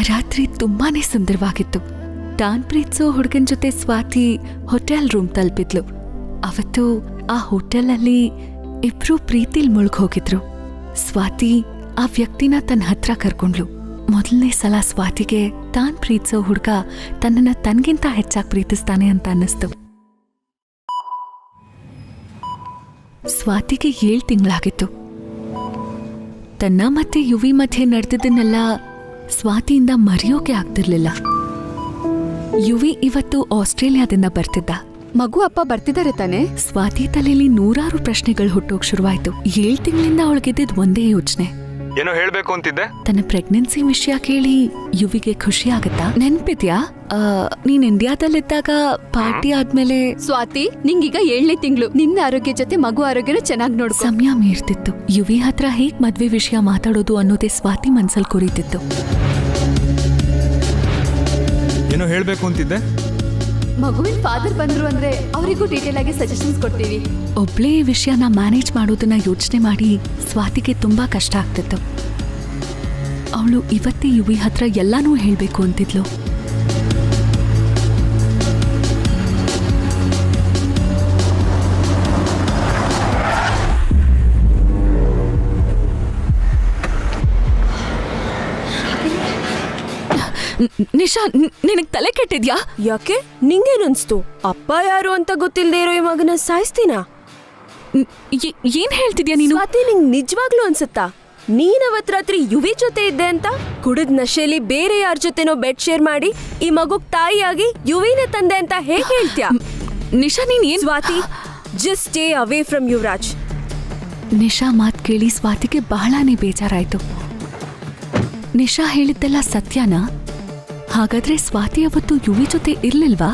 ರಾತ್ರಿ ತುಂಬಾನೇ ಸುಂದರವಾಗಿತ್ತು. ತಾನ್ ಪ್ರೀತಿಸೋ ಹುಡುಗನ್ ಜೊತೆ ಸ್ವಾತಿ ಹೋಟೆಲ್ ರೂಮ್ ತಲುಪಿದ್ಲು. ಅವತ್ತು ಆ ಹೋಟೆಲಲ್ಲಿ ಇಬ್ರು ಪ್ರೀತಿಲ್ ಮುಳುಗೋಗಿದ್ರು. ಸ್ವಾತಿ ಆ ವ್ಯಕ್ತಿನ ತನ್ನ ಹತ್ರ ಕರ್ಕೊಂಡ್ಲು. ಮೊದಲನೇ ಸಲ ಸ್ವಾತಿಗೆ ತಾನ್ ಪ್ರೀತಿಸೋ ಹುಡುಗ ತನ್ನನ್ನ ತನ್ಗಿಂತ ಹೆಚ್ಚಾಗಿ ಪ್ರೀತಿಸ್ತಾನೆ ಅಂತ ಅನ್ನಿಸ್ತು. ಸ್ವಾತಿಗೆ 7 ತಿಂಗಳಾಗಿತ್ತು. ತನ್ನ ಮತ್ತೆ ಯುವಿ ಮಧ್ಯೆ ನಡೆದಿದ್ದನ್ನೆಲ್ಲ ಸ್ವಾತಿಯಿಂದ ಮರೆಯೋಕೆ ಆಗ್ತಿರ್ಲಿಲ್ಲ. ಯುವಿ ಇವತ್ತು ಆಸ್ಟ್ರೇಲಿಯಾದಿಂದ ಬರ್ತಿದ್ದ. ಮಗು ಅಪ್ಪ ಬರ್ತಿದ್ದಾರೆ ತಾನೆ? ಸ್ವಾತಿ ತಲೆಯಲ್ಲಿ ನೂರಾರು ಪ್ರಶ್ನೆಗಳು ಹುಟ್ಟೋಕ್ ಶುರುವಾಯ್ತು. 7 ತಿಂಗಳಿಂದ ಅವಳಿಗಿದ್ದಿದ್ ಒಂದೇ ಯೋಚನೆ, ಏನೋ ಹೇಳ್ಬೇಕು ಅಂತಿದ್ದೆ. ತನ್ನ ಪ್ರೆಗ್ನೆನ್ಸಿ ವಿಷಯ ಕೇಳಿ ಯುವಿಗೆ ಖುಷಿ ಆಗತ್ತಾ? ನೆನ್ಪಿದ್ಯಾ ನೀನ್ ಇಂಡಿಯಾದಲ್ಲಿದ್ದಾಗ ಪಾರ್ಟಿ ಆದ್ಮೇಲೆ? ಸ್ವಾತಿ, ನಿಂಗೀಗ 7ನೇ ತಿಂಗಳು. ನಿನ್ನ ಆರೋಗ್ಯ ಜೊತೆ ಮಗು ಆರೋಗ್ಯನ ಚೆನ್ನಾಗಿ ನೋಡು. ಸಮಯ ಮೀರ್ತಿತ್ತು. ಯುವಿ ಹತ್ರ ಹೇಗ್ ಮದ್ವೆ ವಿಷಯ ಮಾತಾಡೋದು ಅನ್ನೋದೇ ಸ್ವಾತಿ ಮನ್ಸಲ್ ಕುರಿತಿತ್ತು. ಏನೋ ಹೇಳ್ಬೇಕು ಅಂತಿದ್ದೆ. ಮಗುವಿನ ಫಾದರ್ ಬಂದ್ರು ಅಂದ್ರೆ ಅವರಿಗೂ ಡೀಟೇಲ್ ಆಗಿ ಸಜೆಷನ್ಸ್ ಕೊಡ್ತೀವಿ. ಒಬ್ಳೇ ಈ ವಿಷಯನ ಮ್ಯಾನೇಜ್ ಮಾಡೋದನ್ನ ಯೋಚನೆ ಮಾಡಿ ಸ್ವಾತಿಗೆ ತುಂಬಾ ಕಷ್ಟ ಆಗ್ತಿತ್ತು. ಅವಳು ಇವತ್ತೇ ಯುವಿ ಹತ್ರ ಎಲ್ಲಾನೂ ಹೇಳ್ಬೇಕು ಅಂತಿದ್ಲು. ನಿಶಾ, ನಿನಗ್ ತಲೆ ಕೆಟ್ಟಿದ್ಯಾ? ಯಾಕೆ? ನಿಂಗೇನನ್ಸ್ತು? ಅಪ್ಪ ಯಾರು ಅಂತ ಗೊತ್ತಿಲ್ಲದೆ ಇರೋ ಈ ಮಗನ ಸಾಯಿಸ್ತೀನಾ? ಏನ್ ಹೇಳ್ತಿದ್ಯಾ ನೀನು? ಸ್ವಾತಿ, ನಿಂಗ್ ನಿಜವಾಗ್ಲೂ ಅನ್ಸುತ್ತಾ ನೀನ್ ಅವತ್ ರಾತ್ರಿ ಯುವಿ ಜೊತೆ ಇದ್ದೆ ಅಂತ? ಕುಡಿದ್ ನಶೆಲಿ ಬೇರೆ ಯಾರ ಜೊತೆನೋ ಬೆಡ್ ಶೇರ್ ಮಾಡಿ ಈ ಮಗುಗ್ ತಾಯಿಯಾಗಿ ಯುವಿನೇ ತಂದೆ ಅಂತ ಹೇಗ್ ಹೇಳ್ತ್ಯಾ? ನಿಶಾ, ನೀನ್ ಏನ್? Swati, just stay away from Yuvraj. Nisha ಮಾತ್ ಕೇಳಿ ಸ್ವಾತಿಗೆ ಬಹಳಾನೇ ಬೇಜಾರಾಯ್ತು. ನಿಶಾ ಹೇಳಿದ್ದೆಲ್ಲ ಸತ್ಯನಾ? ಹಾಗಾದ್ರೆ ಸ್ವಾತಿ ಅವತ್ತು ಯುವಿ ಜೊತೆ ಇರ್ಲಿಲ್ವಾ?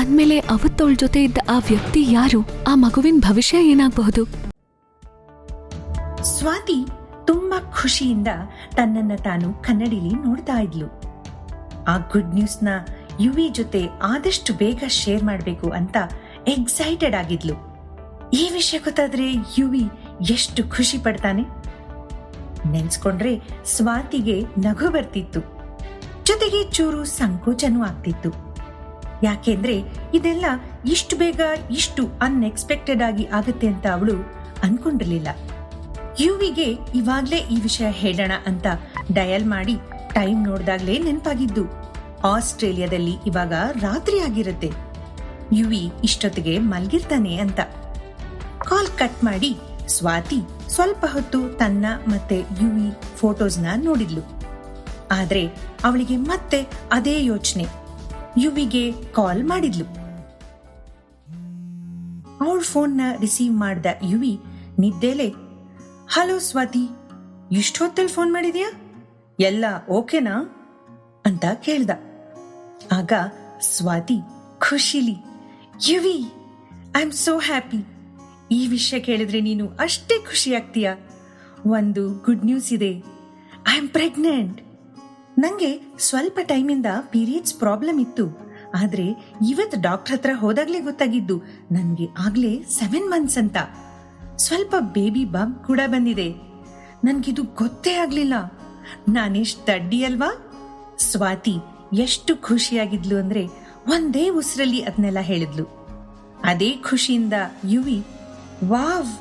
ಅಂದ್ಮೇಲೆ ಅವತ್ತವಳ ಜೊತೆ ಇದ್ದ ಆ ವ್ಯಕ್ತಿ ಯಾರು? ಆ ಮಗುವಿನ ಭವಿಷ್ಯ ಏನಾಗಬಹುದು? ಸ್ವಾತಿ ತುಂಬಾ ಖುಷಿಯಿಂದ ತನ್ನನ್ನ ತಾನು ಕನ್ನಡಿಲಿ ನೋಡ್ತಾ ಇದ್ಲು. ಆ ಗುಡ್ ನ್ಯೂಸ್ನ ಯುವಿ ಜೊತೆ ಆದಷ್ಟು ಬೇಗ ಶೇರ್ ಮಾಡಬೇಕು ಅಂತ ಎಕ್ಸೈಟೆಡ್ ಆಗಿದ್ಲು. ಈ ವಿಷಯ ಗೊತ್ತಾದ್ರೆ ಯುವಿ ಎಷ್ಟು ಖುಷಿ ಪಡ್ತಾನೆ. ನೆನ್ಸ್ಕೊಂಡ್ರೆ ಸ್ವಾತಿಗೆ ನಗು ಬರ್ತಿತ್ತು, ಜೊತೆಗೆ ಚೂರು ಸಂಕೋಚನೂ ಆಗ್ತಿತ್ತು. ಯಾಕೆಂದ್ರೆ ಇದೆಲ್ಲ ಇಷ್ಟು ಬೇಗ ಇಷ್ಟು ಅನ್ಎಕ್ಸ್ಪೆಕ್ಟೆಡ್ ಆಗಿ ಆಗುತ್ತೆ ಅಂತ ಅವಳು ಅನ್ಕೊಂಡಿರ್ಲಿಲ್ಲ. ಯುವಿಗೆ ಇವಾಗ್ಲೇ ಈ ವಿಷಯ ಹೇಳೋಣ ಅಂತ ಡಯಲ್ ಮಾಡಿ ಟೈಮ್ ನೋಡ್ದಾಗ್ಲೇ ನೆನಪಾಗಿದ್ದು ಆಸ್ಟ್ರೇಲಿಯಾದಲ್ಲಿ ಇವಾಗ ರಾತ್ರಿ ಆಗಿರುತ್ತೆ, ಯುವಿ ಇಷ್ಟೊತ್ತಿಗೆ ಮಲ್ಗಿರ್ತಾನೆ ಅಂತ. ಕಾಲ್ ಕಟ್ ಮಾಡಿ ಸ್ವಾತಿ ಸ್ವಲ್ಪ ಹೊತ್ತು ತನ್ನ ಮತ್ತೆ ಯುವಿ ಫೋಟೋಸ್ನ ನೋಡಿದ್ಲು. ಆದ್ರೆ ಅವಳಿಗೆ ಮತ್ತೆ ಅದೇ ಯೋಚನೆ. ಯುವಿಗೆ ಕಾಲ್ ಮಾಡಿದ್ಲು. ಅವಳ ಫೋನ್ನ ರಿಸೀವ್ ಮಾಡ್ದ ಯುವಿ ನಿದ್ದೆಲೆ, ಹಲೋ ಸ್ವಾತಿ, ಇಷ್ಟು ಹೊತ್ತಲ್ಲಿ ಫೋನ್ ಮಾಡಿದ್ಯಾ? ಎಲ್ಲ ಓಕೆನಾ ಅಂತ ಕೇಳ್ದ. ಆಗ ಸ್ವಾತಿ ಖುಷಿಲಿ, Yuvi, I am so happy. ಈ ವಿಷಯ ಕೇಳಿದ್ರೆ ನೀನು ಅಷ್ಟೇ ಖುಷಿ ಆಗ್ತೀಯ. ಒಂದು ಗುಡ್ ನ್ಯೂಸ್ ಇದೆ, ಐ ಆಮ್ ಪ್ರೆಗ್ನೆಂಟ್. ನಂಗೆ ಸ್ವಲ್ಪ ಟೈಮಿಂದ ಪೀರಿಯಡ್ಸ್ ಪ್ರಾಬ್ಲಮ್ ಇತ್ತು. ಆದ್ರೆ ಇವತ್ತು ಡಾಕ್ಟರ್ ಹತ್ರ ಹೋದಾಗ್ಲೇ ಗೊತ್ತಾಗಿದ್ದು ನನ್ಗೆ ಆಗ್ಲೇ 7 months ಅಂತ. ಸ್ವಲ್ಪ ಬೇಬಿ ಬಂಪ್ ಕೂಡ ಬಂದಿದೆ. ನನ್ಗಿದು ಗೊತ್ತೇ ಆಗ್ಲಿಲ್ಲ. ನಾನೆಷ್ಟು ದಡ್ಡಿ ಅಲ್ವಾ? ಸ್ವಾತಿ ಎಷ್ಟು ಖುಷಿಯಾಗಿದ್ಲು ಅಂದ್ರೆ ಒಂದೇ ಉಸಿರಲ್ಲಿ ಅದನ್ನೆಲ್ಲ ಹೇಳಿದ್ಲು. ಅದೇ ಖುಷಿಯಿಂದ ಯುವಿ, ವಾವ್,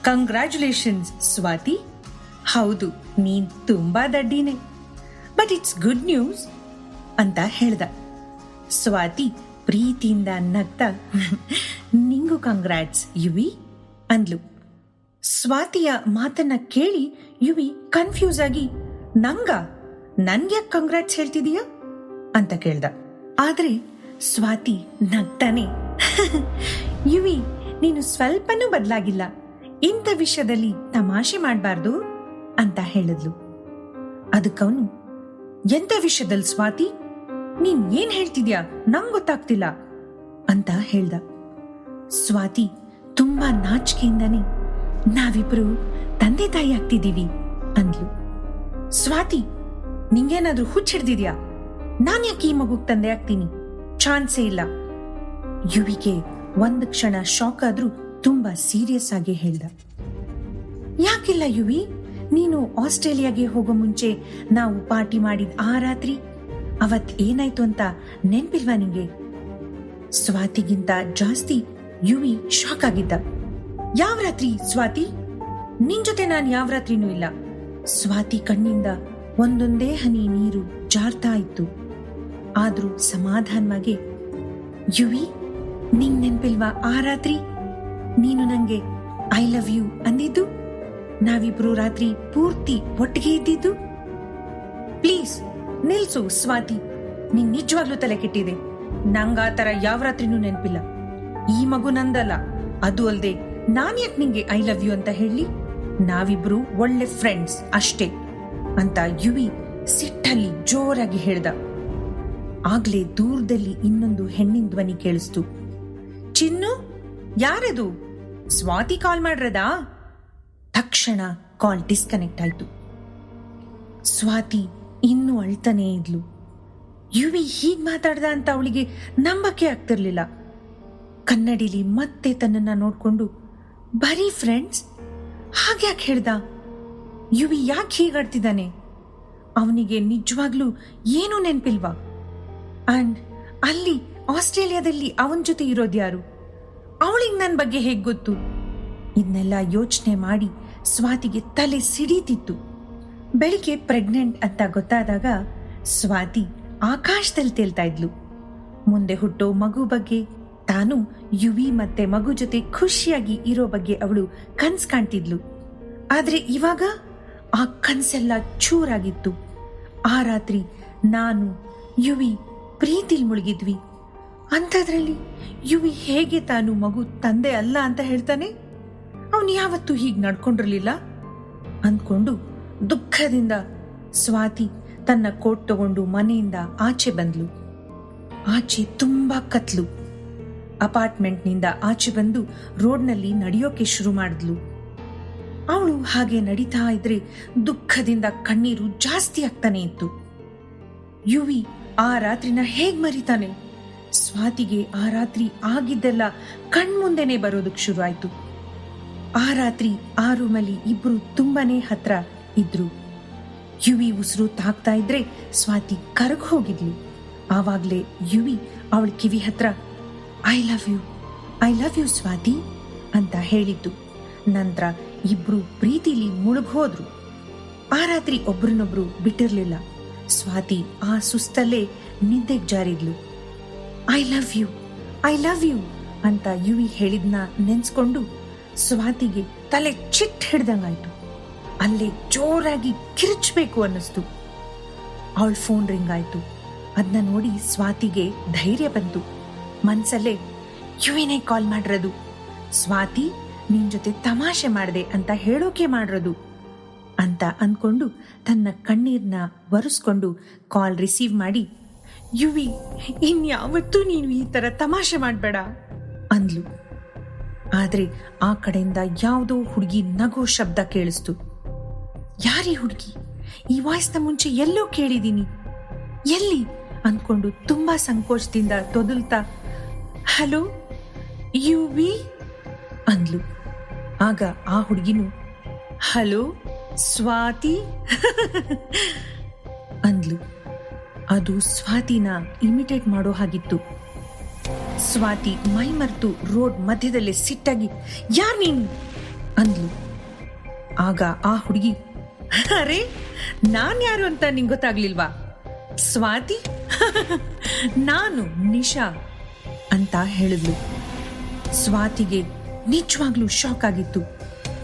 ಕಂಗ್ರ್ಯಾಚುಲೇಷನ್ಸ್ ಸ್ವಾತಿ. ಹೌದು, ನೀನ್ ತುಂಬಾ ದಡ್ಡಿನೇ, ಬಟ್ ಇಟ್ಸ್ ಗುಡ್ ನ್ಯೂಸ್ ಅಂತ ಹೇಳ್ದ. ಸ್ವಾತಿ ಪ್ರೀತಿಯಿಂದ ನಗ್ತಾ, ನಿಂಗು ಕಂಗ್ರಾಟ್ಸ್ ಯುವಿ ಅಂದ್ಲು. ಸ್ವಾತಿಯ ಮಾತನ್ನ ಕೇಳಿ ಯುವಿ ಕನ್ಫ್ಯೂಸ್ ಆಗಿ, ನನ್ಗ್ಯಾಕ್ ಕಂಗ್ರಾಟ್ಸ್ ಹೇಳ್ತಿದೀಯ ಅಂತ ಕೇಳ್ದ. ಆದ್ರೆ ಸ್ವಾತಿ ನಗ್ತಾನೆ, ಯುವಿ, ನೀನು ಸ್ವಲ್ಪನೂ ಬದಲಾಗಿಲ್ಲ, ಇಂಥ ವಿಷಯದಲ್ಲಿ ತಮಾಷೆ ಮಾಡಬಾರ್ದು ಅಂತ ಹೇಳಿದ್ಲು. ಅದಕ್ಕವನು, ಎಂತ ವಿಷಯದಲ್ಲಿ ಸ್ವಾತಿ? ನೀನ್ ಏನ್ ಹೇಳ್ತಿದ್ಯಾ? ನಂಗ್ ಗೊತ್ತಾಗ್ತಿಲ್ಲ ಅಂತ ಹೇಳ್ದ. ಸ್ವಾತಿ ತುಂಬಾ ನಾಚಿಕೆಯಿಂದಾನೆ, ನಾವಿಬ್ರು ತಂದೆ ತಾಯಿ ಆಗ್ತಿದೀವಿ ಅಂದ್ಲು. ಸ್ವಾತಿ, ನಿಂಗೇನಾದ್ರೂ ಹುಚ್ಚಿಡ್ದಿದ್ಯಾ? ನಾನ್ ಯಾಕೆ ಈ ಮಗುಗ್ ತಂದೆ ಆಗ್ತೀನಿ? ಚಾನ್ಸೇ ಇಲ್ಲ. ಯುವಿಗೆ ಒಂದು ಕ್ಷಣ ಶಾಕ್ ಆದ್ರೂ ತುಂಬಾ ಸೀರಿಯಸ್ ಆಗಿ ಹೇಳ್ದ. ಯಾಕಿಲ್ಲ ಯುವಿ, ನೀನು ಆಸ್ಟ್ರೇಲಿಯಾಗೆ ಹೋಗೋ ಮುಂಚೆ ನಾವು ಪಾರ್ಟಿ ಮಾಡಿದ ಆ ರಾತ್ರಿ ಅವತ್ ಏನಾಯ್ತು ಅಂತ ನೆನ್ಪಿಲ್ವಾ ನಿಂಗೆ? ಸ್ವಾತಿಗಿಂತ ಜಾಸ್ತಿ ಯುವಿ ಶಾಕ್ ಆಗಿದ್ದ. ಯಾವ ರಾತ್ರಿ ಸ್ವಾತಿ? ನಿನ್ ಜೊತೆ ನಾನ್ ಯಾವ ರಾತ್ರಿನೂ ಇಲ್ಲ. ಸ್ವಾತಿ ಕಣ್ಣಿಂದ ಒಂದೊಂದೇ ಹನಿ ನೀರು ಜಾರ್ತಾ ಇತ್ತು. ಆದ್ರೂ ಸಮಾಧಾನವಾಗಿ, ಯುವಿ, ನಿಂಗ್ ನೆನ್ಪಿಲ್ವಾ ಆ ರಾತ್ರಿ ನೀನು ನಂಗೆ ಐ ಲವ್ ಯು ಅಂದಿದ್ದು? ನಾವಿಬ್ರು ರಾತ್ರಿ ಪೂರ್ತಿ ಒಟ್ಟಿಗೆ ಇದ್ದಿದ್ದು? ಪ್ಲೀಸ್ ನಿಲ್ಸು ಸ್ವಾತಿ, ನಿಂಗ್ ನಿಜವಾಗ್ಲೂ ತಲೆ ಕೆಟ್ಟಿದೆ. ನಂಗ ಆ ತರ ಯಾವ ರಾತ್ರಿನೂ ನೆನ್ಪಿಲ್ಲ. ಈ ಮಗು ನಂದಲ್ಲ. ಅದು ಅಲ್ದೆ ನಾನ್ ಯಾಕೆ ನಿಂಗೆ ಐ ಲವ್ ಯು ಅಂತ ಹೇಳಿ? ನಾವಿಬ್ರು ಒಳ್ಳೆ ಫ್ರೆಂಡ್ಸ್ ಅಷ್ಟೇ ಅಂತ ಯುವಿ ಸಿಟ್ಟಲ್ಲಿ ಜೋರಾಗಿ ಹೇಳ್ದ. ಆಗ್ಲೇ ದೂರದಲ್ಲಿ ಇನ್ನೊಂದು ಹೆಣ್ಣಿನ ಧ್ವನಿ ಕೇಳಿಸ್ತು. ಚಿನ್ನು, ಯಾರದು? ಸ್ವಾತಿ ಕಾಲ್ ಮಾಡ್ರದಾ? ತಕ್ಷಣ ಕಾಲ್ ಡಿಸ್ಕನೆಕ್ಟ್ ಆಯ್ತು. ಸ್ವಾತಿ ಇನ್ನೂ ಅಳ್ತಾನೇ ಇದ್ಲು. ಯುವಿ ಹೀಗ್ ಮಾತಾಡ್ದ ಅಂತ ಅವಳಿಗೆ ನಂಬಕ್ಕೆ ಆಗ್ತಿರ್ಲಿಲ್ಲ. ಕನ್ನಡಿಲಿ ಮತ್ತೆ ತನ್ನನ್ನ ನೋಡ್ಕೊಂಡು, ಬರೀ ಫ್ರೆಂಡ್ಸ್ ಹಾಗ್ಯಾಕೆ ಹೇಳ್ದ? ಯುವಿ ಯಾಕೆ ಹೀಗಾಡ್ತಿದ್ದಾನೆ? ಅವನಿಗೆ ನಿಜವಾಗ್ಲೂ ಏನೂ ನೆನ್ಪಿಲ್ವಾ? ಅಂಡ್ ಅಲ್ಲಿ ಆಸ್ಟ್ರೇಲಿಯಾದಲ್ಲಿ ಅವನ ಜೊತೆ ಇರೋದ್ಯಾರು? ಅವಳಿಗೆ ನನ್ನ ಬಗ್ಗೆ ಹೇಗ್ ಗೊತ್ತು? ಇದನ್ನೆಲ್ಲ ಯೋಚನೆ ಮಾಡಿ ಸ್ವಾತಿಗೆ ತಲೆ ಸಿಡೀತಿತ್ತು. ಬೆಳಿಗ್ಗೆ ಪ್ರೆಗ್ನೆಂಟ್ ಅಂತ ಗೊತ್ತಾದಾಗ ಸ್ವಾತಿ ಆಕಾಶದಲ್ಲಿ ತೇಲ್ತಾ ಇದ್ಲು. ಮುಂದೆ ಹುಟ್ಟೋ ಮಗು ಬಗ್ಗೆ, ತಾನು ಯುವಿ ಮತ್ತೆ ಮಗು ಜೊತೆ ಖುಷಿಯಾಗಿ ಇರೋ ಬಗ್ಗೆ ಅವಳು ಕನ್ಸ್ ಕಾಣ್ತಿದ್ಲು. ಆದ್ರೆ ಇವಾಗ ಆ ಕನ್ಸೆಲ್ಲ ಚೂರಾಗಿತ್ತು. ಆ ರಾತ್ರಿ ನಾನು ಯುವಿ ಪ್ರೀತಿಲ್ ಮುಳುಗಿದ್ವಿ. ಅಂಥದ್ರಲ್ಲಿ ಯುವಿ ಹೇಗೆ ತಾನು ಮಗು ತಂದೆ ಅಲ್ಲ ಅಂತ ಹೇಳ್ತಾನೆ? ಅವನು ಯಾವತ್ತೂ ಹೀಗೆ ನಡ್ಕೊಂಡಿರ್ಲಿಲ್ಲ ಅಂದ್ಕೊಂಡು ದುಃಖದಿಂದ ಸ್ವಾತಿ ತನ್ನ ಕೋಟ್ ತಗೊಂಡು ಮನೆಯಿಂದ ಆಚೆ ಬಂದ್ಲು. ಆಚೆ ತುಂಬಾ ಕತ್ಲು. ಅಪಾರ್ಟ್ಮೆಂಟ್ನಿಂದ ಆಚೆ ಬಂದು ರೋಡ್ನಲ್ಲಿ ನಡೆಯೋಕೆ ಶುರು ಮಾಡಿದ್ಲು. ಅವಳು ಹಾಗೆ ನಡೀತಾ ಇದ್ರೆ ದುಃಖದಿಂದ ಕಣ್ಣೀರು ಜಾಸ್ತಿ ಆಗ್ತಾನೆ ಇತ್ತು. ಯುವಿ ಆ ರಾತ್ರಿನ ಹೇಗ್ ಮರಿತಾನೆ? ಸ್ವಾತಿಗೆ ಆ ರಾತ್ರಿ ಆಗಿದ್ದೆಲ್ಲ ಕಣ್ಮುಂದೆನೆ ಬರೋದಕ್ ಶುರು ಆಯ್ತು. ಆ ರಾತ್ರಿ ಆ ರೂಮಲ್ಲಿ ಇಬ್ರು ತುಂಬಾನೇ ಹತ್ರ ಇದ್ರು. ಯುವಿ ಉಸಿರು ತಾಕ್ತಾ ಇದ್ರೆ ಸ್ವಾತಿ ಕರಗ್ ಹೋಗಿದ್ಲು. ಆವಾಗ್ಲೇ ಯುವಿ ಅವಳ ಕಿವಿ ಹತ್ರ ಐ ಲವ್ ಯು ಸ್ವಾತಿ ಅಂತ ಹೇಳಿದ್ದು. ನಂತರ ಇಬ್ರು ಪ್ರೀತಿಲಿ ಮುಳುಗೋದ್ರು. ಆ ರಾತ್ರಿ ಒಬ್ರನ್ನೊಬ್ರು ಬಿಟ್ಟಿರ್ಲಿಲ್ಲ. ಸ್ವಾತಿ ಆ ಸುಸ್ತಲ್ಲೇ ನಿದ್ದೆಗ್ ಜಾರಿದ್ಲು. ಐ ಲವ್ ಯು ಅಂತ ಯುವಿ ಹೇಳಿದ್ನ ನೆನ್ಸ್ಕೊಂಡು ಸ್ವಾತಿಗೆ ತಲೆ ಚಿಟ್ ಹಿಡ್ದಂಗಾಯ್ತು. ಅಲ್ಲೇ ಜೋರಾಗಿ ಕಿರ್ಚ್ಬೇಕು ಅನ್ನಿಸ್ತು. ಅವಳ ಫೋನ್ ರಿಂಗ್ ಆಯ್ತು. ಅದನ್ನ ನೋಡಿ ಸ್ವಾತಿಗೆ ಧೈರ್ಯ ಬಂತು. ಮನ್ಸಲ್ಲೇ, ಯುವಿನೇ ಕಾಲ್ ಮಾಡಿರೋದು, ಸ್ವಾತಿ ನಿನ್ ಜೊತೆ ತಮಾಷೆ ಮಾಡ್ದೆ ಅಂತ ಹೇಳೋಕೆ ಮಾಡಿರೋದು ಅಂತ ಅನ್ಕೊಂಡು ತನ್ನ ಕಣ್ಣೀರ್ನ ಒರೆಸ್ಕೊಂಡು ಕಾಲ್ ರಿಸೀವ್ ಮಾಡಿ, ಯುವಿ, ಇನ್ಯಾವತ್ತೂ ನೀನು ಈ ತರ ತಮಾಷೆ ಮಾಡ್ಬೇಡ ಅಂದ್ಲು. ಆದ್ರೆ ಆ ಕಡೆಯಿಂದ ಯಾವುದೋ ಹುಡುಗಿ ನಗೋ ಶಬ್ದ ಕೇಳಿಸ್ತು. ಯಾರೀ ಹುಡುಗಿ? ಈ ವಾಯ್ಸ್ನ ಮುಂಚೆ ಎಲ್ಲೋ ಕೇಳಿದೀನಿ, ಎಲ್ಲಿ ಅನ್ಕೊಂಡು ತುಂಬಾ ಸಂಕೋಚದಿಂದ ತೊದಲ್ತಾ, ಹಲೋ ಯುವಿ ಅಂದ್ಲು. ಆಗ ಆ ಹುಡುಗಿನು, ಹಲೋ ಸ್ವಾತಿ ಅಂದ್ಲು. ಅದು ಸ್ವಾತಿನ ಇಮಿಟೇಟ್ ಮಾಡೋ ಹಾಗಿತ್ತು. ಸ್ವಾತಿ ಮೈ ಮರೆತು ರೋಡ್ ಮಧ್ಯದಲ್ಲೇ ಸಿಟ್ಟಾಗಿ, ಯಾರ್ ನೀನು ಅಂದ್ಲು. ಆಗ ಆ ಹುಡುಗಿ, ಅರೆ ನಾನ್ ಯಾರು ಅಂತ ನಿಂಗೆ ಗೊತ್ತಾಗ್ಲಿಲ್ವಾ ಸ್ವಾತಿ? ನಾನು ನಿಶಾ ಅಂತ ಹೇಳಿದ್ಲು. ಸ್ವಾತಿಗೆ ನಿಜವಾಗ್ಲೂ ಶಾಕ್ ಆಗಿತ್ತು.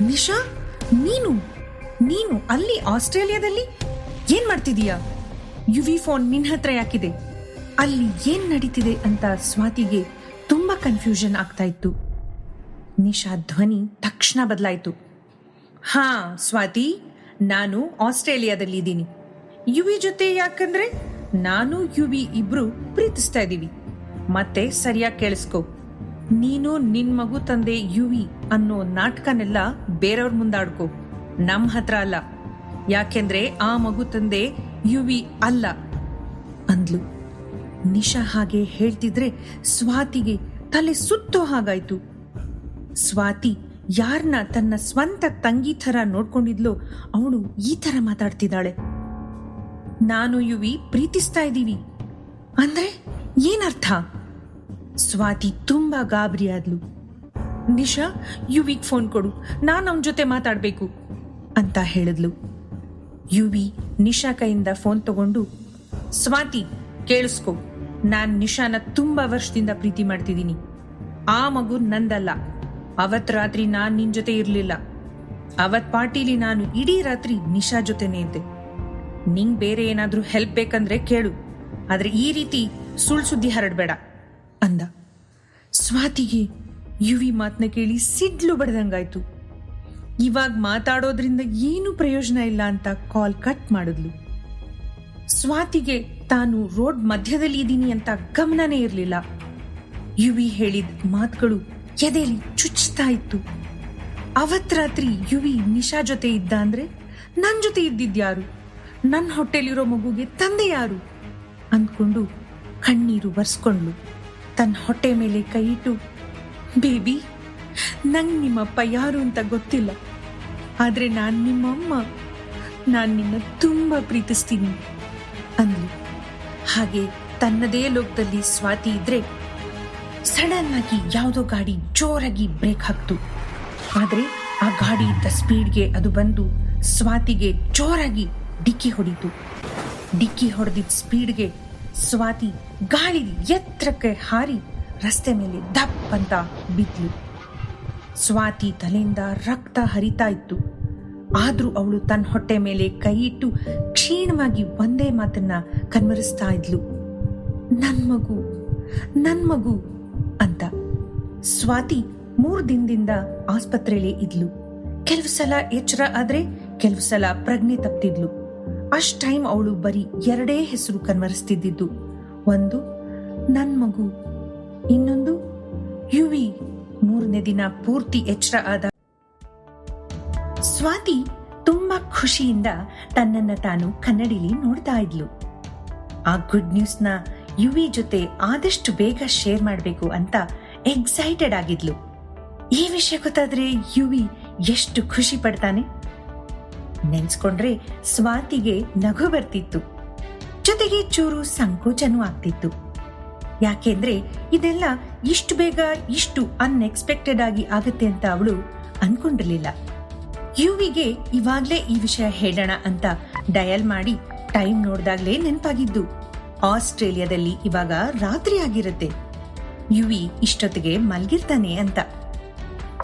ನಿಶಾ, ನೀನು ಅಲ್ಲಿ ಆಸ್ಟ್ರೇಲಿಯಾದಲ್ಲಿ ಏನ್ ಮಾಡ್ತಿದೀಯಾ? ಯುವಿ ಫೋನ್ ನಿನ್ ಹತ್ರ ಯಾಕಿದೆ? ಅಲ್ಲಿ ಏನ್ ನಡೀತಿದೆ ಅಂತ ಸ್ವಾತಿಗೆ ತುಂಬಾ ಕನ್ಫ್ಯೂಷನ್ ಆಗ್ತಾ ಇತ್ತು. ನಿಶಾ ಧ್ವನಿ ತಕ್ಷಣ ಬದಲಾಯ್ತು. ಹಾ ಸ್ವಾತಿ, ನಾನು ಆಸ್ಟ್ರೇಲಿಯಾದಲ್ಲಿ ಇದ್ದೀನಿ. ಯುವಿ ಜೊತೆ ಯಾಕಂದ್ರೆ ನಾನು ಯುವಿ ಇಬ್ರು ಪ್ರೀತಿಸ್ತಾ ಇದೀವಿ. ಮತ್ತೆ ಸರಿಯಾಗಿ ಕೇಳಿಸ್ಕೊ, ನೀನು ನಿನ್ ಮಗು ತಂದೆ ಯುವಿ ಅನ್ನೋ ನಾಟಕನೆಲ್ಲ ಬೇರೆಯವ್ರ ಮುಂದಾಡ್ಕೊ, ನಮ್ ಹತ್ರ ಅಲ್ಲ. ಯಾಕೆಂದ್ರೆ ಆ ಮಗು ತಂದೆ ಯುವಿ ಅಲ್ಲ ಅಂದ್ಲು. ನಿಶಾ ಹಾಗೆ ಹೇಳ್ತಿದ್ರೆ ಸ್ವಾತಿಗೆ ತಲೆ ಸುತ್ತೋ ಹಾಗಾಯ್ತು. ಸ್ವಾತಿ ಯಾರನ್ನ ತನ್ನ ಸ್ವಂತ ತಂಗಿ ಥರ ನೋಡ್ಕೊಂಡಿದ್ಲೋ ಅವಳು ಈ ಥರ ಮಾತಾಡ್ತಿದ್ದಾಳೆ. ನಾನು ಯುವಿ ಪ್ರೀತಿಸ್ತಾ ಇದ್ದೀವಿ ಅಂದ್ರೆ ಏನರ್ಥ? ಸ್ವಾತಿ ತುಂಬಾ ಗಾಬರಿ ಆದ್ಲು. ನಿಶಾ, ಯುವಿಗ್ ಫೋನ್ ಕೊಡು, ನಾನು ಅವನ ಜೊತೆ ಮಾತಾಡ್ಬೇಕು ಅಂತ ಹೇಳಿದ್ಲು. ಯುವಿ ನಿಶಾ ಕೈಯಿಂದ ಫೋನ್ ತಗೊಂಡು, ಸ್ವಾತಿ ಕೇಳಿಸ್ಕೊ, ನಾನ್ ನಿಶಾನ ತುಂಬಾ ವರ್ಷದಿಂದ ಪ್ರೀತಿ ಮಾಡ್ತಿದ್ದೀನಿ. ಆ ಮಗು ನಂದಲ್ಲ. ಅವತ್ ರಾತ್ರಿ ನಾನ್ ನಿನ್ ಜೊತೆ ಇರ್ಲಿಲ್ಲ. ಅವತ್ ಪಾರ್ಟಿಲಿ ನಾನು ಇಡೀ ರಾತ್ರಿ ನಿಶಾ ಜೊತೆನೇ ಇದ್ದೆ. ನಿಂಗ್ ಬೇರೆ ಏನಾದ್ರೂ ಹೆಲ್ಪ್ ಬೇಕಂದ್ರೆ ಕೇಳು, ಆದ್ರೆ ಈ ರೀತಿ ಸುಳ್ಳು ಸುದ್ದಿ ಹರಡ್ಬೇಡ ಅಂದ. ಸ್ವಾತಿಗೆ ಯುವಿ ಮಾತನ್ನ ಕೇಳಿ ಸಿಡ್ಲು ಬಡ್ದಂಗಾಯ್ತು. ಇವಾಗ ಮಾತಾಡೋದ್ರಿಂದ ಏನು ಪ್ರಯೋಜನ ಇಲ್ಲ ಅಂತ ಕಾಲ್ ಕಟ್ ಮಾಡಿದ್ಲು. ಸ್ವಾತಿಗೆ ತಾನು ರೋಡ್ ಮಧ್ಯದಲ್ಲಿ ಇದ್ದೀನಿ ಅಂತ ಗಮನನೇ ಇರಲಿಲ್ಲ. ಯುವಿ ಹೇಳಿದ ಮಾತುಗಳು ಎದೆಲಿ ಚುಚ್ತಾ ಇತ್ತು. ಅವತ್ ರಾತ್ರಿ ಯುವಿ ನಿಶಾ ಜೊತೆ ಇದ್ದ ಅಂದ್ರೆ ನನ್ ಜೊತೆ ಇದ್ದಿದ್ಯಾರು? ನನ್ನ ಹೊಟ್ಟೆಲಿರೋ ಮಗುಗೆ ತಂದೆ ಯಾರು ಅಂದ್ಕೊಂಡು ಕಣ್ಣೀರು ಬರ್ಸ್ಕೊಂಡ್ಲು. ತನ್ನ ಹೊಟ್ಟೆ ಮೇಲೆ ಕೈ ಇಟ್ಟು, ಬೇಬಿ, ನಂಗೆ ನಿಮ್ಮಪ್ಪ ಯಾರು ಅಂತ ಗೊತ್ತಿಲ್ಲ, ಆದ್ರೆ ನಾನ್ ನಿಮ್ಮಮ್ಮ, ನಾನ್ ನಿನ್ನ ತುಂಬಾ ಪ್ರೀತಿಸ್ತೀನಿ ಅಂದ್ಲು. ಹಾಗೆ ತನ್ನದೇ ಲೋಕದಲ್ಲಿ ಸ್ವಾತಿ ಇದ್ರೆ ಸಡನ್ ಆಗಿ ಯಾವುದೋ ಗಾಡಿ ಜೋರಾಗಿ ಬ್ರೇಕ್ ಹಾಕ್ತು. ಆದ್ರೆ ಆ ಗಾಡಿ ಇದ್ದ ಸ್ಪೀಡ್ಗೆ ಅದು ಬಂದು ಸ್ವಾತಿಗೆ ಜೋರಾಗಿ ಡಿಕ್ಕಿ ಹೊಡಿತು. ಡಿಕ್ಕಿ ಹೊಡೆದಿದ್ದ ಸ್ಪೀಡ್ಗೆ ಸ್ವಾತಿ ಗಾಳಿ ಎತ್ತರಕ್ಕೆ ಹಾರಿ ರಸ್ತೆ ಮೇಲೆ ದಪ್ ಅಂತ ಬಿದ್ಲು. ಸ್ವಾತಿ ತಲೆಯಿಂದ ರಕ್ತ ಹರಿತಾ ಇತ್ತು. ಆದ್ರೂ ಅವಳು ತನ್ನ ಹೊಟ್ಟೆ ಮೇಲೆ ಕೈ ಇಟ್ಟು ಕ್ಷೀಣವಾಗಿ ಒಂದೇ ಮಾತನ್ನ ಕನ್ವರಿಸ್ತಾ ಇದ್ಲು, ನನ್ ಮಗು, ನನ್ ಮಗು ಅಂತ. ಸ್ವಾತಿ 3 ದಿನದಿಂದ ಆಸ್ಪತ್ರೆಯಲ್ಲಿ ಇದ್ಲು. ಕೆಲವು ಸಲ ಎಚ್ಚರ ಆದ್ರೆ ಕೆಲವು ಸಲ ಪ್ರಜ್ಞೆ ತಪ್ತಿದ್ಲು. ಅಷ್ಟ್ ಟೈಮ್ ಅವಳು ಬರೀ 2 ಹೆಸರು ಕನ್ವರಿಸ್ತಿದ್ದು. ಒಂದು ನನ್ ಮಗು, ಇನ್ನೊಂದು ಯುವಿ. 3ನೇ ದಿನ ಪೂರ್ತಿ ಎಚ್ಚರ ಆದ ಸ್ವಾತಿ ತುಂಬಾ ಖುಷಿಯಿಂದ ತನ್ನನ್ನ ತಾನು ಕನ್ನಡಿಲಿ ನೋಡ್ತಾ ಇದ್ಲು. ಆ ಗುಡ್ ನ್ಯೂಸ್ನ ಯುವಿ ಜೊತೆ ಆದಷ್ಟು ಬೇಗ ಶೇರ್ ಮಾಡಬೇಕು ಅಂತ ಎಕ್ಸೈಟೆಡ್ ಆಗಿದ್ಲು. ಈ ವಿಷಯ ಗೊತ್ತಾದ್ರೆ ಯುವಿ ಎಷ್ಟು ಖುಷಿ ಪಡ್ತಾನೆ. ನೆನ್ಸ್ಕೊಂಡ್ರೆ ಸ್ವಾತಿಗೆ ನಗು ಬರ್ತಿತ್ತು, ಜೊತೆಗೆ ಚೂರು ಸಂಕೋಚನೂ ಆಗ್ತಿತ್ತು. ಯಾಕೆಂದ್ರೆ ಇದೆಲ್ಲ ಇಷ್ಟು ಬೇಗ ಇಷ್ಟು ಅನ್ಎಕ್ಸ್ಪೆಕ್ಟೆಡ್ ಆಗಿ ಆಗುತ್ತೆ ಅಂತ ಅವಳು ಅನ್ಕೊಂಡಿರ್ಲಿಲ್ಲ. ಯುವಿಗೆ ಇವಾಗ್ಲೇ ಈ ವಿಷಯ ಹೇಳೋಣ ಅಂತ ಡಯಲ್ ಮಾಡಿ ಟೈಮ್ ನೋಡ್ದಾಗ್ಲೇ ನೆನಪಾಗಿದ್ದು ಆಸ್ಟ್ರೇಲಿಯಾದಲ್ಲಿ ಇವಾಗ ರಾತ್ರಿ ಆಗಿರುತ್ತೆ, ಯುವಿ ಇಷ್ಟೊತ್ತಿಗೆ ಮಲ್ಗಿರ್ತಾನೆ ಅಂತ.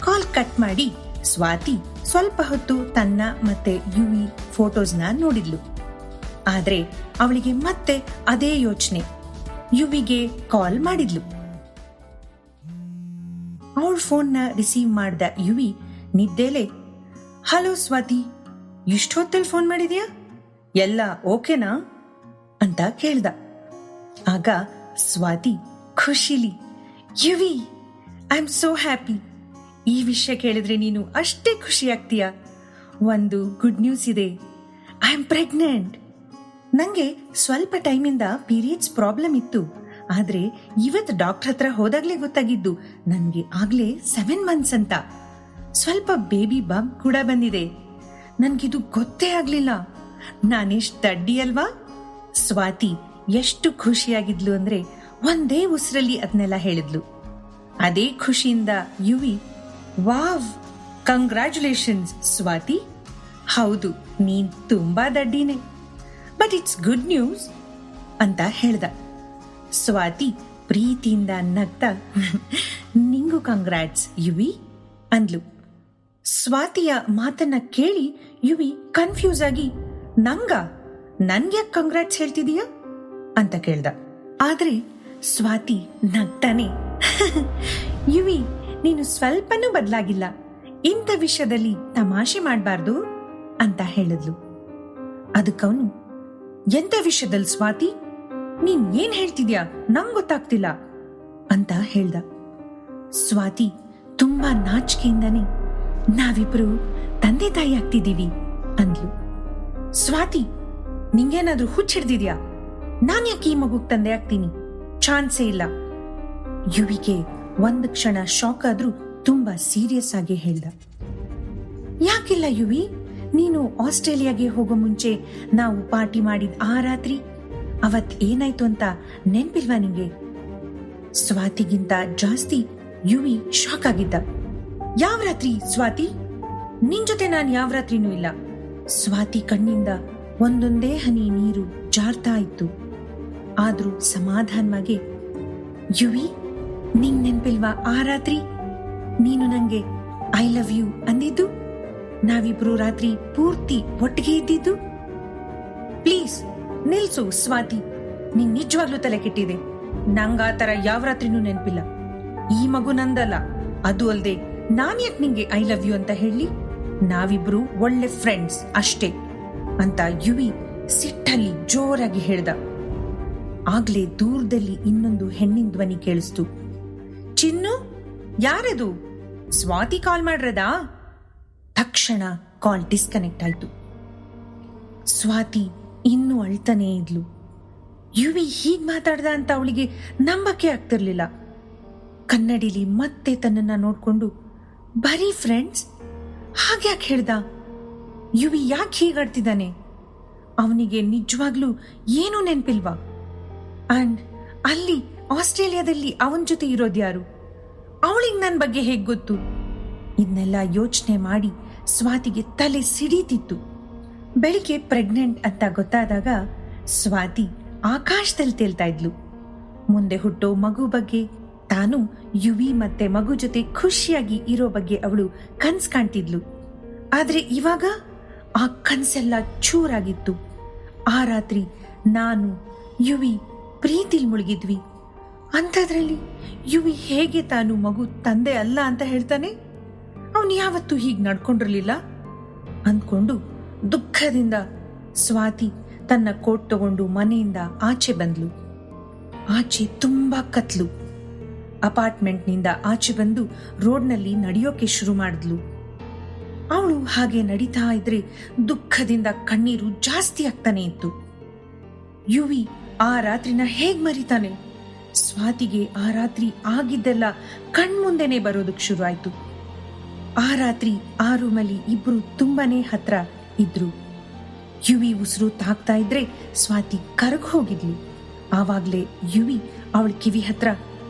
ಕಾಲ್ ಕಟ್ ಮಾಡಿ ಸ್ವಾತಿ ಸ್ವಲ್ಪ ಹೊತ್ತು ತನ್ನ ಮತ್ತೆ ಯುವಿ ಫೋಟೋಸ್ನ ನೋಡಿದ್ಲು. ಆದ್ರೆ ಅವಳಿಗೆ ಮತ್ತೆ ಅದೇ ಯೋಚನೆ. ಯುವಿಗೆ ಕಾಲ್ ಮಾಡಿದ್ಲು. ಅವಳ ಫೋನ್ನ ರಿಸೀವ್ ಮಾಡ್ದ ಯುವಿ ನಿದ್ದೆಲೆ, ಹಲೋ ಸ್ವಾತಿ, ಇಷ್ಟೊತ್ತಲ್ಲಿ ಫೋನ್ ಮಾಡಿದ್ಯಾ? ಎಲ್ಲ ಓಕೆನಾ ಅಂತ ಕೇಳ್ದ. ಆಗ ಸ್ವಾತಿ ಖುಷಿಲಿ, Yuvi, I am so happy. ಈ ವಿಷಯ ಕೇಳಿದ್ರೆ ನೀನು ಅಷ್ಟೇ ಖುಷಿ ಆಗ್ತೀಯ. ಒಂದು ಗುಡ್ ನ್ಯೂಸ್ ಇದೆ, ಐ ಆಮ್ ಪ್ರೆಗ್ನೆಂಟ್. ನಂಗೆ ಸ್ವಲ್ಪ ಟೈಮಿಂದ ಪೀರಿಯಡ್ಸ್ ಪ್ರಾಬ್ಲಮ್ ಇತ್ತು, ಆದ್ರೆ ಇವತ್ತು ಡಾಕ್ಟರ್ ಹತ್ರ ಹೋದಾಗ್ಲೇ ಗೊತ್ತಾಗಿದ್ದು ನನ್ಗೆ ಆಗ್ಲೇ 7 months ಅಂತ. ಸ್ವಲ್ಪ ಬೇಬಿ ಬಂಪ್ ಕೂಡ ಬಂದಿದೆ. ನನ್ಗಿದು ಗೊತ್ತೇ ಆಗ್ಲಿಲ್ಲ. ನಾನೆಷ್ಟು ದಡ್ಡಿ ಅಲ್ವಾ? ಸ್ವಾತಿ ಎಷ್ಟು ಖುಷಿಯಾಗಿದ್ಲು ಅಂದ್ರೆ ಒಂದೇ ಉಸಿರಲ್ಲಿ ಅದನ್ನೆಲ್ಲ ಹೇಳಿದ್ಲು. ಅದೇ ಖುಷಿಯಿಂದ ಯುವಿ, ವಾವ್, ಕಂಗ್ರ್ಯಾಚುಲೇಷನ್ಸ್ ಸ್ವಾತಿ. ಹೌದು, ನೀನ್ ತುಂಬಾ ದಡ್ಡಿನೇ, ಬಟ್ ಇಟ್ಸ್ ಗುಡ್ ನ್ಯೂಸ್ ಅಂತ ಹೇಳ್ದ. ಸ್ವಾತಿ ಪ್ರೀತಿಯಿಂದ ನಗ್ತಾ, ನಿಂಗೂ ಕಂಗ್ರಾಟ್ಸ್ ಯುವಿ ಅಂದ್ಲು. ಸ್ವಾತಿಯ ಮಾತನ್ನ ಕೇಳಿ ಯುವಿ ಕನ್ಫ್ಯೂಸ್ ಆಗಿ, ನನ್ಗ್ಯಾಕ್ ಕಂಗ್ರಾಟ್ಸ್ ಹೇಳ್ತಿದೀಯಾ ಅಂತ ಕೇಳ್ದ. ಆದ್ರೆ ಸ್ವಾತಿ ನಗ್ತಾನೆ, ಯುವಿ, ನೀನು ಸ್ವಲ್ಪನೂ ಬದಲಾಗಿಲ್ಲ, ಇಂಥ ವಿಷಯದಲ್ಲಿ ತಮಾಷೆ ಮಾಡಬಾರ್ದು ಅಂತ ಹೇಳಿದ್ಲು. ಅದಕ್ಕವನು, ಎಂತ ವಿಷಯದಲ್ಲಿ ಸ್ವಾತಿ? ನೀನ್ ಏನ್ ಹೇಳ್ತಿದ್ಯಾ? ನಂಗ್ ಗೊತ್ತಾಗ್ತಿಲ್ಲ ಅಂತ ಹೇಳ್ದ. ಸ್ವಾತಿ ತುಂಬಾ ನಾಚಿಕೆಯಿಂದಾನೆ, ನಾವಿಬ್ರು ತಂದೆ ತಾಯಿ ಆಗ್ತಿದ್ದೀವಿ ಅಂದ್ಲು. ಸ್ವಾತಿ, ನಿಂಗೇನಾದ್ರೂ ಹುಚ್ಚಿಡ್ದಿದ್ಯಾ? ನಾನ್ ಯಾಕೆ ಈ ಮಗುಗ್ ತಂದೆ ಆಗ್ತೀನಿ? ಚಾನ್ಸೇ ಇಲ್ಲ. ಯುವಿಗೆ ಒಂದು ಕ್ಷಣ ಶಾಕ್ ಆದ್ರೂ ತುಂಬಾ ಸೀರಿಯಸ್ ಆಗಿ ಹೇಳ್ದ. ಯಾಕಿಲ್ಲ ಯುವಿ, ನೀನು ಆಸ್ಟ್ರೇಲಿಯಾಗೆ ಹೋಗೋ ಮುಂಚೆ ನಾವು ಪಾರ್ಟಿ ಮಾಡಿದ ಆ ರಾತ್ರಿ ಅವತ್ ಏನಾಯ್ತು ಅಂತ ನೆನ್ಪಿಲ್ವಾ ನಿಂಗೆ? ಸ್ವಾತಿಗಿಂತ ಜಾಸ್ತಿ ಯುವಿ ಶಾಕ್ ಆಗಿದ್ದ. ಯಾವ ರಾತ್ರಿ ಸ್ವಾತಿ? ನಿನ್ ಜೊತೆ ನಾನ್ ಯಾವ ರಾತ್ರಿನೂ ಇಲ್ಲ. ಸ್ವಾತಿ ಕಣ್ಣಿಂದ ಒಂದೊಂದೇ ಹನಿ ನೀರು ಜಾರ್ತಾ ಇತ್ತು. ಆದ್ರೂ ಸಮಾಧಾನವಾಗಿ, ಯುವಿ, ನಿಂಗ್ ನೆನ್ಪಿಲ್ವಾ ಆ ರಾತ್ರಿ ನೀನು ನಂಗೆ ಐ ಲವ್ ಯು ಅಂದಿದ್ದು? ನಾವಿಬ್ರು ರಾತ್ರಿ ಪೂರ್ತಿ ಒಟ್ಟಿಗೆ ಇದ್ದಿದ್ದು? ಪ್ಲೀಸ್ ನಿಲ್ಸು ಸ್ವಾತಿ, ನಿಂಗ್ ನಿಜವಾಗ್ಲೂ ತಲೆ ಕೆಟ್ಟಿದೆ. ನಂಗ ಆ ತರ ಯಾವ ರಾತ್ರಿನೂ ನೆನ್ಪಿಲ್ಲ. ಈ ಮಗು ನಂದಲ್ಲ. ಅದು ಅಲ್ದೆ ನಾನ್ ಯಾಕೆ ನಿಂಗೆ ಐ ಲವ್ ಯು ಅಂತ ಹೇಳಿ? ನಾವಿಬ್ರು ಒಳ್ಳೆ ಫ್ರೆಂಡ್ಸ್ ಅಷ್ಟೇ ಅಂತ ಯುವಿ ಸಿಟ್ಟಲ್ಲಿ ಜೋರಾಗಿ ಹೇಳ್ದ. ಆಗ್ಲೇ ದೂರದಲ್ಲಿ ಇನ್ನೊಂದು ಹೆಣ್ಣಿನ ಧ್ವನಿ ಕೇಳಿಸ್ತು. ಚಿನ್ನು, ಯಾರದು? ಸ್ವಾತಿ ಕಾಲ್ ಮಾಡ್ರದಾ? ತಕ್ಷಣ ಕಾಲ್ ಡಿಸ್ಕನೆಕ್ಟ್ ಆಯ್ತು. ಸ್ವಾತಿ ಇನ್ನೂ ಅಳ್ತಾನೇ ಇದ್ಲು. ಯುವಿ ಹೀಗ್ ಮಾತಾಡ್ದ ಅಂತ ಅವಳಿಗೆ ನಂಬಕ್ಕೆ ಆಗ್ತಿರ್ಲಿಲ್ಲ. ಕನ್ನಡಿಲಿ ಮತ್ತೆ ತನ್ನನ್ನ ನೋಡ್ಕೊಂಡು, ಬರೀ ಫ್ರೆಂಡ್ಸ್ ಹಾಗ್ಯಾಕೆ ಹೇಳ್ದ? ಯುವಿ ಯಾಕೆ ಹೀಗಾಡ್ತಿದ್ದಾನೆ? ಅವನಿಗೆ ನಿಜವಾಗ್ಲೂ ಏನೂ ನೆನ್ಪಿಲ್ವಾ? ಅಂಡ್ ಅಲ್ಲಿ ಆಸ್ಟ್ರೇಲಿಯಾದಲ್ಲಿ ಅವನ ಜೊತೆ ಇರೋದ್ಯಾರು? ಅವಳಿಗೆ ನನ್ನ ಬಗ್ಗೆ ಹೇಗ್ ಗೊತ್ತು? ಇದನ್ನೆಲ್ಲ ಯೋಚನೆ ಮಾಡಿ ಸ್ವಾತಿಗೆ ತಲೆ ಸಿಡೀತಿತ್ತು. ಬೆಳಿಗ್ಗೆ ಪ್ರೆಗ್ನೆಂಟ್ ಅಂತ ಗೊತ್ತಾದಾಗ ಸ್ವಾತಿ ಆಕಾಶದಲ್ಲಿ ತೇಲ್ತಾ ಇದ್ಲು. ಮುಂದೆ ಹುಟ್ಟೋ ಮಗು ಬಗ್ಗೆ, ತಾನು ಯುವಿ ಮತ್ತೆ ಮಗು ಜೊತೆ ಖುಷಿಯಾಗಿ ಇರೋ ಬಗ್ಗೆ ಅವಳು ಕನ್ಸ್ ಕಾಣ್ತಿದ್ಲು. ಆದ್ರೆ ಇವಾಗ ಆ ಕನ್ಸೆಲ್ಲ ಚೂರಾಗಿತ್ತು. ಆ ರಾತ್ರಿ ನಾನು ಯುವಿ ಪ್ರೀತಿಲ್ ಮುಳುಗಿದ್ವಿ. ಅಂಥದ್ರಲ್ಲಿ ಯುವಿ ಹೇಗೆ ತಾನು ಮಗು ತಂದೆ ಅಲ್ಲ ಅಂತ ಹೇಳ್ತಾನೆ? ಅವನು ಯಾವತ್ತೂ ಹೀಗ್ ನಡ್ಕೊಂಡಿರ್ಲಿಲ್ಲ ಅಂದ್ಕೊಂಡು ದುಃಖದಿಂದ ಸ್ವಾತಿ ತನ್ನ ಕೋಟ್ ತಗೊಂಡು ಮನೆಯಿಂದ ಆಚೆ ಬಂದ್ಲು. ಆಚೆ ತುಂಬಾ ಕತ್ಲು. ಅಪಾರ್ಟ್ಮೆಂಟ್ನಿಂದ ಆಚೆ ಬಂದು ರೋಡ್ನಲ್ಲಿ ನಡೆಯೋಕೆ ಶುರು ಮಾಡಿದ್ಲು. ಅವಳು ಹಾಗೆ ನಡೀತಾ ಇದ್ರೆ ದುಃಖದಿಂದ ಕಣ್ಣೀರು ಜಾಸ್ತಿ ಆಗ್ತಾನೆ ಇತ್ತು. ಯುವಿ ಆ ರಾತ್ರಿನ ಹೇಗ್ ಮರಿತಾನೆ? ಸ್ವಾತಿಗೆ ಆ ರಾತ್ರಿ ಆಗಿದ್ದೆಲ್ಲ ಕಣ್ಮುಂದೆನೆ ಬರೋದಕ್ ಶುರು ಆಯ್ತು. ಆ ರಾತ್ರಿ ಆ ರೂಮಲ್ಲಿ ಇಬ್ರು ತುಂಬಾನೇ ಹತ್ರ ಇದ್ರು. ಯುವಿ ಉಸಿರು ತಾಕ್ತಾ ಇದ್ರೆ ಸ್ವಾತಿ ಕರಗ್ ಹೋಗಿದ್ಲು. ಆವಾಗ್ಲೇ ಯುವಿ ಅವಳ ಕಿವಿ ಹತ್ರ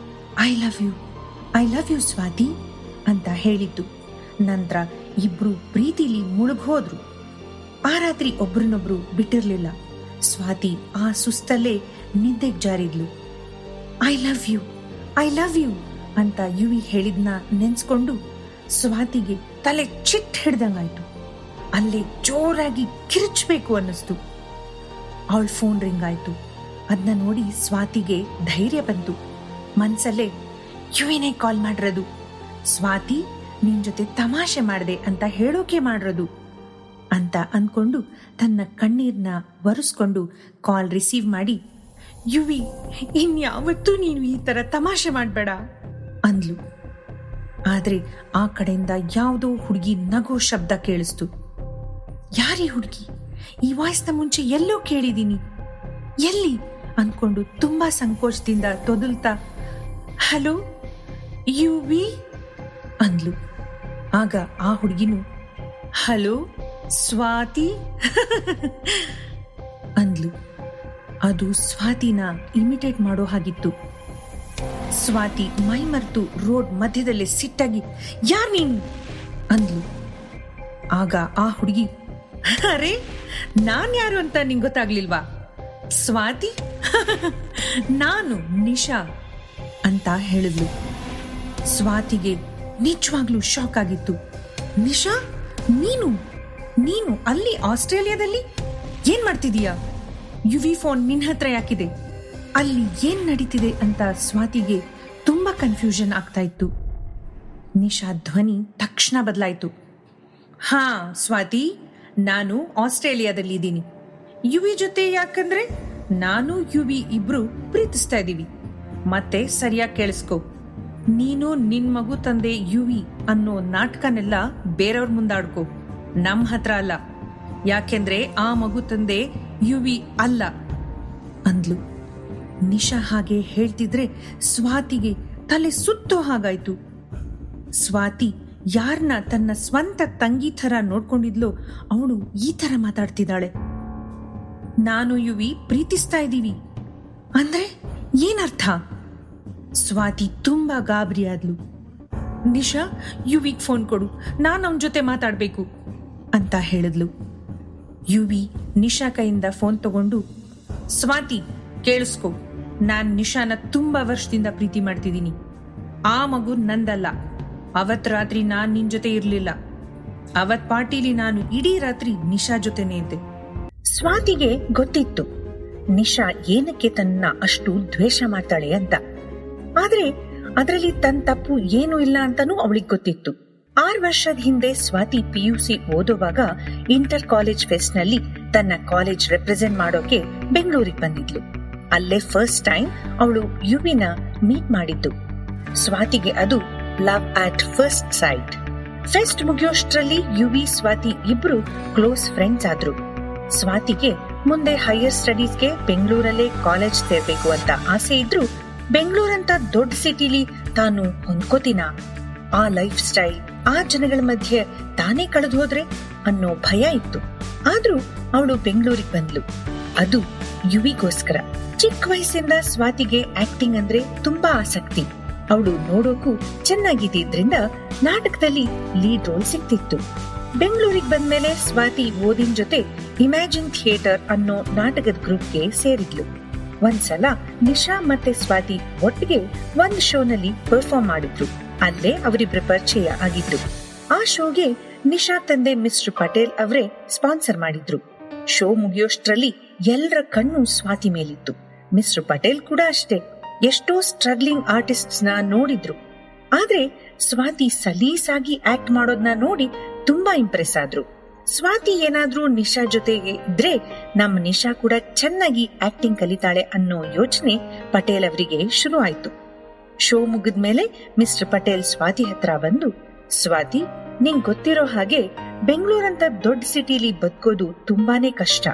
ಐ ಲವ್ ಯು ಸ್ವಾತಿ ಅಂತ ಹೇಳಿದ್ದು. ನಂತರ ಇಬ್ರು ಪ್ರೀತಿಲಿ ಮುಳುಗೋದ್ರು. ಆ ರಾತ್ರಿ ಒಬ್ರನ್ನೊಬ್ರು ಬಿಟ್ಟಿರ್ಲಿಲ್ಲ. ಸ್ವಾತಿ ಆ ಸುಸ್ತಲ್ಲೇ ನಿದ್ದೆಗ್ ಜಾರಿದ್ಲು. ಐ ಲವ್ ಯು ಅಂತ ಯುವಿ ಹೇಳಿದ್ನ ನೆನ್ಸ್ಕೊಂಡು ಸ್ವಾತಿಗೆ ತಲೆ ಚಿಟ್ ಹಿಡ್ದಂಗಾಯ್ತು. ಅಲ್ಲೇ ಜೋರಾಗಿ ಕಿರ್ಚ್ಬೇಕು ಅನ್ನಿಸ್ತು. ಅವಳ ಫೋನ್ ರಿಂಗ್ ಆಯ್ತು. ಅದನ್ನ ನೋಡಿ ಸ್ವಾತಿಗೆ ಧೈರ್ಯ ಬಂತು. ಮನ್ಸಲ್ಲೇ, ಯುವಿನೇ ಕಾಲ್ ಮಾಡಿರೋದು, ಸ್ವಾತಿ ನಿನ್ ಜೊತೆ ತಮಾಷೆ ಮಾಡ್ದೆ ಅಂತ ಹೇಳೋಕೆ ಮಾಡಿರೋದು ಅಂತ ಅನ್ಕೊಂಡು ತನ್ನ ಕಣ್ಣೀರ್ನ ಒರೆಸ್ಕೊಂಡು ಕಾಲ್ ರಿಸೀವ್ ಮಾಡಿ, ಯುವಿ, ಇನ್ಯಾವತ್ತೂ ನೀನು ಈ ತರ ತಮಾಷೆ ಮಾಡ್ಬೇಡ ಅಂದ್ಲು. ಆದ್ರೆ ಆ ಕಡೆಯಿಂದ ಯಾವುದೋ ಹುಡುಗಿ ನಗೋ ಶಬ್ದ ಕೇಳಿಸ್ತು. ಯಾರೀ ಹುಡುಗಿ? ಈ ವಾಯ್ಸ್ನ ಮುಂಚೆ ಎಲ್ಲೋ ಕೇಳಿದೀನಿ, ಎಲ್ಲಿ ಅನ್ಕೊಂಡು ತುಂಬಾ ಸಂಕೋಚದಿಂದ ತೊದಲ್ತಾ, ಹಲೋ ಯುವಿ ಅಂದ್ಲು. ಆಗ ಆ ಹುಡುಗಿನು, ಹಲೋ ಸ್ವಾತಿ ಅಂದ್ಲು. ಅದು ಸ್ವಾತಿನ ಇಮಿಟೇಟ್ ಮಾಡೋ ಹಾಗಿತ್ತು. ಸ್ವಾತಿ ಮೈ ಮರೆತು ರೋಡ್ ಮಧ್ಯದಲ್ಲೇ ಸಿಟ್ಟಾಗಿ, ಯಾರ್ ನೀನು ಅಂದ್ಲು. ಆಗ ಆ ಹುಡುಗಿ, ಅರೆ ನಾನ್ ಯಾರು ಅಂತ ನಿಂಗೆ ಗೊತ್ತಾಗ್ಲಿಲ್ವಾ ಸ್ವಾತಿ? ನಾನು ನಿಶಾ ಅಂತ ಹೇಳಿದ್ಲು. ಸ್ವಾತಿಗೆ ನಿಜವಾಗ್ಲೂ ಶಾಕ್ ಆಗಿತ್ತು. ನಿಶಾ, ನೀನು ಅಲ್ಲಿ ಆಸ್ಟ್ರೇಲಿಯಾದಲ್ಲಿ ಏನ್ ಮಾಡ್ತಿದೀಯಾ? ಯುವಿ ಫೋನ್ ನಿನ್ ಹತ್ರ ಯಾಕಿದೆ? ಅಲ್ಲಿ ಏನ್ ನಡೀತಿದೆ ಅಂತ ಸ್ವಾತಿಗೆ ತುಂಬಾ ಕನ್ಫ್ಯೂಷನ್ ಆಗ್ತಾ ಇತ್ತು. ನಿಶಾ ಧ್ವನಿ ತಕ್ಷಣ ಬದಲಾಯ್ತು. ಹಾ ಸ್ವಾತಿ, ನಾನು ಆಸ್ಟ್ರೇಲಿಯಾದಲ್ಲಿ ಇದ್ದೀನಿ. ಯುವಿ ಜೊತೆ ಯಾಕಂದ್ರೆ ನಾನು ಯುವಿ ಇಬ್ರು ಪ್ರೀತಿಸ್ತಾ ಇದೀವಿ. ಮತ್ತೆ ಸರಿಯಾಗಿ ಕೇಳಿಸ್ಕೊ, ನೀನು ನಿನ್ ಮಗು ತಂದೆ ಯುವಿ ಅನ್ನೋ ನಾಟಕನೆಲ್ಲ ಬೇರೆಯವ್ರ ಮುಂದಾಡ್ಕೊ, ನಮ್ ಹತ್ರ ಅಲ್ಲ. ಯಾಕೆಂದ್ರೆ ಆ ಮಗು ತಂದೆ ಯುವಿ ಅಲ್ಲ ಅಂದ್ಲು. ನಿಶಾ ಹಾಗೆ ಹೇಳ್ತಿದ್ರೆ ಸ್ವಾತಿಗೆ ತಲೆ ಸುತ್ತೋ ಹಾಗಾಯ್ತು. ಸ್ವಾತಿ ಯಾರನ್ನ ತನ್ನ ಸ್ವಂತ ತಂಗಿ ಥರ ನೋಡ್ಕೊಂಡಿದ್ಲೋ ಅವಳು ಈ ಥರ ಮಾತಾಡ್ತಿದ್ದಾಳೆ. ನಾನು ಯುವಿ ಪ್ರೀತಿಸ್ತಾ ಇದ್ದೀವಿ ಅಂದ್ರೆ ಏನರ್ಥ? ಸ್ವಾತಿ ತುಂಬಾ ಗಾಬರಿ ಆದ್ಲು. ನಿಶಾ, ಯುವಿಗ್ ಫೋನ್ ಕೊಡು, ನಾನು ಅವನ ಜೊತೆ ಮಾತಾಡ್ಬೇಕು ಅಂತ ಹೇಳಿದ್ಲು. ಯುವಿ ನಿಶಾ ಕೈಯಿಂದ ಫೋನ್ ತಗೊಂಡು, ಸ್ವಾತಿ ಕೇಳಿಸ್ಕೊ, ನಾನ್ ನಿಶಾನ ತುಂಬಾ ವರ್ಷದಿಂದ ಪ್ರೀತಿ ಮಾಡ್ತಿದ್ದೀನಿ. ಆ ಮಗು ನಂದಲ್ಲ. ಅವತ್ ರಾತ್ರಿ ನಾನ್ ನಿನ್ ಜೊತೆ ಇರ್ಲಿಲ್ಲ. ಅವತ್ ಪಾರ್ಟಿಲಿ ನಾನು ಇಡೀ ರಾತ್ರಿ ನಿಶಾ ಜೊತೆನೇ ಇದ್ದೆ. ಸ್ವಾತಿಗೆ ಗೊತ್ತಿತ್ತು ನಿಶಾ ಏನಕ್ಕೆ ತನ್ನ ಅಷ್ಟು ದ್ವೇಷ ಮಾಡ್ತಾಳೆ ಅಂತ. ಆದ್ರೆ ಅದರಲ್ಲಿ ತನ್ನ ತಪ್ಪು ಏನೂ ಇಲ್ಲ ಅಂತಾನೂ ಅವಳಿಗೆ ಗೊತ್ತಿತ್ತು. 6 ವರ್ಷದ ಹಿಂದೆ ಸ್ವಾತಿ PUC ಓದುವಾಗ ಇಂಟರ್ ಕಾಲೇಜ್ ಫೆಸ್ಟ್ ನಲ್ಲಿ ತನ್ನ ಕಾಲೇಜ್ ರೆಪ್ರೆಸೆಂಟ್ ಮಾಡೋಕೆ ಬೆಂಗಳೂರಿಗೆ ಬಂದಿದ್ಲು. ಅಲ್ಲೇ ಫಸ್ಟ್ ಟೈಮ್ ಅವಳು ಯುವಿನ ಮೀಟ್ ಮಾಡಿದ್ದು. ಸ್ವಾತಿಗೆ ಅದು love at first sight. Fest ಮುಗಿಯೋಷ್ಟ್ರಲ್ಲಿ ಯುವಿ ಸ್ವಾತಿ ಇಬ್ರು ಕ್ಲೋಸ್ ಫ್ರೆಂಡ್ಸ್ ಆದ್ರು. ಸ್ವಾತಿಗೆ ಮುಂದೆ ಹೈಯರ್ ಸ್ಟಡೀಸ್ಗೆ ಬೆಂಗಳೂರಲ್ಲೇ ಕಾಲೇಜ್ ಸೇರ್ಬೇಕು ಅಂತ ಆಸೆ ಇದ್ರು. ಬೆಂಗಳೂರಂತ ದೊಡ್ಡ ಸಿಟಿಲಿ ತಾನು ಹೊಂದ್ಕೋತೀನ? ಆ ಲೈಫ್ ಸ್ಟೈಲ್, ಆ ಜನಗಳ ಮಧ್ಯೆ ತಾನೇ ಕಳೆದು ಹೋದ್ರೆ ಅನ್ನೋ ಭಯ ಇತ್ತು. ಆದ್ರೂ ಅವಳು ಬೆಂಗಳೂರಿಗೆ ಬಂದ್ಲು, ಅದು ಯುವಿಗೋಸ್ಕರ. ಚಿಕ್ಕ ವಯಸ್ಸಿಂದ ಸ್ವಾತಿಗೆ ಆಕ್ಟಿಂಗ್ ಅಂದ್ರೆ ತುಂಬಾ ಆಸಕ್ತಿ. ಅವಳು ನೋಡೋಕು ಚೆನ್ನಾಗಿದ್ದಿದ್ರಿಂದ ನಾಟಕದಲ್ಲಿ ಲೀಡ್ ರೋಲ್ ಸಿಗ್ತಿತ್ತು. ಬೆಂಗಳೂರಿಗೆ ಬಂದ್ಮೇಲೆ ಸ್ವಾತಿ ಓದಿನ ಜೊತೆ ಇಮ್ಯಾಜಿನ್ ಥಿಯೇಟರ್ ಅನ್ನೋ ನಾಟಕದ ಗ್ರೂಪ್ಗೆ ಸೇರಿದ್ಲು. ಒಂದ್ಸಲ ನಿಶಾ ಮತ್ತೆ ಸ್ವಾತಿ ಒಟ್ಟಿಗೆ ಒಂದ್ ಶೋನಲ್ಲಿ ಪರ್ಫಾರ್ಮ್ ಮಾಡಿದ್ರು. ಅಲ್ಲೇ ಅವರಿಬ್ಬರ ಪರಿಚಯ ಆಗಿತ್ತು. ಆ ಶೋಗೆ ನಿಶಾ ತಂದೆ ಮಿಸ್ಟರ್ ಪಟೇಲ್ ಅವರೇ ಸ್ಪಾನ್ಸರ್ ಮಾಡಿದ್ರು. ಶೋ ಮುಗಿಯೋಷ್ಟ್ರಲ್ಲಿ ಎಲ್ಲರ ಕಣ್ಣು ಸ್ವಾತಿ ಮೇಲಿತ್ತು. ಮಿಸ್ಟರ್ ಪಟೇಲ್ ಕೂಡ ಅಷ್ಟೇ. ಎಷ್ಟೋ ಸ್ಟ್ರಗ್ಲಿಂಗ್ ಆರ್ಟಿಸ್ಟ್ಸ್ ನ ನೋಡಿದ್ರು. ಆದ್ರೆ ಸ್ವಾತಿ ಸಲೀಸಾಗಿ ಆಕ್ಟ್ ಮಾಡೋದನ್ನ ನೋಡಿ ತುಂಬಾ ಇಂಪ್ರೆಸ್ ಆದ್ರು. ಸ್ವಾತಿ ಏನಾದ್ರೂ ನಿಶಾ ಜೊತೆಗೆ ಇದ್ರೆ ನಮ್ಮ ನಿಶಾ ಕೂಡ ಚೆನ್ನಾಗಿ ಆಕ್ಟಿಂಗ್ ಕಲಿತಾಳೆ ಅನ್ನೋ ಯೋಚನೆ ಪಟೇಲ್ ಅವರಿಗೆ ಶುರು ಆಯ್ತು. ಶೋ ಮುಗಿದ್ಮೇಲೆ ಮಿಸ್ಟರ್ ಪಟೇಲ್ ಸ್ವಾತಿ ಹತ್ರ ಬಂದು, ಸ್ವಾತಿ, ನಿಂಗ್ ಗೊತ್ತಿರೋ ಹಾಗೆ ಬೆಂಗಳೂರಂತ ದೊಡ್ಡ ಸಿಟಿಲಿ ಬದುಕೋದು ತುಂಬಾನೇ ಕಷ್ಟ.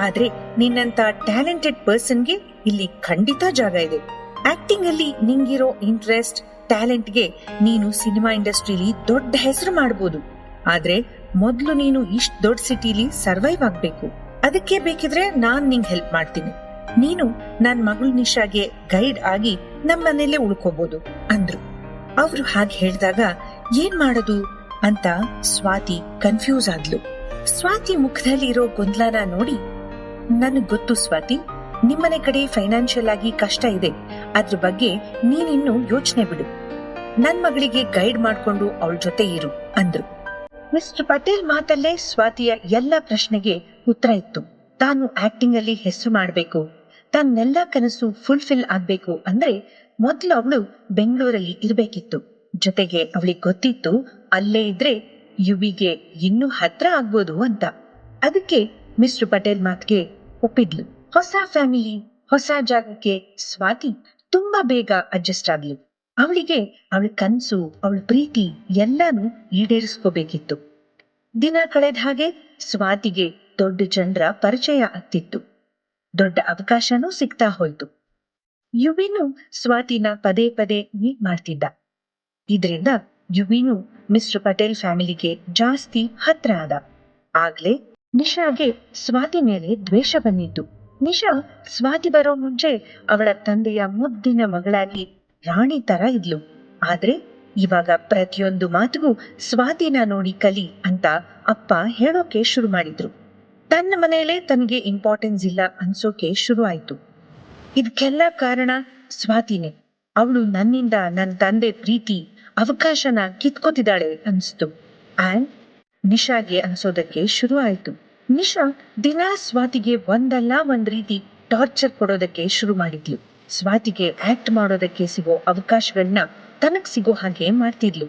ಆದ್ರೆ ನಿನ್ನಂತ ಟ್ಯಾಲೆಂಟೆಡ್ ಪರ್ಸನ್ಗೆ ಇಲ್ಲಿ ಖಂಡಿತ ಜಾಗ ಇದೆ. ಆಕ್ಟಿಂಗ್ ಅಲ್ಲಿ ನಿಂಗಿರೋ ಇಂಟ್ರೆಸ್ಟ್, ಟ್ಯಾಲೆಂಟ್ಗೆ ನೀನು ಸಿನಿಮಾ ಇಂಡಸ್ಟ್ರಿಲಿ ದೊಡ್ಡ ಹೆಸರು ಮಾಡಬಹುದು. ಆದ್ರೆ ಮೊದ್ಲು ನೀನು ಇಷ್ಟ್ ದೊಡ್ಡ ಸಿಟಿಲಿ ಸರ್ವೈವ್ ಆಗ್ಬೇಕು. ಅದಕ್ಕೆ ಬೇಕಿದ್ರೆ ನಾನ್ ನಿಂಗ್ ಹೆಲ್ಪ್ ಮಾಡ್ತೀನಿ. ನೀನು ನನ್ ಮಗಳು ನಿಶಾಗೆ ಗೈಡ್ ಆಗಿ ನಮ್ಮನೇಲೆ ಉಳ್ಕೋಬಹುದು ಅಂದ್ರು. ಅವ್ರು ಹಾಗೆ ಹೇಳಿದಾಗ ಏನ್ ಮಾಡೋದು ಅಂತ ಸ್ವಾತಿ ಕನ್ಫ್ಯೂಸ್ ಆದ್ಲು. ಸ್ವಾತಿ ಮುಖದಲ್ಲಿ ಇರೋ ಗೊಂದಲನ ನೋಡಿ, ನನಗ್ ಗೊತ್ತು ಸ್ವಾತಿ, ನಿಮ್ಮನೆ ಕಡೆ ಫೈನಾನ್ಷಿಯಲ್ ಆಗಿ ಕಷ್ಟ ಇದೆ. ಅದ್ರ ಬಗ್ಗೆ ನೀನಿನ್ನು ಯೋಚನೆ ಬಿಡು. ನನ್ ಮಗಳಿಗೆ ಗೈಡ್ ಮಾಡ್ಕೊಂಡು ಅವಳ ಜೊತೆ ಇರು ಅಂದ್ರು. ಮಿಸ್ಟರ್ ಪಟೇಲ್ ಮಾತಲ್ಲೇ ಸ್ವಾತಿಯ ಎಲ್ಲ ಪ್ರಶ್ನೆಗೆ ಉತ್ತರ ಇತ್ತು. ತಾನು ಆಕ್ಟಿಂಗ್ ಅಲ್ಲಿ ಹೆಸರು ಮಾಡ್ಬೇಕು, ತನ್ನೆಲ್ಲ ಕನಸು ಫುಲ್ಫಿಲ್ ಆಗ್ಬೇಕು ಅಂದ್ರೆ ಮೊದ್ಲು ಅವಳು ಬೆಂಗಳೂರಲ್ಲಿ ಇರ್ಬೇಕಿತ್ತು. ಜೊತೆಗೆ ಅವಳಿಗೆ ಗೊತ್ತಿತ್ತು ಅಲ್ಲೇ ಇದ್ರೆ ಯುವಿಗೆ ಇನ್ನೂ ಹತ್ರ ಆಗ್ಬೋದು ಅಂತ. ಅದಕ್ಕೆ ಮಿಸ್ಟರ್ ಪಟೇಲ್ ಮಾತಿಗೆ ಒಪ್ಪಿದ್ಲು. ಹೊಸ ಫ್ಯಾಮಿಲಿ, ಹೊಸ ಜಾಗಕ್ಕೆ ಸ್ವಾತಿ ತುಂಬಾ ಬೇಗ ಅಡ್ಜಸ್ಟ್ ಆಗ್ಲು. ಅವಳಿಗೆ ಅವಳ ಕನ್ಸು, ಅವಳ ಪ್ರೀತಿ ಎಲ್ಲಾನು ಈಡೇರಿಸ್ಕೋಬೇಕಿತ್ತು. ದಿನ ಕಳೆದ ಹಾಗೆ ಸ್ವಾತಿಗೆ ದೊಡ್ಡ ಜನರ ಪರಿಚಯ ಆಗ್ತಿತ್ತು. ದೊಡ್ಡ ಅವಕಾಶನೂ ಸಿಗ್ತಾ ಹೋಯ್ತು. ಯುವಿನು ಸ್ವಾತಿನ ಪದೇ ಪದೇ ಮೀಟ್ ಮಾಡ್ತಿದ್ದ. ಇದರಿಂದ ಯುವಿನು ಮಿಸ್ಟರ್ ಪಟೇಲ್ ಫ್ಯಾಮಿಲಿಗೆ ಜಾಸ್ತಿ ಹತ್ರ ಆದ. ಆಗ್ಲೇ ನಿಶಾಗೆ ಸ್ವಾತಿ ಮೇಲೆ ದ್ವೇಷ ಬಂದಿತ್ತು. ನಿಶಾ ಸ್ವಾತಿ ಬರೋ ಮುಂಚೆ ಅವಳ ತಂದೆಯ ಮುದ್ದಿನ ಮಗಳಾಗಿ ರಾಣಿ ತರ ಇದ್ಲು. ಆದ್ರೆ ಇವಾಗ ಪ್ರತಿಯೊಂದು ಮಾತಿಗೂ ಸ್ವಾತಿನ ನೋಡಿ ಕಲಿ ಅಂತ ಅಪ್ಪ ಹೇಳೋಕೆ ಶುರು ಮಾಡಿದ್ರು. ತನ್ನ ಮನೆಯಲ್ಲೇ ತನಗೆ ಇಂಪಾರ್ಟೆನ್ಸ್ ಇಲ್ಲ ಅನ್ಸೋಕೆ ಶುರು ಆಯ್ತು. ಇದಕ್ಕೆಲ್ಲ ಕಾರಣ ಸ್ವಾತಿನೇ. ಅವಳು ನನ್ನಿಂದ ನನ್ನ ತಂದೆ ಪ್ರೀತಿ, ಅವಕಾಶನ ಕಿತ್ಕೋತಿದ್ದಾಳೆ ಅನ್ಸ್ತು. ಆಂಡ್ ನಿಶಾಗೆ ಅನ್ಸೋದಕ್ಕೆ ಶುರು ಆಯ್ತು. ನಿಶಾ ದಿನ ಸ್ವಾತಿಗೆ ಒಂದಲ್ಲ ಒಂದ್ ರೀತಿ ಟಾರ್ಚರ್ ಕೊಡೋದಕ್ಕೆ ಶುರು ಮಾಡಿದ್ಲು. ಸ್ವಾತಿಗೆ ಆಕ್ಟ್ ಮಾಡೋದಕ್ಕೆ ಸಿಗೋ ಅವಕಾಶಗಳನ್ನ ತನಗ್ ಸಿಗೋ ಹಾಗೆ ಮಾಡ್ತಿದ್ಲು.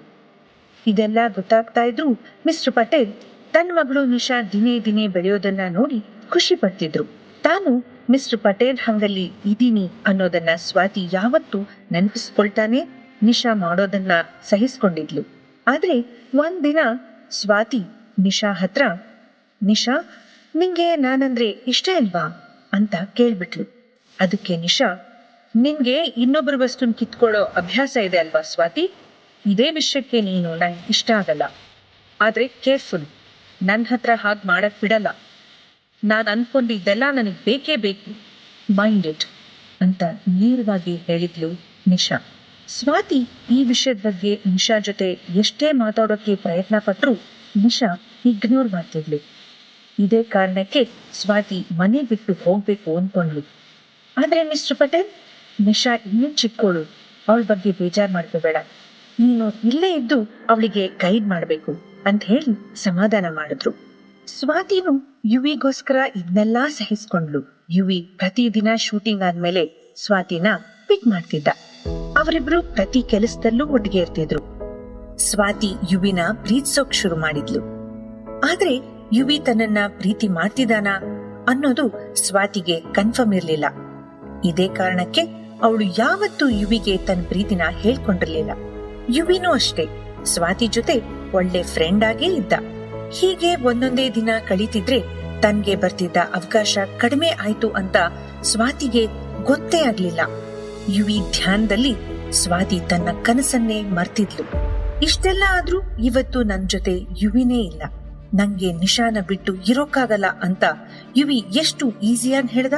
ಇದೆಲ್ಲ ಗೊತ್ತಾಗ್ತಾ ಇದ್ರು ಮಿಸ್ಟರ್ ಪಟೇಲ್ ತನ್ನ ಮಗಳು ನಿಶಾ ದಿನೇ ದಿನೇ ಬೆಳೆಯೋದನ್ನ ನೋಡಿ ಖುಷಿ ಪಡ್ತಿದ್ರು. ತಾನು ಮಿಸ್ಟರ್ ಪಟೇಲ್ ಹಂಗಲ್ಲಿ ಇದೀನಿ ಅನ್ನೋದನ್ನ ಸ್ವಾತಿ ಯಾವತ್ತೂ ನೆನಪಿಸ್ಕೊಳ್ತಾನೆ ನಿಶಾ ಮಾಡೋದನ್ನ ಸಹಿಸ್ಕೊಂಡಿದ್ಲು. ಆದ್ರೆ ಒಂದಿನ ಸ್ವಾತಿ ನಿಶಾ ಹತ್ರ, ನಿಶಾ, ನಿಂಗೆ ನಾನಂದ್ರೆ ಇಷ್ಟ ಇಲ್ವಾ ಅಂತ ಕೇಳ್ಬಿಟ್ಲು. ಅದಕ್ಕೆ ನಿಶಾ, ನಿನ್ಗೆ ಇನ್ನೊಬ್ಬರ ವಸ್ತುನ್ ಕಿತ್ಕೊಳ್ಳೋ ಅಭ್ಯಾಸ ಇದೆ ಅಲ್ವಾ ಸ್ವಾತಿ, ಇದೇ ವಿಷಯಕ್ಕೆ ನೀನು ನಂಗೆ ಇಷ್ಟ ಆಗಲ್ಲ. ಆದ್ರೆ ಕೇರ್ಫುಲ್, ನನ್ನ ಹತ್ರ ಹಾಗೆ ಮಾಡಕ್ ಬಿಡಲ್ಲ. ನಾನು ಅನ್ಕೊಂಡಿದ್ದೆಲ್ಲ ನನಗೆ ಬೇಕೇ ಬೇಕು, ಮೈಂಡ್ ಇಟ್ ಅಂತ ನೇರವಾಗಿ ಹೇಳಿದ್ಲು ನಿಶಾ. ಸ್ವಾತಿ ಈ ವಿಷಯದ ಬಗ್ಗೆ ನಿಶಾ ಜೊತೆ ಎಷ್ಟೇ ಮಾತಾಡೋಕೆ ಪ್ರಯತ್ನ ಪಟ್ಟರು ನಿಶಾ ಇಗ್ನೋರ್ ಮಾಡ್ತಿದ್ಲು. ಇದೇ ಕಾರಣಕ್ಕೆ ಸ್ವಾತಿ ಮನೆ ಬಿಟ್ಟು ಹೋಗ್ಬೇಕು ಅಂದ್ಕೊಂಡ್ಲು. ಆದ್ರೆ ಮಿಸ್ಟರ್ ಪಟೇಲ್, ನಿಶಾ ಇನ್ನೂ ಚಿಕ್ಕೋಳು, ಅವಳ ಬಗ್ಗೆ ಬೇಜಾರು ಮಾಡ್ಕೋಬೇಡ, ನೀನು ಇಲ್ಲೇ ಇದ್ದು ಅವಳಿಗೆ ಗೈಡ್ ಮಾಡಬೇಕು ಅಂತ ಹೇಳಿ ಸಮಾಧಾನ ಮಾಡಿದ್ರು. ಸ್ವಾತಿನು ಯುವಿಗೋಸ್ಕರ ಇದನ್ನೆಲ್ಲಾ ಸಹಿಸ್ಕೊಂಡ್ಲು. ಯುವಿ ಪ್ರತಿದಿನ ಶೂಟಿಂಗ್ ಆದ್ಮೇಲೆ ಸ್ವಾತಿನ ಪಿಕ್ ಮಾಡ್ತಿದ್ದ. ಅವರಿಬ್ರು ಪ್ರತಿ ಕೆಲಸದಲ್ಲೂ ಒಟ್ಟಿಗೆ ಇರ್ತಿದ್ರು. ಸ್ವಾತಿ ಯುವಿನ ಪ್ರೀತಿಸೋಕ್ ಶುರು ಮಾಡಿದ್ಲು. ಆದ್ರೆ ಯುವಿ ತನ್ನನ್ನ ಪ್ರೀತಿ ಮಾಡ್ತಿದ್ದಾನ ಅನ್ನೋದು ಸ್ವಾತಿಗೆ ಕನ್ಫರ್ಮ್ ಇರ್ಲಿಲ್ಲ. ಇದೇ ಕಾರಣಕ್ಕೆ ಅವಳು ಯಾವತ್ತೂ ಯುವಿಗೆ ತನ್ನ ಪ್ರೀತಿನ ಹೇಳ್ಕೊಂಡಿರ್ಲಿಲ್ಲ. ಯುವಿನೂ ಅಷ್ಟೇ ಸ್ವಾತಿ ಜೊತೆ ಒಳ್ಳೆ ಫ್ರೆಂಡ್ ಆಗೇ ಇದ್ದ. ಹೀಗೆ ಒಂದೊಂದೇ ದಿನ ಕಳೀತಿದ್ರೆ ತನ್ಗೆ ಬರ್ತಿದ್ದ ಅವಕಾಶ ಕಡಿಮೆ ಆಯ್ತು ಅಂತ ಸ್ವಾತಿಗೆ ಗೊತ್ತೇ ಆಗ್ಲಿಲ್ಲ. ಯುವಿ ಧ್ಯಾನದಲ್ಲಿ ಸ್ವಾತಿ ತನ್ನ ಕನಸನ್ನೇ ಮರ್ತಿದ್ಲು. ಇಷ್ಟೆಲ್ಲ ಆದ್ರೂ ಇವತ್ತು ನನ್ ಜೊತೆ ಯುವಿನೇ ಇಲ್ಲ, ನಂಗೆ ನಿಶಾನ ಬಿಟ್ಟು ಇರೋಕ್ಕಾಗಲ್ಲ ಅಂತ ಯುವಿ ಎಷ್ಟು ಈಸಿಯಾಗಿ ಹೇಳ್ದ.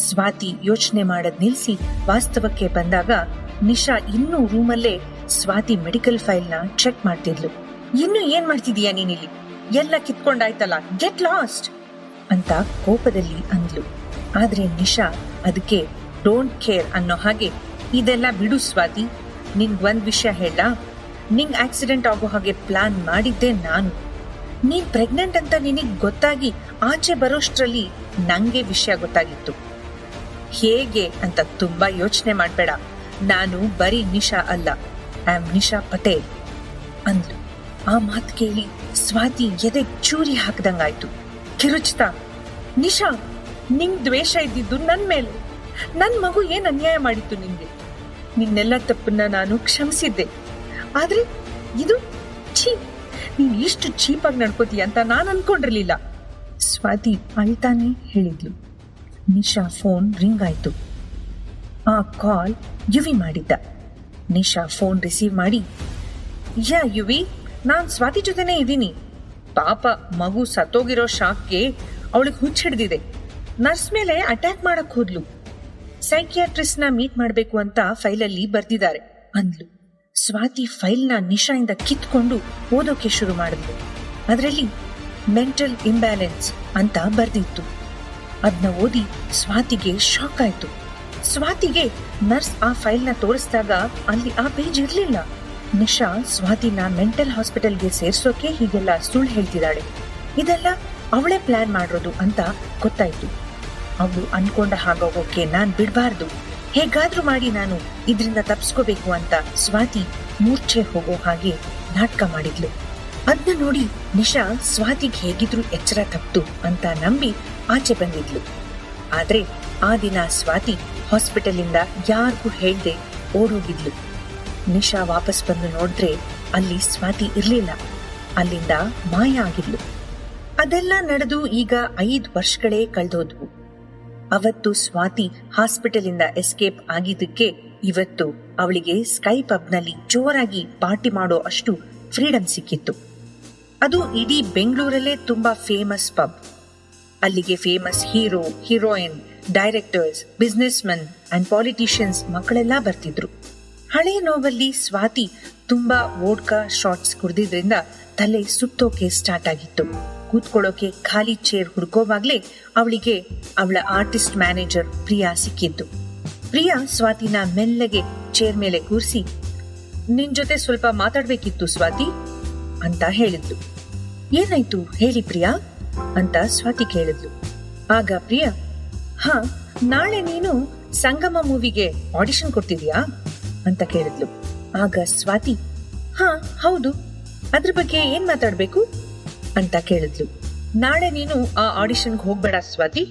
ಸ್ವಾತಿ ಯೋಚನೆ ಮಾಡದ್ ನಿಲ್ಸಿ ವಾಸ್ತವಕ್ಕೆ ಬಂದಾಗ ನಿಶಾ ಇನ್ನೂ ರೂಮಲ್ಲೇ ಸ್ವಾತಿ ಮೆಡಿಕಲ್ ಫೈಲ್ ನ ಚೆಕ್ ಮಾಡ್ತಿದ್ಲು. ಇನ್ನು ಏನ್ ಮಾಡ್ತಿದೀಯ ನೀನಿಲ್ಲಿ, ಎಲ್ಲ ಕಿತ್ಕೊಂಡಾಯ್ತಲ್ಲ, ಗೆಟ್ ಲಾಸ್ಟ್ ಅಂತ ಕೋಪದಲ್ಲಿ ಅಂದ್ಲು. ಆದ್ರೆ ನಿಶಾ ಅದಕ್ಕೆ ಡೋಂಟ್ ಕೇರ್ ಅನ್ನೋ ಹಾಗೆ, ಇದೆಲ್ಲ ಬಿಡು ಸ್ವಾತಿ, ನಿಂಗ್ ಒಂದ್ ವಿಷಯ ಹೇಳ, ನಿಂಗ್ ಆಕ್ಸಿಡೆಂಟ್ ಆಗೋ ಹಾಗೆ ಪ್ಲಾನ್ ಮಾಡಿದ್ದೆ ನಾನು. ನೀನ್ ಪ್ರೆಗ್ನೆಂಟ್ ಅಂತ ನಿನಗ್ ಗೊತ್ತಾಗಿ ಆಚೆ ಬರೋಷ್ಟ್ರಲ್ಲಿ ನಂಗೆ ವಿಷಯ ಗೊತ್ತಾಗಿತ್ತು. ಹೇಗೆ ಅಂತ ತುಂಬಾ ಯೋಚನೆ ಮಾಡ್ಬೇಡ, ನಾನು ಬರೀ ನಿಶಾ ಅಲ್ಲ, ಐ ಆಮ್ ನಿಶಾ ಪಟೇಲ್ ಅಂದ್ಲು. ಆ ಮಾತು ಕೇಳಿ ಸ್ವಾತಿ ಎದೆ ಚೂರಿ ಹಾಕ್ದಂಗಾಯ್ತು. ಕಿರುಚ್ತಾ, ನಿಶಾ, ನಿಂಗ್ ದ್ವೇಷ ಇದ್ದಿದ್ದು ನನ್ ಮೇಲೆ. ನನ್ ಮಗು ಏನ್ ಅನ್ಯಾಯ ಮಾಡಿತ್ತು ನಿನ್ಗೆ? ನಿನ್ನೆಲ್ಲ ತಪ್ಪನ್ನ ನಾನು ಕ್ಷಮಿಸಿದ್ದೆ. ಆದ್ರೆ ಇದು ಛೀ, ನೀನ್ ಇಷ್ಟು ಚೀಪಾಗಿ ನಡ್ಕೋತೀಯ ಅಂತ ನಾನ್ ಅನ್ಕೊಂಡಿರ್ಲಿಲ್ಲ. ಸ್ವಾತಿ ಅಳ್ತಾನೆ ಹೇಳಿದ್ಲು. ನಿಶಾ ಫೋನ್ ರಿಂಗ್ ಆಯ್ತು. ಆ ಕಾಲ್ ಯುವಿ ಮಾಡಿದ್ದ. ನಿಶಾ ಫೋನ್ ರಿಸೀವ್ ಮಾಡಿ, ಯಾ ಯುವಿ, ನಾನ್ ಸ್ವಾತಿ ಜೊತೆನೇ ಇದ್ದೀನಿ. ಪಾಪ ಮಗು ಸತ್ತೋಗಿರೋ ಶಾಕ್ಗೆ ಅವಳಿಗೆ ಹುಚ್ಚ ಹಿಡ್ದಿದೆ. ನರ್ಸ್ ಮೇಲೆ ಅಟ್ಯಾಕ್ ಮಾಡಕ್ ಹೋದ್ಲು. ಸೈಕಿಯಾಟ್ರಿಸ್ಟ್ ನ ಮೀಟ್ ಮಾಡ್ಬೇಕು ಅಂತ ಫೈಲಲ್ಲಿ ಬರ್ದಿದ್ದಾರೆ ಅಂದ್ಲು. ಸ್ವಾತಿ ಫೈಲ್ನ ನಿಶಾಯಿಂದ ಕಿತ್ಕೊಂಡು ಓದೋಕೆ ಶುರು ಮಾಡಿದ್ಲು. ಅದರಲ್ಲಿ ಮೆಂಟಲ್ ಇಂಬ್ಯಾಲೆನ್ಸ್ ಅಂತ ಬರ್ದಿತ್ತು. ಅದನ್ನ ಓದಿ ಸ್ವಾತಿಗೆ ಶಾಕ್ ಆಯ್ತು. ಸ್ವಾತಿಗೆ ನರ್ಸ್ ಆ ಫೈಲ್ನ ತೋರಿಸಿದಾಗ ಅಲ್ಲಿ ಆ ಪೇಜ್ ಇರ್ಲಿಲ್ಲ. ನಿಶಾ ಸ್ವಾತಿನ ಮೆಂಟಲ್ ಹಾಸ್ಪಿಟಲ್ಗೆ ಸೇರ್ಸೋಕೆ ಹೀಗೆಲ್ಲ ಸುಳ್ಳು ಹೇಳ್ತಿದ್ದಾಳೆ. ಇದೆಲ್ಲ ಅವಳೇ ಪ್ಲಾನ್ ಮಾಡಿರೋದು ಅಂತ ಗೊತ್ತಾಯ್ತು. ಅವಳು ಅನ್ಕೊಂಡ ಹಾಗೋಗೋಕೆ ನಾನ್ ಬಿಡ್ಬಾರ್ದು, ಹೇಗಾದ್ರೂ ಮಾಡಿ ನಾನು ಇದರಿಂದ ತಪ್ಸ್ಕೋಬೇಕು ಅಂತ ಸ್ವಾತಿ ಮೂರ್ಛೆ ಹೋಗೋ ಹಾಗೆ ನಾಟಕ ಮಾಡಿದ್ಲು. ಅದನ್ನ ನೋಡಿ ನಿಶಾ ಸ್ವಾತಿಗೆ ಹೇಗಿದ್ರು ಎಚ್ಚರ ತಪ್ತು ಅಂತ ನಂಬಿ ಆಚೆ ಬಂದಿದ್ಲು. ಆದ್ರೆ ಆ ದಿನ ಸ್ವಾತಿ ಹಾಸ್ಪಿಟಲ್ ಇಂದ ಯಾರಿಗೂ ಹೇಳ್ದೆ ಓಡೋಗಿದ್ಲು. ನಿಶಾ ವಾಪಸ್ ಬಂದು ನೋಡಿದ್ರೆ ಅಲ್ಲಿ ಸ್ವಾತಿ ಇರ್ಲಿಲ್ಲ, ಅಲ್ಲಿಂದ ಮಾಯ ಆಗಿದ್ಲು. ಅದೆಲ್ಲ ನಡೆದು ಈಗ 5 ವರ್ಷಗಳೇ ಕಳೆದೋದ್ವು. ಅವತ್ತು ಸ್ವಾತಿ ಹಾಸ್ಪಿಟಲ್ ಇಂದ ಎಸ್ಕೇಪ್ ಆಗಿದ್ದಕ್ಕೆ ಇವತ್ತು ಅವಳಿಗೆ ಸ್ಕೈ ಪಬ್ ನಲ್ಲಿ ಜೋರಾಗಿ ಪಾರ್ಟಿ ಮಾಡೋ ಅಷ್ಟು ಫ್ರೀಡಮ್ ಸಿಕ್ಕಿತ್ತು. ಅದು ಇಡೀ ಬೆಂಗಳೂರಲ್ಲೇ ತುಂಬಾ ಫೇಮಸ್ ಪಬ್. ಅಲ್ಲಿಗೆ famous hero, heroine, directors, business men and politicians ಮಕ್ಕಳೆಲ್ಲ ಬರ್ತಿದ್ರು. ಹಳೆ ನೋವಲ್ಲಿ ಸ್ವಾತಿ ತುಂಬಾ ವೋಡ್ಕಾ ಶಾಟ್ಸ್ ಕುಡ್ದಿದ್ರಿಂದ ತಲೆ ಸುತ್ತೋಕೆ ಸ್ಟಾರ್ಟ್ ಆಗಿತ್ತು. ಕೂತ್ಕೊಳ್ಳೋಕೆ ಖಾಲಿ ಚೇರ್ ಹುಡ್ಕೋವಾಗ್ಲೇ ಅವಳಿಗೆ ಅವಳ ಆರ್ಟಿಸ್ಟ್ ಮ್ಯಾನೇಜರ್ ಪ್ರಿಯಾ ಸಿಕ್ಕಿದ್ದು. ಪ್ರಿಯಾ ಸ್ವಾತಿನ ಮೆಲ್ಲಗೆ ಚೇರ್ ಮೇಲೆ ಕೂರಿಸಿ, ನಿನ್ ಜೊತೆ ಸ್ವಲ್ಪ ಮಾತಾಡ್ಬೇಕಿತ್ತು ಸ್ವಾತಿ ಅಂತ ಹೇಳಿದ್ಲು. ಏನಾಯ್ತು ಹೇಳಿ ಪ್ರಿಯಾ ಅಂತ ಸ್ವಾತಿ ಕೇಳಿದ್ಲು. ಆಗ ಪ್ರಿಯಾ, ಹಾ, ನಾಳೆ ನೀನು ಸಂಗಮ ಮೂವಿಗೆ ಆಡಿಷನ್ ಕೊಡ್ತಿದ್ಯಾ ಅಂತ ಕೇಳಿದ್ಲು. ಆಗ ಸ್ವಾತಿ, ಹಾ ಹೌದು, ಅದ್ರ ಬಗ್ಗೆ ಏನ್ ಮಾತಾಡ್ಬೇಕು ಅಂತ ಕೇಳಿದ್ಲು. ನಾಳೆ ನೀನು ಆ ಆಡಿಷನ್ಗೆ ಹೋಗ್ಬೇಡ ಸ್ವಾತಿ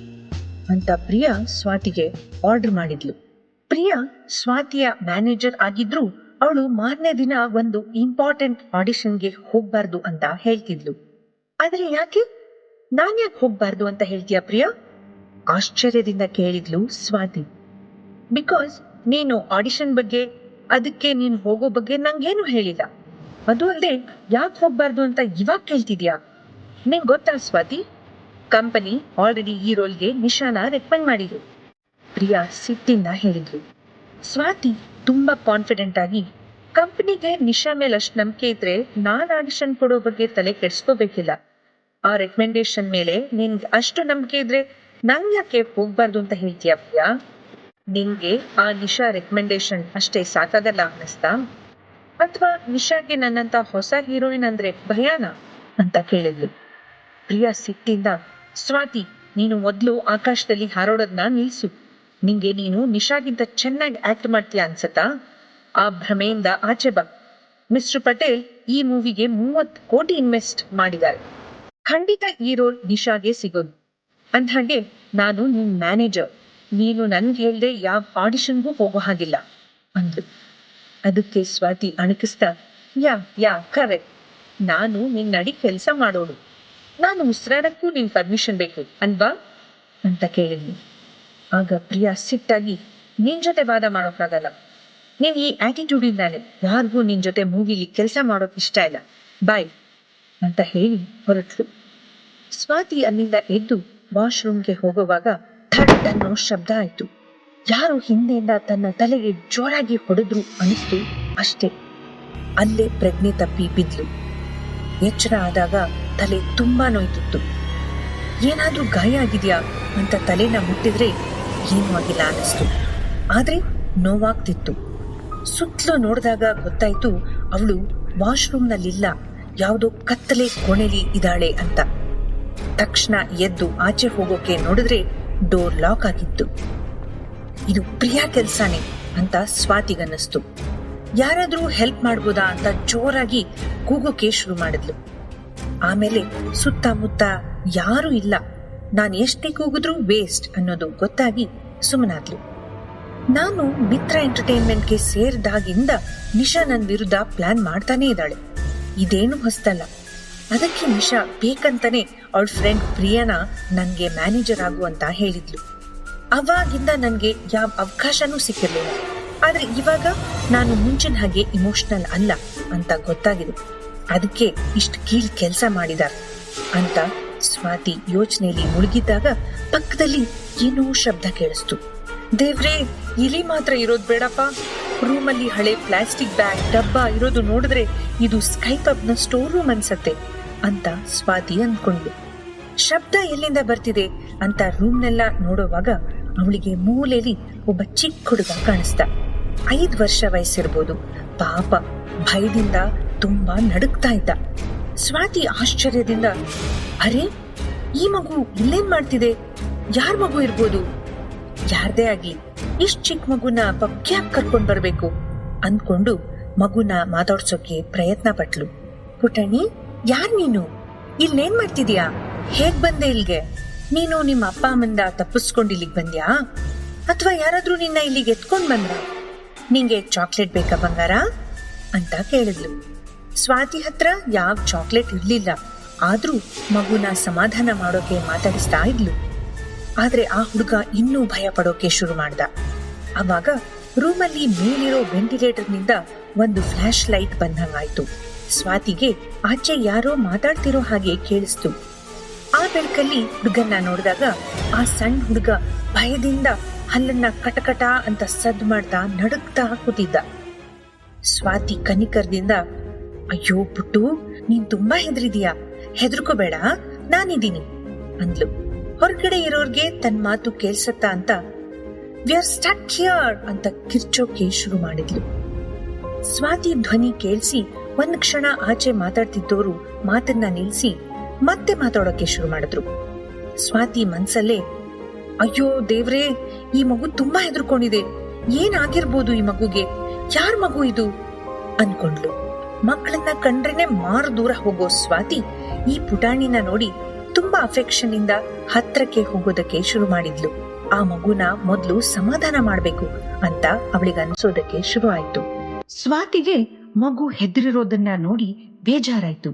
ಅಂತ ಪ್ರಿಯಾ ಸ್ವಾತಿಗೆ ಆರ್ಡರ್ ಮಾಡಿದ್ಲು. ಪ್ರಿಯಾ ಸ್ವಾತಿಯ ಮ್ಯಾನೇಜರ್ ಆಗಿದ್ರು ಅವಳು ಮಾರನೇ ದಿನ ಒಂದು ಇಂಪಾರ್ಟೆಂಟ್ ಆಡಿಷನ್ಗೆ ಹೋಗ್ಬಾರ್ದು ಅಂತ ಹೇಳ್ತಿದ್ಲು. ಆದ್ರೆ ಯಾಕೆ, ನಾನ್ ಯಾಕೆ ಹೋಗ್ಬಾರ್ದು ಅಂತ ಹೇಳ್ತೀಯ ಪ್ರಿಯಾ? ಆಶ್ಚರ್ಯದಿಂದ ಕೇಳಿದ್ಲು ಸ್ವಾತಿ. ಬಿಕಾಸ್ ನೀನು ಆಡಿಷನ್ ಬಗ್ಗೆ ಅದಕ್ಕೆ ನೀನು ಹೋಗೋ ಬಗ್ಗೆ ನಂಗೇನು ಹೇಳಿಲ್ಲ. ಅದು ಅಲ್ಲದೆ ಯಾಕೆ ಹೋಗ್ಬಾರ್ದು ಅಂತ ಇವಾಗ ಕೇಳ್ತಿದ್ಯಾ? ನಿಂಗೆ ಗೊತ್ತಾ ಸ್ವಾತಿ, ಕಂಪನಿ ಆಲ್ರೆಡಿ ಈ ರೋಲ್ಗೆ ನಿಶಾನ ರೆಕಮೆಂಡ್ ಮಾಡಿದ್ರು. ಪ್ರಿಯಾ ಸಿಟ್ಟಿಂದ ಹೇಳಿದ್ರು. ಸ್ವಾತಿ ತುಂಬಾ ಕಾನ್ಫಿಡೆಂಟ್ ಆಗಿ, ಕಂಪನಿಗೆ ನಿಶಾ ಮೇಲೆ ಅಷ್ಟು ನಂಬಿಕೆ ಇದ್ರೆ ನಾನ್ ಆಡಿಷನ್ ಕೊಡೋ ಬಗ್ಗೆ ತಲೆ ಕೆಡ್ಸ್ಕೋಬೇಕಿಲ್ಲ. ಆ ರೆಕಮೆಂಡೇಶನ್ ಮೇಲೆ ನಿನ್ಗೆ ಅಷ್ಟು ನಂಬಿಕೆ ಇದ್ರೆ ನಂಗೆ ಯಾಕೆ ಹೋಗ್ಬಾರ್ದು ಅಂತ ಹೇಳ್ತೀಯ ಪ್ರಿಯಾ? ನಿನ್ಗೆ ಆ ನಿಶಾ ರೆಕಮೆಂಡೇಶನ್ ಅಷ್ಟೇ ಸಾಕಾಗಲ್ಲ ಅನ್ನಿಸ್ತಾ? ಅಥವಾ ನಿಶಾಗೆ ನನ್ನಂತ ಹೊಸ ಹೀರೋಯಿನ್ ಅಂದ್ರೆ ಭಯಾನ ಅಂತ ಕೇಳಿದ್ಲು. ಪ್ರಿಯಾ ಸಿಟ್ಟಿಂದ, ಸ್ವಾತಿ, ನೀನು ಮೊದಲು ಆಕಾಶದಲ್ಲಿ ಹಾರೋಡೋದನ್ನ ನಿಲ್ಸು. ನಿಂಗೆ ನೀನು ನಿಶಾಗಿಂತ ಚೆನ್ನಾಗಿ ಆಕ್ಟ್ ಮಾಡ್ತೀಯ ಅನ್ಸತ್ತಾ? ಆ ಭ್ರಮೆಯಿಂದ ಆಚೆ ಬಾ. ಮಿಸ್ಟರ್ ಪಟೇಲ್ ಈ ಮೂವಿಗೆ 30 ಕೋಟಿ ಇನ್ವೆಸ್ಟ್ ಮಾಡಿದ್ದಾರೆ. ಖಂಡಿತ ಈ ರೋಲ್ ನಿಶಾಗೆ ಸಿಗೋದು. ಅಂದ್ಹಾಗೆ ನಾನು ನಿನ್ ಮ್ಯಾನೇಜರ್, ನೀನು ನನ್ಗೆ ಹೇಳ್ದೆ ಯಾವ ಆಡಿಷನ್ಗೂ ಹೋಗೋ ಹಾಗಿಲ್ಲ ಅಂದ್ರು. ಅದಕ್ಕೆ ಸ್ವಾತಿ ಅಣಕಿಸ್ತಾ, ಯಾ ಕರೆಕ್ಟ್, ನಾನು ನಿನ್ನಡಿ ಕೆಲಸ ಮಾಡೋಳು, ನಾನು ಉಸಿರಾಡಕ್ಕೂ ನಿನ್ ಪರ್ಮಿಷನ್ ಬೇಕು ಅಲ್ವಾ ಅಂತ ಕೇಳಿದ್ನಿ. ಆಗ ಪ್ರಿಯಾ ಸಿಟ್ಟಾಗಿ, ನಿನ್ ಜೊತೆ ವಾದ ಮಾಡೋಕ್ಕಾಗಲ್ಲ. ನೀನ್ ಈ ಆಟಿಟ್ಯೂಡ್ ಇಂದಾನೆ ಯಾರಿಗೂ ನಿನ್ ಜೊತೆ ಮೂವಿಲಿ ಕೆಲಸ ಮಾಡೋಕ್ ಇಷ್ಟ ಇಲ್ಲ, ಬಾಯ್ ಅಂತ ಹೇಳಿ ಹೊರಟ್ಲು. ಸ್ವಾತಿ ಅಲ್ಲಿಂದ ಎದ್ದು ವಾಶ್ರೂಮ್ಗೆ ಹೋಗುವಾಗ ಥಟ್ ಅನ್ನೋ ಶಬ್ದ ಆಯ್ತು. ಯಾರು ಹಿಂದೆಯಿಂದ ತನ್ನ ತಲೆಗೆ ಜೋರಾಗಿ ಹೊಡೆದ್ರು ಅನಿಸ್ತು ಅಷ್ಟೇ. ಅಲ್ಲೇ ಪ್ರಜ್ಞೆ ತಪ್ಪಿ ಬಿದ್ಲು. ಎಚ್ಚರ ಆದಾಗ ತಲೆ ತುಂಬಾ ನೋಯ್ತಿತ್ತು. ಏನಾದ್ರೂ ಗಾಯ ಆಗಿದ್ಯಾ ಅಂತ ತಲೆನ ಮುಟ್ಟಿದ್ರೆ ಏನೂ ಆಗಿಲ್ಲ ಅನಿಸ್ತು. ಆದ್ರೆ ನೋವಾಗ್ತಿತ್ತು. ಸುತ್ತಲೂ ನೋಡಿದಾಗ ಗೊತ್ತಾಯ್ತು ಅವಳು ವಾಶ್ರೂಮ್ನಲ್ಲಿಲ್ಲ, ಯಾವುದೋ ಕತ್ತಲೆ ಕೋಣೆಲಿ ಇದ್ದಾಳೆ ಅಂತ. ತಕ್ಷಣ ಎದ್ದು ಆಚೆ ಹೋಗೋಕೆ ನೋಡಿದ್ರೆ ಡೋರ್ ಲಾಕ್ ಆಗಿತ್ತು. ಇದು ಪ್ರಿಯಾ ಕೆಲ್ಸಾನೇ ಅಂತ ಸ್ವಾತಿಗನ್ನಿಸ್ತು. ಯಾರಾದ್ರೂ ಹೆಲ್ಪ್ ಮಾಡ್ಬೋದಾ ಅಂತ ಜೋರಾಗಿ ಕೂಗೋಕೆ ಶುರು ಮಾಡಿದ್ಲು. ಆಮೇಲೆ ಸುತ್ತಮುತ್ತ ಯಾರೂ ಇಲ್ಲ, ನಾನು ಎಷ್ಟೇ ಕೂಗಿದ್ರೂ ವೇಸ್ಟ್ ಅನ್ನೋದು ಗೊತ್ತಾಗಿ ಸುಮ್ಮನಾದ್ಲು. ನಾನು ಮಿತ್ರ ಎಂಟರ್ಟೈನ್ಮೆಂಟ್ಗೆ ಸೇರಿದಾಗಿಂದ ನಿಶಾ ನನ್ನ ವಿರುದ್ಧ ಪ್ಲಾನ್ ಮಾಡ್ತಾನೆ ಇದ್ದಾಳೆ. ಇದೇನು ಹೊಸ್ತಲ್ಲ. ಅದಕ್ಕೆ ನಿಶಾ ಬೇಕಂತಾನೆ ಅವಳ ಫ್ರೆಂಡ್ ಪ್ರಿಯಾನ ನನ್ಗೆ ಮ್ಯಾನೇಜರ್ ಆಗು ಅಂತ ಹೇಳಿದ್ಲು. ಅವಾಗಿಂದ ನನ್ಗೆ ಯಾವ ಅವಕಾಶನೂ ಸಿಕ್ಕಿರ್ಲಿಲ್ಲ. ಆದ್ರೆ ಇವಾಗ ನಾನು ಮುಂಚಿನ ಹಾಗೆ ಇಮೋಷನಲ್ ಅಲ್ಲ ಅಂತ ಗೊತ್ತಾಗಿದೆ. ಅದಕ್ಕೆ ಇಷ್ಟು ಕೀಳ್ ಕೆಲಸ ಮಾಡಿದಾರೆ ಅಂತ ಸ್ವಾತಿ ಯೋಚನೆಯಲ್ಲಿ ಮುಳುಗಿದ್ದಾಗ ಪಕ್ಕದಲ್ಲಿ ಏನೋ ಶಬ್ದ ಕೇಳಿಸ್ತು. ದೇವ್ರೇ, ಇಲಿ ಮಾತ್ರ ಇರೋದ್ ಬೇಡಪ್ಪ. ರೂಮಲ್ಲಿ ಹಳೆ ಪ್ಲಾಸ್ಟಿಕ್ ಬ್ಯಾಗ್ ಡಬ್ಬ ಇರೋದು ನೋಡಿದ್ರೆ ಇದು ಸ್ಕೈ ಪಬ್ನ ಸ್ಟೋರ್ ರೂಮ್ ಅನ್ಸತ್ತೆ ಅಂತ ಸ್ವಾತಿ ಅಂದ್ಕೊಂಡ್ಲು. ಶಬ್ದ ಎಲ್ಲಿಂದ ಬರ್ತಿದೆ ಅಂತ ರೂಮ್ನೆಲ್ಲ ನೋಡುವಾಗ ಅವಳಿಗೆ ಮೂಲೆಯಲ್ಲಿ ಒಬ್ಬ ಚಿಕ್ಕ ಹುಡುಗ ಕಾಣಿಸ್ತ. 5 ವರ್ಷ ವಯಸ್ಸಿರ್ಬೋದು. ಪಾಪ ಭಯದಿಂದ ತುಂಬಾ ನಡುಕ್ತಾ ಇದ್ದ. ಸ್ವಾತಿ ಆಶ್ಚರ್ಯದಿಂದ, ಅರೆ, ಈ ಮಗು ಇಲ್ಲೇನ್ ಮಾಡ್ತಿದೆ? ಯಾರ್ ಮಗು ಇರ್ಬೋದು? ಯಾರ್ದೇ ಆಗ್ಲಿ ಇಷ್ಟ್ ಚಿಕ್ಕ ಮಗುನ ಪಕ್ಯಾಕ್ ಕರ್ಕೊಂಡ್ ಬರ್ಬೇಕು ಅಂದ್ಕೊಂಡು ಮಗುನ ಮಾತಾಡ್ಸೋಕೆ ಪ್ರಯತ್ನ ಪಟ್ಲು. ಪುಟಣಿ, ಯಾರ್ ನೀನು? ಇಲ್ಲೇನ್ ಮಾಡ್ತಿದ್ಯಾ? ಹೇಗ್ ಬಂದೆ ಇಲ್ಗೆ? ನೀನು ನಿಮ್ಮ ಅಪ್ಪ ಅಮ್ಮಂದ ತಪ್ಪಿಸ್ಕೊಂಡ್ ಇಲ್ಲಿಗ್ ಬಂದ್ಯಾ? ಅಥವಾ ಯಾರಾದ್ರೂ ನಿನ್ನ ಇಲ್ಲಿಗೆ ಎತ್ಕೊಂಡ್ ಬಂದ್ರ? ನಿಂಗೆ ಚಾಕ್ಲೇಟ್ ಬೇಕಾ ಬಂಗಾರ ಅಂತ ಕೇಳಿದ್ಲು. ಸ್ವಾತಿ ಹತ್ರ ಯಾವ ಚಾಕ್ಲೇಟ್ ಇರ್ಲಿಲ್ಲ. ಆದ್ರೂ ಮಗುನ ಸಮಾಧಾನ ಮಾಡೋಕೆ ಮಾತಾಡಿಸ್ತಾ ಇದ್ಲು. ಆದ್ರೆ ಆ ಹುಡುಗ ಇನ್ನೂ ಭಯ ಪಡೋಕೆ ಶುರು ಮಾಡ್ದ. ಅವಾಗ ರೂಮಲ್ಲಿ ಮೇಲಿರೋ ವೆಂಟಿಲೇಟರ್ನಿಂದ ಒಂದು ಫ್ಲಾಶ್ ಲೈಟ್ ಬಂದಂಗಾಯ್ತು. ಸ್ವಾತಿಗೆ ಆಚೆ ಯಾರೋ ಮಾತಾಡ್ತಿರೋ ಹಾಗೆ ಕೇಳಿಸ್ತು. ಆ ಬೆಳಕಲ್ಲಿ ಹುಡುಗನ್ನ ನೋಡಿದಾಗ ಆ ಸಣ್ಣ ಹುಡುಗ ಭಯದಿಂದ ಹಲ್ಲನ್ನ ಕಟಕಟ ಅಂತ ಸದ್ದು ಮಾಡ್ತಾ ನಡುಕ್ತಾ ಕೂತಿದ್ದ. ಸ್ವಾತಿ ಕನಿಕರದಿಂದ, ಅಯ್ಯೋ ಪುಟ್ಟು, ನೀನ್ ತುಂಬಾ ಹೆದರಿದೀಯಾ, ಹೆದರ್ಕೋಬೇಡ, ನಾನಿದ್ದೀನಿ ಅಂದ್ಲು. ಹೊರಗಡೆ ಇರೋರ್ಗೆ ತನ್ನ ಮಾತು ಕೇಳ್ಸತ್ತಾ ಅಂತ ವಿ ಆರ್ ಸ್ಟಕ್ ಹಿಯರ್ ಅಂತ ಕಿರ್ಚೋಕೆ ಶುರು ಮಾಡಿದ್ಲು. ಸ್ವಾತಿ ಧ್ವನಿ ಕೇಳಿಸಿ ಒಂದ್ ಕ್ಷಣ ಆಚೆ ಮಾತಾಡ್ತಿದ್ದೋರು ಮಾತನ್ನ ನಿಲ್ಸಿ ಮತ್ತೆ ಮಾತಾಡೋಕೆ ಶುರು ಮಾಡಿದ್ರು. ಸ್ವಾತಿ ಮನ್ಸಲ್ಲೇ, ಅಯ್ಯೋ ದೇವ್ರೇ, ಈ ಮಗು ತುಂಬಾ ಹೆದರ್ಕೊಂಡಿದೆ, ಏನಾಗಿರ್ಬೋದು ಈ ಮಗುಗೆ? ಯಾರ್ ಮಗು ಇದು ಅನ್ಕೊಂಡ್ಲು. ಮಕ್ಕಳನ್ನ ಕಂಡ್ರೇನೆ ಮಾರು ದೂರ ಹೋಗೋ ಸ್ವಾತಿ ಈ ಪುಟಾಣಿನ ನೋಡಿ ತುಂಬಾ ಅಫೆಕ್ಷನ್ ಇಂದ ಹತ್ರಕ್ಕೆ ಹೋಗೋದಕ್ಕೆ ಶುರು ಮಾಡಿದ್ಲು. ಆ ಮಗುನ ಮೊದ್ಲು ಸಮಾಧಾನ ಮಾಡ್ಬೇಕು ಅಂತ ಅವಳಿಗೆ ಅನ್ಸೋದಕ್ಕೆ ಶುರು ಆಯ್ತು. ಸ್ವಾತಿಗೆ ಮಗು ಹೆದರಿರೋದನ್ನ ನೋಡಿ ಬೇಜಾರಾಯ್ತು.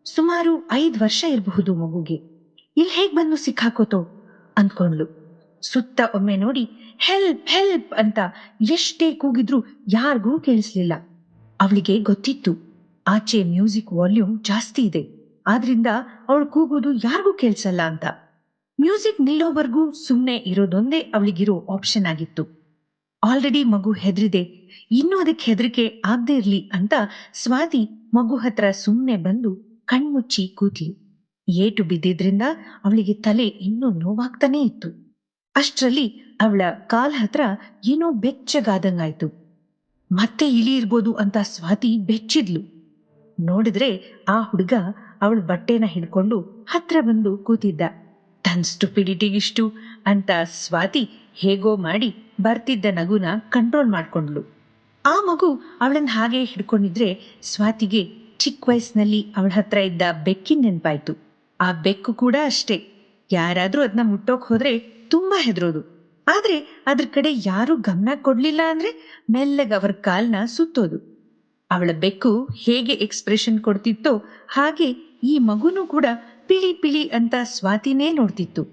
ಸುಮಾರು 5 ವರ್ಷ ಇರಬಹುದು ಮಗುಗೆ. ಇಲ್ಲಿ ಹೇಗ್ ಬಂದು ಸಿಕ್ಕಾಕೋತೋ ಅನ್ಕೊಂಡ್ಲು. ಸುತ್ತ ಒಮ್ಮೆ ನೋಡಿ ಹೆಲ್ಪ್ ಹೆಲ್ಪ್ ಅಂತ ಎಷ್ಟೇ ಕೂಗಿದ್ರೂ ಯಾರಿಗೂ ಕೇಳಿಸ್ಲಿಲ್ಲ. ಅವಳಿಗೆ ಗೊತ್ತಿತ್ತು ಆಚೆ ಮ್ಯೂಸಿಕ್ ವಾಲ್ಯೂಮ್ ಜಾಸ್ತಿ ಇದೆ, ಆದ್ರಿಂದ ಅವಳು ಕೂಗೋದು ಯಾರಿಗೂ ಕೇಳಿಸಲ್ಲ ಅಂತ. ಮ್ಯೂಸಿಕ್ ನಿಲ್ಲೋವರೆಗೂ ಸುಮ್ಮನೆ ಇರೋದೊಂದೇ ಅವಳಿಗಿರೋ ಆಪ್ಷನ್ ಆಗಿತ್ತು. ಆಲ್ರೆಡಿ ಮಗು ಹೆದರಿದೆ, ಇನ್ನೂ ಅದಕ್ಕೆ ಹೆದರಿಕೆ ಆಗದೆ ಇರ್ಲಿ ಅಂತ ಸ್ವಾತಿ ಮಗು ಹತ್ರ ಸುಮ್ಮನೆ ಬಂದು ಕಣ್ಮುಚ್ಚಿ ಕೂತ್ಲಿ. ಏಟು ಬಿದ್ದಿದ್ರಿಂದ ಅವಳಿಗೆ ತಲೆ ಇನ್ನೂ ನೋವಾಗ್ತಾನೇ ಇತ್ತು. ಅಷ್ಟರಲ್ಲಿ ಅವಳ ಕಾಲ್ ಹತ್ರ ಏನೋ ಬೆಚ್ಚಗಾದಂಗಾಯ್ತು. ಮತ್ತೆ ಇಳಿ ಇರ್ಬೋದು ಅಂತ ಸ್ವಾತಿ ಬೆಚ್ಚಿದ್ಲು. ನೋಡಿದ್ರೆ ಆ ಹುಡುಗ ಅವಳ ಬಟ್ಟೆನ ಹಿಡ್ಕೊಂಡು ಹತ್ರ ಬಂದು ಕೂತಿದ್ದ. ತನ್ ಸ್ಟುಪಿಡಿಟಿಗಿಷ್ಟು ಅಂತ ಸ್ವಾತಿ ಹೇಗೋ ಮಾಡಿ ಬರ್ತಿದ್ದ ನಗುನ ಕಂಟ್ರೋಲ್ ಮಾಡ್ಕೊಂಡ್ಲು. ಆ ಮಗು ಅವಳನ್ನ ಹಾಗೆ ಹಿಡ್ಕೊಂಡಿದ್ರೆ ಸ್ವಾತಿಗೆ ಚಿಕ್ಕ ವಯಸ್ಸಿನಲ್ಲಿ ಅವಳ ಹತ್ರ ಇದ್ದ ಬೆಕ್ಕಿನ ನೆನಪಾಯ್ತು. ಆ ಬೆಕ್ಕು ಕೂಡ ಅಷ್ಟೇ, ಯಾರಾದ್ರೂ ಅದನ್ನ ಮುಟ್ಟೋಕ್ ಹೋದ್ರೆ ತುಂಬಾ ಹೆದರೋದು. ಆದ್ರೆ ಅದ್ರ ಕಡೆ ಯಾರೂ ಗಮನ ಕೊಡ್ಲಿಲ್ಲ ಅಂದ್ರೆ ಮೆಲ್ಲಗೆ ಅವರ ಕಾಲ್ನ ಸುತ್ತೋದು. ಅವಳ ಬೆಕ್ಕು ಹೇಗೆ ಎಕ್ಸ್ಪ್ರೆಷನ್ ಕೊಡ್ತಿತ್ತೋ ಹಾಗೆ ಈ ಮಗುನೂ ಕೂಡ ಪಿಳಿ ಪಿಳಿ ಅಂತ ಸ್ವಾತಿನೇ ನೋಡ್ತಿತ್ತು.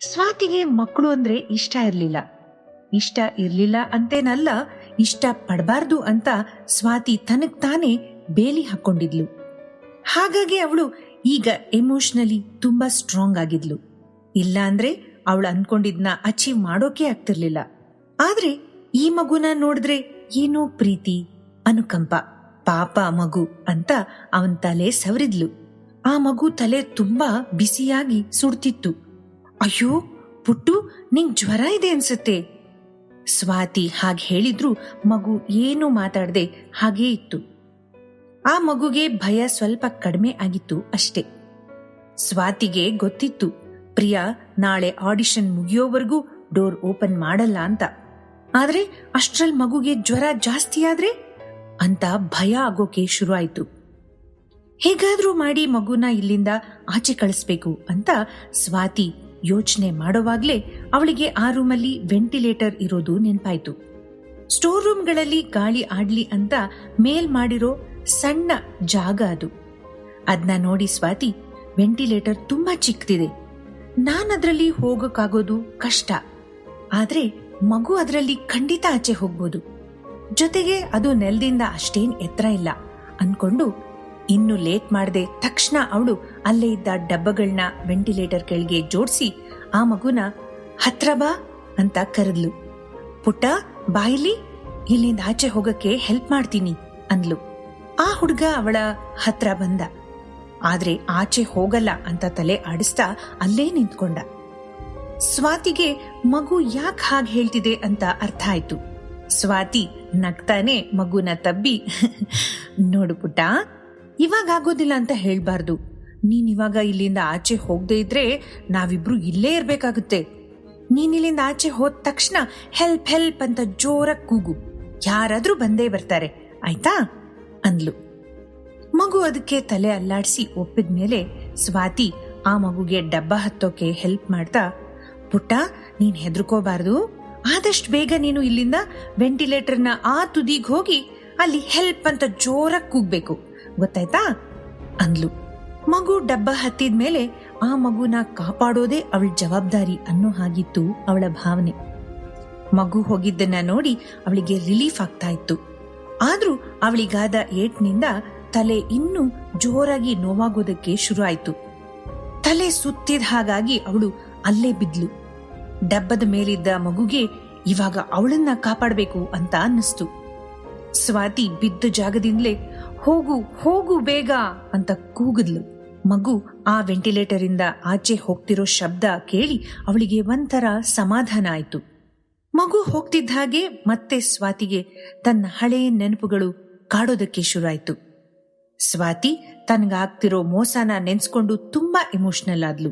ಸ್ವಾತಿಗೆ ಮಕ್ಕಳು ಅಂದ್ರೆ ಇಷ್ಟ ಇರ್ಲಿಲ್ಲ ಅಂತೇನಲ್ಲ, ಇಷ್ಟ ಪಡಬಾರ್ದು ಅಂತ ಸ್ವಾತಿ ತನಗ್ ತಾನೇ ಬೇಲಿ ಹಾಕೊಂಡಿದ್ಲು. ಹಾಗಾಗಿ ಅವಳು ಈಗ ಎಮೋಷನಲಿ ತುಂಬಾ ಸ್ಟ್ರಾಂಗ್ ಆಗಿದ್ಲು. ಇಲ್ಲ ಅಂದ್ರೆ ಅವಳು ಅನ್ಕೊಂಡಿದ್ನ ಅಚೀವ್ ಮಾಡೋಕೆ ಆಗ್ತಿರ್ಲಿಲ್ಲ. ಆದ್ರೆ ಈ ಮಗುನ ನೋಡಿದ್ರೆ ಏನೋ ಪ್ರೀತಿ, ಅನುಕಂಪ, ಪಾಪ ಮಗು ಅಂತ ಅವನ್ ತಲೆ ಸವರಿದ್ಲು. ಆ ಮಗು ತಲೆ ತುಂಬಾ ಬಿಸಿಯಾಗಿ ಸುಡ್ತಿತ್ತು. ಅಯ್ಯೋ ಪುಟ್ಟು, ನಿಂಗ್ ಜ್ವರ ಇದೆ ಅನ್ಸುತ್ತೆ. ಸ್ವಾತಿ ಹಾಗೆ ಹೇಳಿದ್ರು ಮಗು ಏನು ಮಾತಾಡದೆ ಹಾಗೇ ಇತ್ತು. ಆ ಮಗುಗೆ ಭಯ ಸ್ವಲ್ಪ ಕಡಿಮೆ ಆಗಿತ್ತು ಅಷ್ಟೇ. ಸ್ವಾತಿಗೆ ಗೊತ್ತಿತ್ತು ಪ್ರಿಯಾ ನಾಳೆ ಆಡಿಷನ್ ಮುಗಿಯೋವರೆಗೂ ಡೋರ್ ಓಪನ್ ಮಾಡಲ್ಲ ಅಂತ. ಆದ್ರೆ ಅಷ್ಟ್ರಲ್ಲಿ ಮಗುಗೆ ಜ್ವರ ಜಾಸ್ತಿ ಆದ್ರೆ ಅಂತ ಭಯ ಆಗೋಕೆ ಶುರು ಆಯ್ತು. ಹೇಗಾದ್ರೂ ಮಾಡಿ ಮಗುನ ಇಲ್ಲಿಂದ ಆಚೆ ಕಳಿಸ್ಬೇಕು ಅಂತ ಸ್ವಾತಿ ಯೋಚನೆ ಮಾಡೋವಾಗ್ಲೇ ಅವಳಿಗೆ ಆ ರೂಮಲ್ಲಿ ವೆಂಟಿಲೇಟರ್ ಇರೋದು ನೆನ್ಪಾಯ್ತು. ಸ್ಟೋರ್ ರೂಮ್ಗಳಲ್ಲಿ ಗಾಳಿ ಆಡ್ಲಿ ಅಂತ ಮೇಲ್ ಮಾಡಿರೋ ಸಣ್ಣ ಜಾಗ ಅದು. ಅದನ್ನ ನೋಡಿ ಸ್ವಾತಿ, ವೆಂಟಿಲೇಟರ್ ತುಂಬಾ ಚಿಕ್ಕದಿದೆ, ನಾನದ್ರಲ್ಲಿ ಹೋಗಕ್ಕಾಗೋದು ಕಷ್ಟ, ಆದ್ರೆ ಮಗು ಅದರಲ್ಲಿ ಖಂಡಿತ ಆಚೆ ಹೋಗ್ಬೋದು, ಜೊತೆಗೆ ಅದು ನೆಲದಿಂದ ಅಷ್ಟೇನ್ ಎತ್ತರ ಇಲ್ಲ ಅನ್ಕೊಂಡು ಇನ್ನು ಲೇಟ್ ಮಾಡದೆ ತಕ್ಷಣ ಅವಳು ಅಲ್ಲೇ ಇದ್ದ ಡಬ್ಬಗಳನ್ನ ವೆಂಟಿಲೇಟರ್ ಕೆಳಗೆ ಜೋಡಿಸಿ ಆ ಮಗುನ ಹತ್ರ ಬಾ ಅಂತ ಕರೆದ್ಲು. ಪುಟ್ಟ ಬಾಯಿಲಿ, ಇಲ್ಲಿಂದ ಆಚೆ ಹೋಗಕ್ಕೆ ಹೆಲ್ಪ್ ಮಾಡ್ತೀನಿ ಅಂದ್ಲು. ಆ ಹುಡುಗ ಅವಳ ಹತ್ರ ಬಂದ. ಆದ್ರೆ ಆಚೆ ಹೋಗಲ್ಲ ಅಂತ ತಲೆ ಆಡಿಸ್ತಾ ಅಲ್ಲೇ ನಿಂತ್ಕೊಂಡ. ಸ್ವಾತಿಗೆ ಮಗು ಯಾಕೆ ಹಾಗೆ ಹೇಳ್ತಿದೆ ಅಂತ ಅರ್ಥ ಆಯ್ತು. ಸ್ವಾತಿ ನಗ್ತಾನೆ ಮಗುನ ತಬ್ಬಿ, ನೋಡು ಪುಟ್ಟ, ಇವಾಗ ಆಗೋದಿಲ್ಲ ಅಂತ ಹೇಳ್ಬಾರ್ದು. ನೀನಿವಾಗ ಇಲ್ಲಿಂದ ಆಚೆ ಹೋಗದೆ ಇದ್ರೆ ನಾವಿಬ್ರು ಇಲ್ಲೇ ಇರ್ಬೇಕಾಗುತ್ತೆ. ನೀನಿಲ್ಲಿಂದ ಆಚೆ ಹೋದ ತಕ್ಷಣ ಹೆಲ್ಪ್ ಹೆಲ್ಪ್ ಅಂತ ಜೋರಾಗಿ ಕೂಗು, ಯಾರಾದ್ರೂ ಬಂದೇ ಬರ್ತಾರೆ, ಆಯ್ತಾ ಅಂದ್ಲು. ಮಗು ಅದಕ್ಕೆ ತಲೆ ಅಲ್ಲಾಡಿಸಿ ಒಪ್ಪಿದ್ಮೇಲೆ ಸ್ವಾತಿ ಆ ಮಗುಗೆ ಡಬ್ಬ ಹತ್ತೋಕೆ ಹೆಲ್ಪ್ ಮಾಡ್ತಾ, ಪುಟ್ಟ ನೀನ್ ಹೆದರ್ಕೋಬಾರ್ದು, ಆದಷ್ಟು ಬೇಗ ನೀನು ಇಲ್ಲಿಂದ ವೆಂಟಿಲೇಟರ್ನ ಆ ತುದಿಗ್ ಹೋಗಿ ಅಲ್ಲಿ ಹೆಲ್ಪ್ ಅಂತ ಜೋರಾಗಿ ಕೂಗ್ಬೇಕು, ಗೊತ್ತಾಯ್ತಾ ಅಂದ್ಲು. ಮಗು ಡಬ್ಬ ಹತ್ತಿದ್ಮೇಲೆ ಆ ಮಗುನ ಕಾಪಾಡೋದೇ ಅವಳ ಜವಾಬ್ದಾರಿ ಅನ್ನೋ ಹಾಗಿತ್ತು ಅವಳ ಭಾವನೆ. ಮಗು ಹೋಗಿದ್ದನ್ನ ನೋಡಿ ಅವಳಿಗೆ ರಿಲೀಫ್ ಆಗ್ತಾ ಇತ್ತು. ಆದ್ರೂ ಅವಳಿಗಾದ ಏಟ್ನಿಂದ ತಲೆ ಇನ್ನೂ ಜೋರಾಗಿ ನೋವಾಗೋದಕ್ಕೆ ಶುರು ಆಯ್ತು. ತಲೆ ಸುತ್ತಿದ ಹಾಗಾಗಿ ಅವಳು ಅಲ್ಲೇ ಬಿದ್ಲು. ಡಬ್ಬದ ಮೇಲಿದ್ದ ಮಗುಗೆ ಇವಾಗ ಅವಳನ್ನ ಕಾಪಾಡಬೇಕು ಅಂತ ಅನ್ನಿಸ್ತು. ಸ್ವಾತಿ ಬಿದ್ದ ಜಾಗದಿಂದಲೇ ಹೋಗು ಹೋಗು ಬೇಗ ಅಂತ ಕೂಗಿದ್ಲು. ಮಗು ಆ ವೆಂಟಿಲೇಟರ್ ಇಂದ ಆಚೆ ಹೋಗ್ತಿರೋ ಶಬ್ದ ಕೇಳಿ ಅವಳಿಗೆ ಒಂಥರ ಸಮಾಧಾನ ಆಯ್ತು. ಮಗು ಹೋಗ್ತಿದ್ದ ಹಾಗೆ ಮತ್ತೆ ಸ್ವಾತಿಗೆ ತನ್ನ ಹಳೆ ನೆನಪುಗಳು ಕಾಡೋದಕ್ಕೆ ಶುರು ಆಯ್ತು. ಸ್ವಾತಿ ತನಗಾಗ್ತಿರೋ ಮೋಸನ ನೆನ್ಸ್ಕೊಂಡು ತುಂಬಾ ಎಮೋಷನಲ್ ಆದ್ಲು.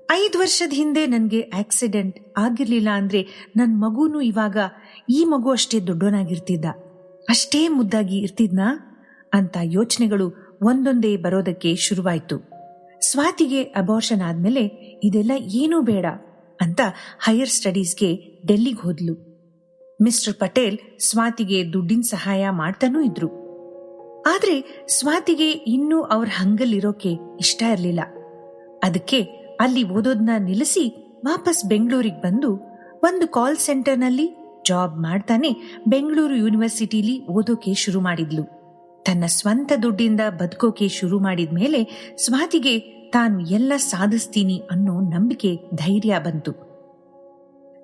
5 ವರ್ಷದ ಹಿಂದೆ ನನ್ಗೆ ಆಕ್ಸಿಡೆಂಟ್ ಆಗಿರ್ಲಿಲ್ಲ ಅಂದ್ರೆ ನನ್ ಮಗುನು ಇವಾಗ ಈ ಮಗು ಅಷ್ಟೇ ದೊಡ್ಡವನಾಗಿರ್ತಿದ್ದ, ಅಷ್ಟೇ ಮುದ್ದಾಗಿ ಇರ್ತಿದ್ನಾ ಅಂತ ಯೋಚನೆಗಳು ಒಂದೊಂದೇ ಬರೋದಕ್ಕೆ ಶುರುವಾಯ್ತು. ಸ್ವಾತಿಗೆ ಅಬಾರ್ಷನ್ ಆದ್ಮೇಲೆ ಇದೆಲ್ಲ ಏನೂ ಬೇಡ ಅಂತ ಹೈಯರ್ ಸ್ಟಡೀಸ್ಗೆ ಡೆಲ್ಲಿಗೆ ಹೋದ್ಲು. ಮಿಸ್ಟರ್ ಪಟೇಲ್ ಸ್ವಾತಿಗೆ ದುಡ್ಡಿನ ಸಹಾಯ ಮಾಡ್ತಾನೂ ಇದ್ರು. ಆದ್ರೆ ಸ್ವಾತಿಗೆ ಇನ್ನೂ ಅವ್ರ ಹಂಗಲ್ಲಿರೋಕೆ ಇಷ್ಟ ಇರ್ಲಿಲ್ಲ. ಅದಕ್ಕೆ ಅಲ್ಲಿ ಓದೋದನ್ನ ನಿಲ್ಲಿಸಿ ವಾಪಸ್ ಬೆಂಗಳೂರಿಗೆ ಬಂದು ಒಂದು ಕಾಲ್ ಸೆಂಟರ್ನಲ್ಲಿ ಜಾಬ್ ಮಾಡ್ತಾನೆ ಬೆಂಗಳೂರು ಯೂನಿವರ್ಸಿಟಿಲಿ ಓದೋಕೆ ಶುರು ಮಾಡಿದ್ಲು. ತನ್ನ ಸ್ವಂತ ದುಡ್ಡಿಂದ ಬದುಕೋಕೆ ಶುರು ಮಾಡಿದ್ಮೇಲೆ ಸ್ವಾತಿಗೆ ತಾನು ಎಲ್ಲ ಸಾಧಿಸ್ತೀನಿ ಅನ್ನೋ ನಂಬಿಕೆ, ಧೈರ್ಯ ಬಂತು.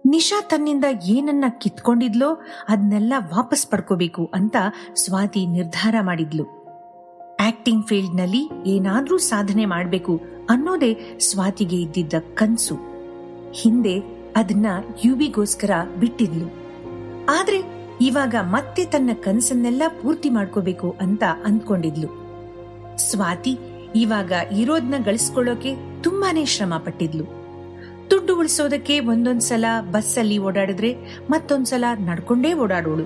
ನಿಶಾ ತನ್ನಿಂದ ಏನನ್ನ ಕಿತ್ಕೊಂಡಿದ್ಲೋ ಅದನ್ನೆಲ್ಲ ವಾಪಸ್ ಪಡ್ಕೋಬೇಕು ಅಂತ ಸ್ವಾತಿ ನಿರ್ಧಾರ ಮಾಡಿದ್ಲು. ಆಕ್ಟಿಂಗ್ ಫೀಲ್ಡ್ನಲ್ಲಿ ಏನಾದ್ರೂ ಸಾಧನೆ ಮಾಡಬೇಕು ಅನ್ನೋದೇ ಸ್ವಾತಿಗೆ ಇದ್ದಿದ್ದ ಕನ್ಸು. ಹಿಂದೆ ಅದನ್ನ ಯುವಿಗೋಸ್ಕರ ಬಿಟ್ಟಿದ್ಲು. ಆದ್ರೆ ಇವಾಗ ಮತ್ತೆ ತನ್ನ ಕನಸನ್ನೆಲ್ಲ ಪೂರ್ತಿ ಮಾಡ್ಕೋಬೇಕು ಅಂತ ಅಂದ್ಕೊಂಡಿದ್ಲು. ಸ್ವಾತಿ ಇವಾಗ ಇರೋದ್ನ ಗಳಿಸ್ಕೊಳ್ಳೋಕೆ ತುಂಬಾನೇ ಶ್ರಮ ಪಟ್ಟಿದ್ಲು. ದುಡ್ಡು ಉಳಿಸೋದಕ್ಕೆ ಒಂದೊಂದ್ಸಲ ಬಸ್ಸಲ್ಲಿ ಓಡಾಡಿದ್ರೆ ಮತ್ತೊಂದ್ಸಲ ನಡ್ಕೊಂಡೇ ಓಡಾಡೋಳು.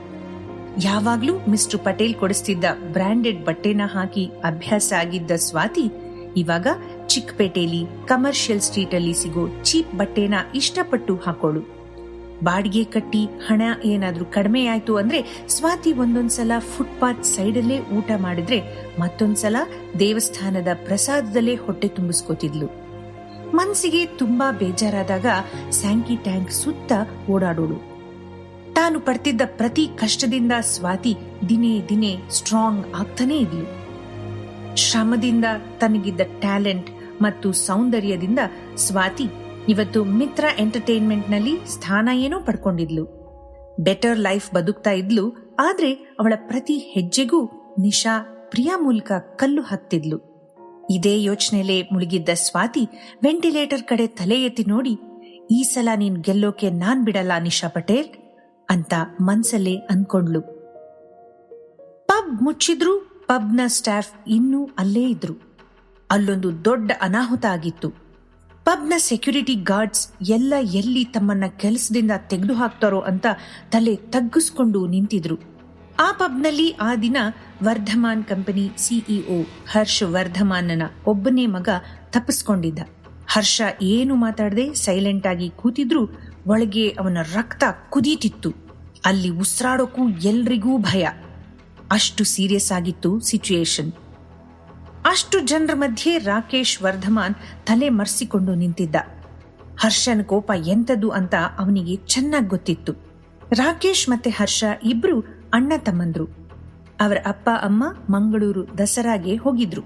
ಯಾವಾಗ್ಲೂ ಮಿಸ್ಟರ್ ಪಟೇಲ್ ಕೊಡಿಸ್ತಿದ್ದ ಬ್ರಾಂಡೆಡ್ ಬಟ್ಟೆನ ಹಾಕಿ ಅಭ್ಯಾಸ ಆಗಿದ್ದ ಸ್ವಾತಿ ಇವಾಗ ಚಿಕ್ಕಪೇಟೆಯಲ್ಲಿ ಕಮರ್ಷಿಯಲ್ ಸ್ಟ್ರೀಟ್ ಅಲ್ಲಿ ಸಿಗೋ ಚೀಪ್ ಬಟ್ಟೆನ ಇಷ್ಟಪಟ್ಟು ಹಾಕೋಳು. ಬಾಡಿಗೆ ಕಟ್ಟಿ ಹಣ ಏನಾದ್ರೂ ಕಡಿಮೆ ಆಯ್ತು ಅಂದ್ರೆ ಸ್ವಾತಿ ಒಂದೊಂದ್ಸಲ ಫುಟ್ಪಾತ್ ಸೈಡಲ್ಲೇ ಊಟ ಮಾಡಿದ್ರೆ ಮತ್ತೊಂದ್ಸಲ ದೇವಸ್ಥಾನದ ಪ್ರಸಾದದಲ್ಲೇ ಹೊಟ್ಟೆ ತುಂಬಿಸ್ಕೋತಿದ್ಲು. ಮನ್ಸಿಗೆ ತುಂಬಾ ಬೇಜಾರಾದಾಗ ಸ್ಯಾಂಕಿ ಟ್ಯಾಂಕ್ ಸುತ್ತ ಓಡಾಡೋಳು. ತಾನು ಪಡ್ತಿದ್ದ ಪ್ರತಿ ಕಷ್ಟದಿಂದ ಸ್ವಾತಿ ದಿನೇ ದಿನೇ ಸ್ಟ್ರಾಂಗ್ ಆಗ್ತಾನೇ ಇದ್ಲು. ಶ್ರಮದಿಂದ ತನಗಿದ್ದ ಟ್ಯಾಲೆಂಟ್ ಮತ್ತು ಸೌಂದರ್ಯದಿಂದ ಸ್ವಾತಿ ಇವತ್ತು ಮಿತ್ರ ಎಂಟರ್ಟೈನ್ಮೆಂಟ್ ನಲ್ಲಿ ಸ್ಥಾನ ಏನೋ ಪಡ್ಕೊಂಡಿದ್ಲು. ಬೆಟರ್ ಲೈಫ್ ಬದುಕ್ತಾ ಇದ್ಲು. ಆದ್ರೆ ಅವಳ ಪ್ರತಿ ಹೆಜ್ಜೆಗೂ ನಿಶಾ ಪ್ರಿಯಾ ಮೂಲಕ ಕಲ್ಲು ಹಾಕ್ತಿದ್ಲು. ಇದೇ ಯೋಚನೆಲೇ ಮುಳುಗಿದ್ದ ಸ್ವಾತಿ ವೆಂಟಿಲೇಟರ್ ಕಡೆ ತಲೆ ಎತ್ತಿ ನೋಡಿ, ಈ ಸಲ ನೀನ್ ಗೆಲ್ಲೋಕೆ ನಾನ್ ಬಿಡಲ್ಲ ನಿಶಾ ಪಟೇಲ್ ಅಂತ ಮನ್ಸಲ್ಲೇ ಅನ್ಕೊಂಡ್ಲು. ಪಬ್ ಮುಚ್ಚಿದ್ರು ಪಬ್ನ ಸ್ಟಾಫ್ ಇನ್ನೂ ಅಲ್ಲೇ ಇದ್ರು. ಅಲ್ಲೊಂದು ದೊಡ್ಡ ಅನಾಹುತ ಆಗಿತ್ತು. ಪಬ್ನ ಸೆಕ್ಯೂರಿಟಿ ಗಾರ್ಡ್ಸ್ ಎಲ್ಲ ಎಲ್ಲಿ ತಮ್ಮನ್ನ ಕೆಲಸದಿಂದ ತೆಗೆದು ಹಾಕ್ತಾರೋ ಅಂತ ತಲೆ ತಗ್ಗಿಸ್ಕೊಂಡು ನಿಂತಿದ್ರು. ಆ ಪಬ್ನಲ್ಲಿ ಆ ದಿನ ವರ್ಧಮಾನ್ ಕಂಪನಿ ಸಿಇಒ ಹರ್ಷ ವರ್ಧಮಾನನ ಒಬ್ಬನೇ ಮಗ ತಪ್ಪಿಸ್ಕೊಂಡಿದ್ದ. ಹರ್ಷ ಏನು ಮಾತಾಡದೆ ಸೈಲೆಂಟ್ ಆಗಿ ಕೂತಿದ್ರು. ಒಳಗೆ ಅವನ ರಕ್ತ ಕುದೀತಿತ್ತು. ಅಲ್ಲಿ ಉಸಿರಾಡೋಕ್ಕೂ ಎಲ್ರಿಗೂ ಭಯ. ಅಷ್ಟು ಸೀರಿಯಸ್ ಆಗಿತ್ತು ಸಿಚುಯೇಷನ್. ಅಷ್ಟು ಜನರ ಮಧ್ಯೆ ರಾಕೇಶ್ ವರ್ಧಮಾನ್ ತಲೆ ಮರೆಸಿಕೊಂಡು ನಿಂತಿದ್ದ. ಹರ್ಷನ ಕೋಪ ಎಂತದ್ದು ಅಂತ ಅವನಿಗೆ ಚೆನ್ನಾಗಿ ಗೊತ್ತಿತ್ತು. ರಾಕೇಶ್ ಮತ್ತೆ ಹರ್ಷ ಇಬ್ರು ಅಣ್ಣ ತಮ್ಮಂದ್ರು. ಅವರ ಅಪ್ಪ ಅಮ್ಮ ಮಂಗಳೂರು ದಸರಾಗೆ ಹೋಗಿದ್ರು.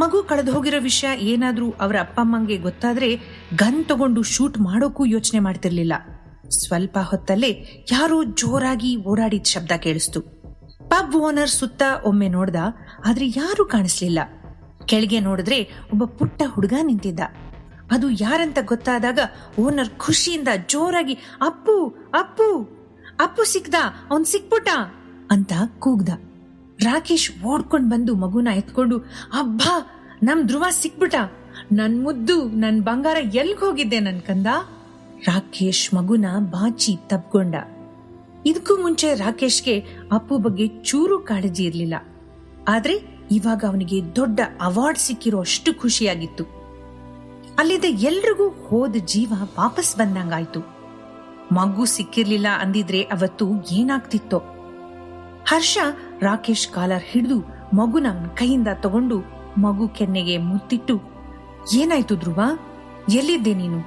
ಮಗು ಕಳೆದು ಹೋಗಿರೋ ವಿಷಯ ಏನಾದ್ರೂ ಅವರ ಅಪ್ಪ ಅಮ್ಮಂಗೆ ಗೊತ್ತಾದ್ರೆ ಗನ್ ತಗೊಂಡು ಶೂಟ್ ಮಾಡೋಕ್ಕೂ ಯೋಚನೆ ಮಾಡ್ತಿರ್ಲಿಲ್ಲ. ಸ್ವಲ್ಪ ಹೊತ್ತಲ್ಲೇ ಯಾರೋ ಜೋರಾಗಿ ಓಡಾಡಿದ ಶಬ್ದ ಕೇಳಿಸ್ತು. ಪಬ್ ಓನರ್ ಸುತ್ತ ಒಮ್ಮೆ ನೋಡ್ದ, ಆದ್ರೆ ಯಾರೂ ಕಾಣಿಸ್ಲಿಲ್ಲ. ಕೆಳಗೆ ನೋಡಿದ್ರೆ ಒಬ್ಬ ಪುಟ್ಟ ಹುಡುಗ ನಿಂತಿದ್ದ. ಅದು ಯಾರಂತ ಗೊತ್ತಾದಾಗ ಓನರ್ ಖುಷಿಯಿಂದ ಜೋರಾಗಿ ಅಪ್ಪು ಅಪ್ಪು ಅಪ್ಪು ಸಿಕ್ದ, ಅವನ್ ಸಿಕ್ಬಿಟ್ಟ ಅಂತ ಕೂಗ್ದ. ರಾಕೇಶ್ ಓಡ್ಕೊಂಡ್ ಬಂದು ಮಗುನ ಎತ್ಕೊಂಡು, ಅಬ್ಬಾ ನಮ್ ಧ್ರುವ ಸಿಕ್ಬಿಟ್ಟ, ನನ್ ಮುದ್ದು ನನ್ ಬಂಗಾರ ಎಲ್ಗ್ ಹೋಗಿದ್ದೆ ನನ್ ಕಂದ. ರಾಕೇಶ್ ಮಗುನ ಬಾಚಿ ತಬ್ಕೊಂಡ. ಇದಕ್ಕೂ ಮುಂಚೆ ರಾಕೇಶ್ಗೆ ಅಪ್ಪು ಬಗ್ಗೆ ಚೂರು ಕಾಳಜಿ ಇರ್ಲಿಲ್ಲ. ಆದ್ರೆ ಇವಾಗ ಅವನಿಗೆ ದೊಡ್ಡ ಅವಾರ್ಡ್ ಸಿಕ್ಕಿರೋ ಅಷ್ಟು ಖುಷಿಯಾಗಿತ್ತು. ಅಲ್ಲಿದ್ದ ಎಲ್ರಿಗೂ ಹೋದ ಜೀವ ವಾಪಸ್ ಬಂದಂಗಾಯ್ತು. ಮಗು ಸಿಕ್ಕಿರ್ಲಿಲ್ಲ ಅಂದಿದ್ರೆ ಅವತ್ತು ಏನಾಗ್ತಿತ್ತೋ. ಹರ್ಷ ರಾಕೇಶ್ ಕಾಲರ್ ಹಿಡಿದು ಮಗುನ ಅವನ ಕೈಯಿಂದ ತಗೊಂಡು ಮಗು ಕೆನ್ನೆಗೆ ಮುತ್ತಿಟ್ಟು, ಏನಾಯ್ತು ಧ್ರುವ, ಎಲ್ಲಿದ್ದೆ ನೀನು,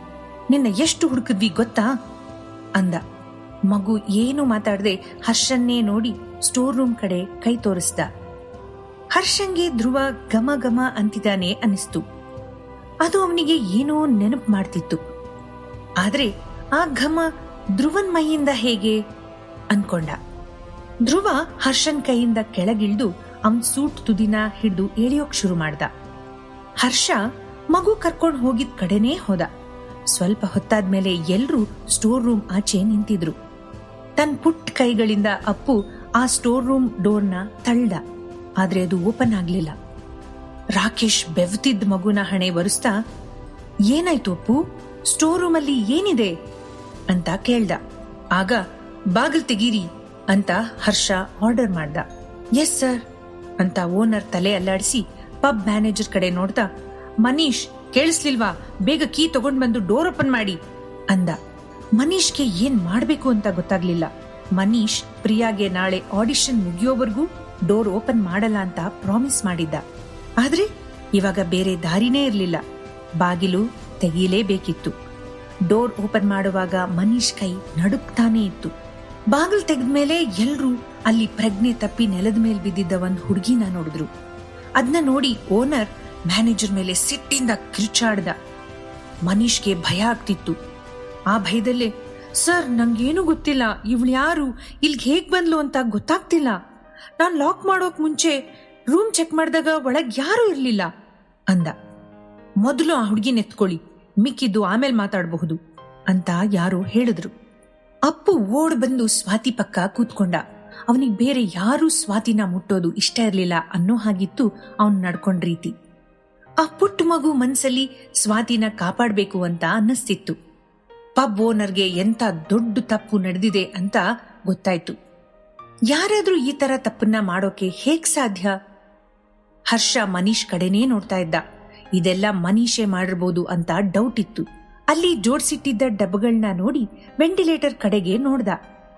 ನಿನ್ನ ಎಷ್ಟು ಹುಡುಕಿದ್ವಿ ಗೊತ್ತಾ ಅಂದ. ಮಗು ಏನು ಮಾತಾಡದೆ ಹರ್ಷನ್ನೇ ನೋಡಿ ಸ್ಟೋರ್ ರೂಮ್ ಕಡೆ ಕೈ ತೋರಿಸ್ದ. ಹರ್ಷಂಗೆ ಧ್ರುವ ಘಮ ಘಮ ಅಂತಿದ್ದಾನೆ ಅನಿಸ್ತು. ಅದು ಅವನಿಗೆ ಏನೋ ನೆನಪು ಮಾಡ್ತಿತ್ತು. ಆದ್ರೆ ಆ ಘಮ ಧ್ರುವನ್ ಮೈಯಿಂದ ಹೇಗೆ ಅನ್ಕೊಂಡ. ಧ್ರುವ ಹರ್ಷನ್ ಕೈಯಿಂದ ಕೆಳಗಿಳಿದು ಅವನ್ ಸೂಟ್ ತುದಿನ ಹಿಡಿದು ಎಳೆಯೋಕ್ ಶುರು ಮಾಡ್ದ. ಹರ್ಷ ಮಗು ಕರ್ಕೊಂಡ್ ಹೋಗಿದ್ ಕಡೆನೇ ಹೋದ. ಸ್ವಲ್ಪ ಹೊತ್ತಾದ್ಮೇಲೆ ಎಲ್ರೂ ಸ್ಟೋರ್ ರೂಮ್ ಆಚೆ ನಿಂತಿದ್ರು. ತನ್ನ ಪುಟ್ಟ ಕೈಗಳಿಂದ ಅಪ್ಪು ಆ ಸ್ಟೋರ್ ರೂಮ್ ಡೋರ್ನ ತಳ್ಳ. ಆದ್ರೆ ಅದು ಓಪನ್ ಆಗ್ಲಿಲ್ಲ. ರಾಕೇಶ್ ಬೆವ್ತಿದ್ದ ಮಗುನ ಹಣೆ ಒರೆಸ್ತಾ, ಏನಾಯ್ತು ಅಪ್ಪು, ಸ್ಟೋರ್ ರೂಮ್ ಅಲ್ಲಿ ಏನಿದೆ ಅಂತ ಕೇಳ್ದ. ಆಗ ಬಾಗಿಲ್ ತೆಗೀರಿ ಅಂತ ಹರ್ಷ ಆರ್ಡರ್ ಮಾಡ್ದ. ಎಸ್ ಸರ್ ಅಂತ ಓನರ್ ತಲೆ ಅಲ್ಲಾಡಿಸಿ ಪಬ್ ಮ್ಯಾನೇಜರ್ ಕಡೆ ನೋಡ್ತಾ, ಮನೀಶ್ ಕೇಳಿಸ್ಲಿಲ್ವಾ, ಬೇಗ ಕೀ ತಗೊಂಡ್ ಬಂದು ಡೋರ್ ಓಪನ್ ಮಾಡಿ ಅಂದ. ಮನೀಶ್ಗೆ ಏನ್ ಮಾಡ್ಬೇಕು ಅಂತ ಗೊತ್ತಾಗ್ಲಿಲ್ಲ. ಮನೀಶ್ ಪ್ರಿಯಾಗೆ ನಾಳೆ ಆಡಿಷನ್ ಮುಗಿಯೋವರೆಗೂ ಡೋರ್ ಓಪನ್ ಮಾಡಲ್ಲ ಅಂತ ಪ್ರಾಮಿಸ್ ಮಾಡಿದ್ದ. ಆದ್ರೆ ಇವಾಗ ಬೇರೆ ದಾರಿನೇ ಇರ್ಲಿಲ್ಲ. ಬಾಗಿಲು ತೆಗೀಲೇಬೇಕಿತ್ತು. ಡೋರ್ ಓಪನ್ ಮಾಡುವಾಗ ಮನೀಶ್ ಕೈ ನಡುಕ್ತಾನೇ ಇತ್ತು. ಬಾಗಿಲು ತೆಗೆದ್ಮೇಲೆ ಎಲ್ರೂ ಅಲ್ಲಿ ಪ್ರಜ್ಞೆ ತಪ್ಪಿ ನೆಲದ ಮೇಲೆ ಬಿದ್ದಿದ್ದ ಒಂದು ಹುಡುಗಿನ ನೋಡಿದ್ರು. ಅದನ್ನ ನೋಡಿ ಓನರ್ ಮ್ಯಾನೇಜರ್ ಮೇಲೆ ಸಿಟ್ಟಿಂದ ಕಿರ್ಚಾಡ್ದ. ಮನೀಶ್ಗೆ ಭಯ ಆಗ್ತಿತ್ತು. ಆ ಭಯದಲ್ಲೇ, ಸರ್ ನಂಗೇನು ಗೊತ್ತಿಲ್ಲ, ಇವಳು ಯಾರು, ಇಲ್ಗೆ ಹೇಗ್ ಬಂದ್ಲು ಅಂತ ಗೊತ್ತಾಗ್ತಿಲ್ಲ. ನಾನ್ ಲಾಕ್ ಮಾಡೋಕ್ ಮುಂಚೆ ರೂಮ್ ಚೆಕ್ ಮಾಡಿದಾಗ ಒಳಗ್ ಯಾರೂ ಇರ್ಲಿಲ್ಲ ಅಂದ. ಮೊದಲು ಆ ಹುಡುಗಿನ ಎತ್ಕೊಳ್ಳಿ, ಮಿಕ್ಕಿದ್ದು ಆಮೇಲೆ ಮಾತಾಡಬಹುದು ಅಂತ ಯಾರೋ ಹೇಳಿದ್ರು. ಅಪ್ಪು ಓಡ್ ಬಂದು ಸ್ವಾತಿ ಪಕ್ಕ ಕೂತ್ಕೊಂಡ. ಅವನಿಗೆ ಬೇರೆ ಯಾರೂ ಸ್ವಾತಿನ ಮುಟ್ಟೋದು ಇಷ್ಟ ಇರ್ಲಿಲ್ಲ ಅನ್ನೋ ಹಾಗಿತ್ತು ಅವನ್ ನಡ್ಕೊಂಡ್ ರೀತಿ. ಆ ಪುಟ್ಟ ಮಗು ಮನ್ಸಲ್ಲಿ ಸ್ವಾತಿನ ಕಾಪಾಡ್ಬೇಕು ಅಂತ ಅನ್ನಿಸ್ತಿತ್ತು. ಪಬ್ ಓನರ್ಗೆ ಎಂತ ದೊಡ್ಡ ತಪ್ಪು ನಡೆದಿದೆ ಅಂತ ಗೊತ್ತಾಯ್ತು. ಯಾರಾದ್ರೂ ಈ ತರ ತಪ್ಪನ್ನ ಮಾಡೋಕೆ ಹೇಗ್ ಸಾಧ್ಯ? ಹರ್ಷ ಮನೀಶ್ ಕಡೆನೇ ನೋಡ್ತಾ ಇದ್ದ. ಇದೆಲ್ಲ ಮನೀಶೇ ಮಾಡಿರ್ಬೋದು ಅಂತ ಡೌಟ್ ಇತ್ತು. ಅಲ್ಲಿ ಜೋಡ್ಸಿಟ್ಟಿದ್ದ ಡಬ್ಬಗಳನ್ನ ನೋಡಿ ವೆಂಟಿಲೇಟರ್ ಕಡೆಗೆ ನೋಡ್ದ.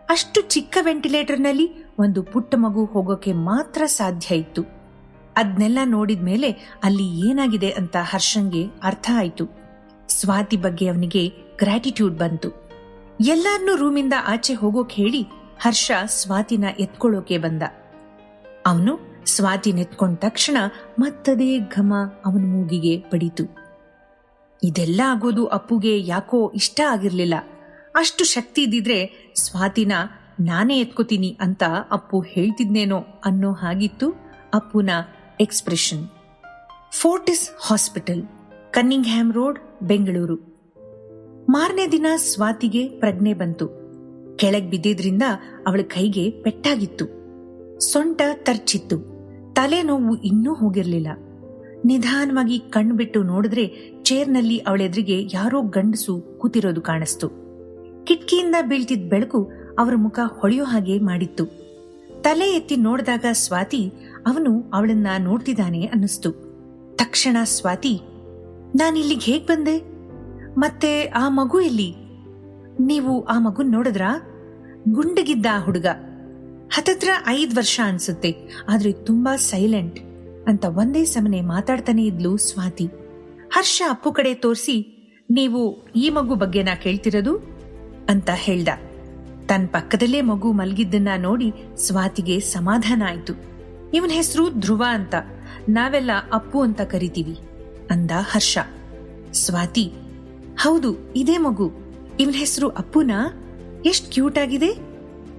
ಅಷ್ಟು ಚಿಕ್ಕ ವೆಂಟಿಲೇಟರ್ನಲ್ಲಿ ಒಂದು ಪುಟ್ಟ ಮಗು ಹೋಗೋಕೆ ಮಾತ್ರ ಸಾಧ್ಯ ಇತ್ತು. ಅದ್ನೆಲ್ಲ ನೋಡಿದ್ಮೇಲೆ ಅಲ್ಲಿ ಏನಾಗಿದೆ ಅಂತ ಹರ್ಷಂಗೆ ಅರ್ಥ ಆಯ್ತು. ಸ್ವಾತಿ ಬಗ್ಗೆ ಅವನಿಗೆ ಗ್ರಾಟಿಟ್ಯೂಡ್ ಬಂತು. ಎಲ್ಲಾರ್ನೂ ರೂಮಿಂದ ಆಚೆ ಹೋಗೋಕ್ ಹೇಳಿ ಹರ್ಷ ಸ್ವಾತಿನ ಎತ್ಕೊಳ್ಳೋಕೆ ಬಂದ. ಅವನು ಸ್ವಾತಿನ ಎತ್ಕೊಂಡ ತಕ್ಷಣ ಮತ್ತದೇ ಘಮ ಅವನ ಮೂಗಿಗೆ ಬಡಿತು. ಇದೆಲ್ಲ ಆಗೋದು ಅಪ್ಪುಗೆ ಯಾಕೋ ಇಷ್ಟ ಆಗಿರ್ಲಿಲ್ಲ. ಅಷ್ಟು ಶಕ್ತಿ ಇದ್ದಿದ್ರೆ ಸ್ವಾತಿನ ನಾನೇ ಎತ್ಕೋತೀನಿ ಅಂತ ಅಪ್ಪು ಹೇಳ್ತಿದ್ನೇನೋ ಅನ್ನೋ ಹಾಗಿತ್ತು ಅಪ್ಪುನ expression. Fortis hospital, Cunningham road, Bengaluru. ಮಾರನೇ ದಿನ ಸ್ವಾತಿಗೆ ಪ್ರಜ್ಞೆ ಬಂತು. ಕೆಳಗ್ ಬಿದ್ದಿದ್ರಿಂದ ಅವಳ ಕೈಗೆ ಪೆಟ್ಟಾಗಿತ್ತು. ಸೊಂಟ ತರ್ಚಿತ್ತು. ತಲೆನೋವು ಇನ್ನೂ ಹೋಗಿರ್ಲಿಲ್ಲ. ನಿಧಾನವಾಗಿ ಕಣ್ಬಿಟ್ಟು ನೋಡಿದ್ರೆ ಚೇರ್ನಲ್ಲಿ ಅವಳೆದ್ರಿಗೆ ಯಾರೋ ಗಂಡಸು ಕೂತಿರೋದು ಕಾಣಿಸ್ತು. ಕಿಟಕಿಯಿಂದ ಬೀಳ್ತಿದ್ದ ಬೆಳಕು ಅವರ ಮುಖ ಹೊಳೆಯೋ ಹಾಗೆ ಮಾಡಿತ್ತು. ತಲೆ ಎತ್ತಿ ನೋಡಿದಾಗ ಸ್ವಾತಿ ಅವನು ಅವಳನ್ನ ನೋಡ್ತಿದ್ದಾನೆ ಅನ್ನಿಸ್ತು. ತಕ್ಷಣ ಸ್ವಾತಿ, ನಾನಿಲ್ಲಿಗೆ ಹೇಗ್ ಬಂದೆ? ಮತ್ತೆ ಆ ಮಗು ಎಲ್ಲಿ? ನೀವು ಆ ಮಗುನ್ ನೋಡಿದ್ರಾ? ಗುಂಡಗಿದ್ದ ಆ ಹುಡುಗ, ಹತ್ತತ್ರ 5 ವರ್ಷ ಅನ್ಸುತ್ತೆ, ಆದ್ರೆ ತುಂಬಾ ಸೈಲೆಂಟ್ ಅಂತ ಒಂದೇ ಸಮನೆ ಮಾತಾಡ್ತಾನೆ ಇದ್ಲು ಸ್ವಾತಿ. ಹರ್ಷ ಅಪ್ಪು ಕಡೆ ತೋರಿಸಿ, ನೀವು ಈ ಮಗು ಬಗ್ಗೆನಾ ಕೇಳ್ತಿರೋದು ಅಂತ ಹೇಳ್ದ. ತನ್ನ ಪಕ್ಕದಲ್ಲೇ ಮಗು ಮಲಗಿದ್ದನ್ನ ನೋಡಿ ಸ್ವಾತಿಗೆ ಸಮಾಧಾನ ಆಯ್ತು. ಇವನ ಹೆಸರು ಧ್ರುವ ಅಂತ, ನಾವೆಲ್ಲ ಅಪ್ಪು ಅಂತ ಕರಿತೀವಿ ಅಂದ ಹರ್ಷ. ಸ್ವಾತಿ, ಹೌದು ಇದೇ ಮಗು, ಇವನ ಹೆಸರು ಅಪ್ಪುನಾ? ಎಷ್ಟ್ ಕ್ಯೂಟ್ ಆಗಿದೆ,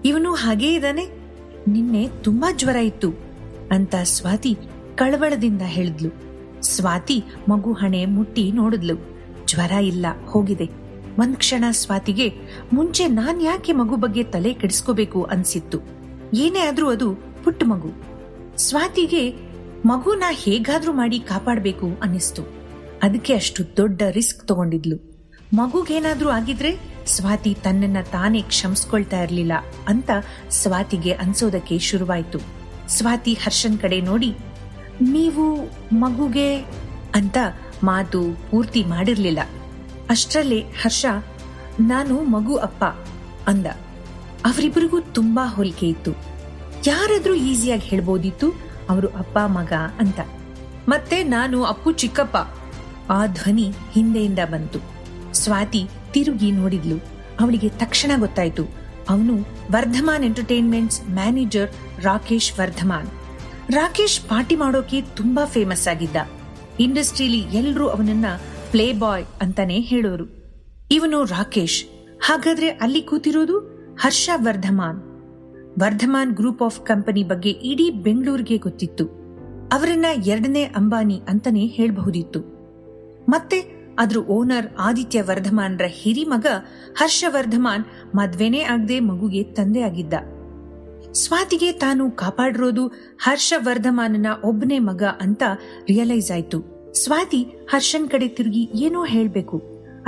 ಇವನು ಹಾಗೇ ಇದ್ದಾನೆ, ನಿನ್ನೆ ತುಂಬಾ ಜ್ವರ ಇತ್ತು ಅಂತ ಸ್ವಾತಿ ಕಳವಳದಿಂದ ಹೇಳಿದ್ಲು. ಸ್ವಾತಿ ಮಗು ಹಣೆ ಮುಟ್ಟಿ ನೋಡಿದ್ಲು. ಜ್ವರ ಇಲ್ಲ, ಹೋಗಿದೆ. ಒಂದ್ ಕ್ಷಣ ಸ್ವಾತಿಗೆ ಮುಂಚೆ ನಾನ್ ಯಾಕೆ ಮಗು ಬಗ್ಗೆ ತಲೆ ಕೆಡಿಸ್ಕೋಬೇಕು ಅನ್ಸಿತ್ತು. ಏನೇ ಆದ್ರೂ ಅದು ಪುಟ್ಟ ಮಗು. ಸ್ವಾತಿಗೆ ಮಗುನ ಹೇಗಾದ್ರೂ ಮಾಡಿ ಕಾಪಾಡ್ಬೇಕು ಅನ್ನಿಸ್ತು. ಅದಕ್ಕೆ ಅಷ್ಟು ದೊಡ್ಡ ರಿಸ್ಕ್ ತಗೊಂಡಿದ್ಲು. ಮಗುಗೇನಾದ್ರೂ ಆಗಿದ್ರೆ ಸ್ವಾತಿ ತನ್ನನ್ನ ತಾನೇ ಕ್ಷಮಿಸ್ಕೊಳ್ತಾ ಇರ್ಲಿಲ್ಲ ಅಂತ ಸ್ವಾತಿಗೆ ಅನ್ಸೋದಕ್ಕೆ ಶುರುವಾಯ್ತು. ಸ್ವಾತಿ ಹರ್ಷನ್ ಕಡೆ ನೋಡಿ, ನೀವು ಮಗುಗೆ ಅಂತ ಮಾತು ಪೂರ್ತಿ ಮಾಡಿರ್ಲಿಲ್ಲ. ಅಷ್ಟರಲ್ಲೇ ಹರ್ಷ, ನಾನು ಮಗು ಅಪ್ಪ ಅಂದ. ಅವರಿಬ್ಬರಿಗೂ ತುಂಬಾ ಹೋಲಿಕೆ ಇತ್ತು. ಯಾರಾದ್ರೂ ಈಸಿಯಾಗಿ ಹೇಳ್ಬೋದಿತ್ತು ಅವರು ಅಪ್ಪ ಮಗ ಅಂತ. ಮತ್ತೆ ನಾನು ಅಪ್ಪು ಚಿಕ್ಕಪ್ಪ, ಆ ಧ್ವನಿ ಹಿಂದೆಯಿಂದ ಬಂತು. ಸ್ವಾತಿ ತಿರುಗಿ ನೋಡಿದ್ಲು. ಅವಳಿಗೆ ತಕ್ಷಣ ಗೊತ್ತಾಯ್ತು, ಅವನು Vardhaman entertainments manager Rakesh Vardhaman. Rakesh party ಮಾಡೋಕೆ ತುಂಬಾ ಫೇಮಸ್ ಆಗಿದ್ದ. ಇಂಡಸ್ಟ್ರಿಲಿ ಎಲ್ರೂ ಅವನನ್ನ ಪ್ಲೇ ಬಾಯ್ ಅಂತಾನೆ ಹೇಳೋರು. ಇವನು ರಾಕೇಶ್. ಹಾಗಾದ್ರೆ ಅಲ್ಲಿ ಕೂತಿರೋದು Harsha Vardhaman. Vardhaman group of company ಬಗ್ಗೆ ಇಡೀ ಬೆಂಗಳೂರಿಗೆ ಗೊತ್ತಿತ್ತು. ಅವರನ್ನ 2ನೇ ಅಂಬಾನಿ ಅಂತಾನೆ ಹೇಳಬಹುದಿತ್ತು. ಮತ್ತೆ ಅದ್ರ ಓನರ್ ಆದಿತ್ಯ ವರ್ಧಮಾನ್ರ ಹಿರಿ ಮಗ ಹರ್ಷ ವರ್ಧಮಾನ್ ಮದ್ವೆನೇ ಆಗದೆ ಮಗುಗೆ ತಂದೆ ಆಗಿದ್ದ. ಸ್ವಾತಿಗೆ ತಾನು ಕಾಪಾಡಿರೋದು ಹರ್ಷ ವರ್ಧಮಾನನ ಒಬ್ಬನೇ ಮಗ ಅಂತ ರಿಯಲೈಸ್ ಆಯ್ತು. ಸ್ವಾತಿ ಹರ್ಷನ್ ಕಡೆ ತಿರುಗಿ ಏನೋ ಹೇಳ್ಬೇಕು.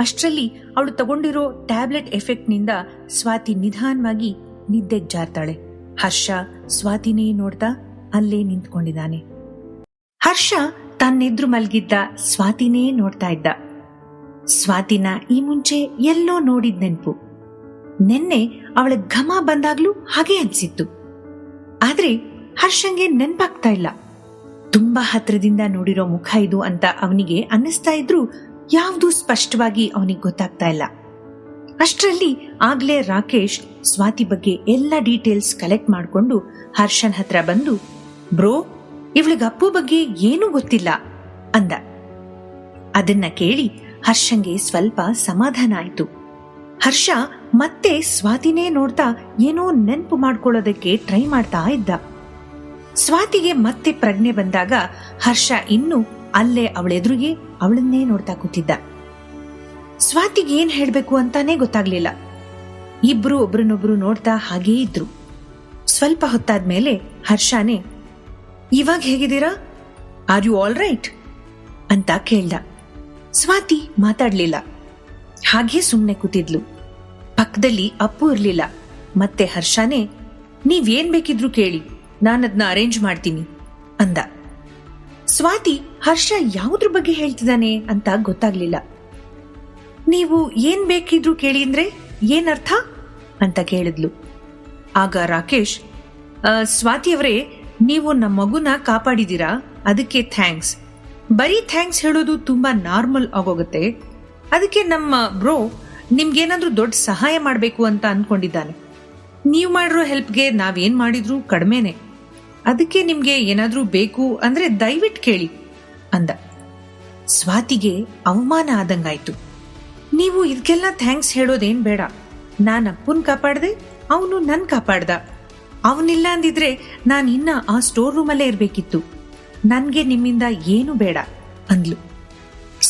ಅಷ್ಟರಲ್ಲಿ ಅವಳು ತಗೊಂಡಿರೋ ಟ್ಯಾಬ್ಲೆಟ್ ಎಫೆಕ್ಟ್ ನಿಂದ ಸ್ವಾತಿ ನಿಧಾನವಾಗಿ ನಿದ್ದೆಗ್ ಜಾರ್ತಾಳೆ. ಹರ್ಷ ಸ್ವಾತಿನೇ ನೋಡ್ತಾ ಅಲ್ಲೇ ನಿಂತ್ಕೊಂಡಿದ್ದಾನೆ. ಹರ್ಷ ತನ್ನೆದ್ರು ಮಲ್ಗಿದ್ದ ಸ್ವಾತಿನೇ ನೋಡ್ತಾ ಇದ್ದ. ಸ್ವಾತಿನ ಈ ಮುಂಚೆ ಎಲ್ಲೋ ನೋಡಿದ್ ನೆನ್ಪು. ನೆನ್ನೆ ಅವಳ ಘಮ ಬಂದಾಗ್ಲೂ ಹಾಗೆ ಅನ್ಸಿತ್ತು. ಆದ್ರೆ ಹರ್ಷಂಗೆ ನೆನ್ಪಾಗ್ತಾ ಇಲ್ಲ. ತುಂಬಾ ಹತ್ರದಿಂದ ನೋಡಿರೋ ಮುಖ ಇದು ಅಂತ ಅವನಿಗೆ ಅನ್ನಿಸ್ತಾ ಇದ್ರು ಯಾವ್ದು ಸ್ಪಷ್ಟವಾಗಿ ಅವನಿಗೆ ಗೊತ್ತಾಗ್ತಾ ಇಲ್ಲ. ಅಷ್ಟರಲ್ಲಿ ಆಗ್ಲೇ ರಾಕೇಶ್ ಸ್ವಾತಿ ಬಗ್ಗೆ ಎಲ್ಲ ಡೀಟೇಲ್ಸ್ ಕಲೆಕ್ಟ್ ಮಾಡಿಕೊಂಡು ಹರ್ಷನ್ ಹತ್ರ ಬಂದು, ಬ್ರೋ, ಇವಳಿಗೆ ಅಪ್ಪು ಬಗ್ಗೆ ಏನೂ ಗೊತ್ತಿಲ್ಲ ಅಂದ. ಅದನ್ನ ಕೇಳಿ ಹರ್ಷಂಗೆ ಸ್ವಲ್ಪ ಸಮಾಧಾನ ಆಯ್ತು. ಹರ್ಷ ಮತ್ತೆ ಸ್ವಾತಿನೇ ನೋಡ್ತಾ ಏನೋ ನೆನ್ಪು ಮಾಡ್ಕೊಳ್ಳೋದಕ್ಕೆ ಟ್ರೈ ಮಾಡ್ತಾ ಇದ್ದ. ಸ್ವಾತಿಗೆ ಮತ್ತೆ ಪ್ರಜ್ಞೆ ಬಂದಾಗ ಹರ್ಷ ಇನ್ನೂ ಅಲ್ಲೇ ಅವಳೆದುರಿಗೆ ಅವಳನ್ನೇ ನೋಡ್ತಾ ಕೂತಿದ್ದ. ಸ್ವಾತಿಗೆ ಏನ್ ಹೇಳ್ಬೇಕು ಅಂತಾನೆ ಗೊತ್ತಾಗ್ಲಿಲ್ಲ. ಇಬ್ರು ಒಬ್ರನ್ನೊಬ್ರು ನೋಡ್ತಾ ಹಾಗೇ ಇದ್ರು. ಸ್ವಲ್ಪ ಹೊತ್ತಾದ್ಮೇಲೆ ಹರ್ಷನೇ, ಇವಾಗ ಹೇಗಿದ್ದೀರಾ? ಆರ್ ಯು ಆಲ್ ರೈಟ್ ಅಂತ ಕೇಳ್ದ. ಸ್ವಾತಿ ಮಾತಾಡ್ಲಿಲ್ಲ, ಹಾಗೇ ಸುಮ್ನೆ ಕೂತಿದ್ಲು. ಪಕ್ಕದಲ್ಲಿ ಅಪ್ಪು ಇರ್ಲಿಲ್ಲ. ಮತ್ತೆ ಹರ್ಷನೇ, ನೀವೇನ್ ಬೇಕಿದ್ರು ಕೇಳಿ, ನಾನದ್ನ ಅರೇಂಜ್ ಮಾಡ್ತೀನಿ ಅಂದ. ಸ್ವಾತಿ ಹರ್ಷ ಯಾವುದ್ರ ಬಗ್ಗೆ ಹೇಳ್ತಿದ್ದಾನೆ ಅಂತ ಗೊತ್ತಾಗ್ಲಿಲ್ಲ. ನೀವು ಏನ್ ಬೇಕಿದ್ರು ಕೇಳಿ ಅಂದ್ರೆ ಏನರ್ಥ ಅಂತ ಕೇಳಿದ್ಲು. ಆಗ ರಾಕೇಶ್, ಸ್ವಾತಿಯವರೇ, ನೀವು ನಮ್ಮ ಮಗುನ ಕಾಪಾಡಿದೀರಾ, ಅದಕ್ಕೆ ಥ್ಯಾಂಕ್ಸ್. ಬರೀ ಥ್ಯಾಂಕ್ಸ್ ಹೇಳೋದು ತುಂಬಾ ನಾರ್ಮಲ್ ಆಗೋಗುತ್ತೆ. ಅದಕ್ಕೆ ನಮ್ಮ ಬ್ರೋ ನಿಮ್ಗೇನಾದ್ರೂ ದೊಡ್ಡ ಸಹಾಯ ಮಾಡಬೇಕು ಅಂತ ಅನ್ಕೊಂಡಿದ್ದಾನೆ. ನೀವು ಮಾಡಿರೋ ಹೆಲ್ಪ್ಗೆ ನಾವೇನ್ ಮಾಡಿದ್ರು ಕಡಿಮೆನೆ. ಅದಕ್ಕೆ ನಿಮ್ಗೆ ಏನಾದ್ರೂ ಬೇಕು ಅಂದ್ರೆ ದಯವಿಟ್ಟು ಕೇಳಿ ಅಂದ. ಸ್ವಾತಿಗೆ ಅವಮಾನ ಆದಂಗಾಯ್ತು. ನೀವು ಇದಕ್ಕೆಲ್ಲ ಥ್ಯಾಂಕ್ಸ್ ಹೇಳೋದೇನ್ ಬೇಡ. ನಾನ್ ಅಪ್ಪನ್ ಕಾಪಾಡ್ದೆ, ಅವನು ನನ್ ಕಾಪಾಡ್ದ. ಅವನಿಲ್ಲ ಅಂದಿದ್ರೆ ನಾನು ಇನ್ನ ಆ ಸ್ಟೋರ್ ರೂಮಲ್ಲೇ ಇರ್ಬೇಕಿತ್ತು. ನನ್ಗೆ ನಿಮ್ಮಿಂದ ಏನು ಬೇಡ ಅಂದ್ಲು.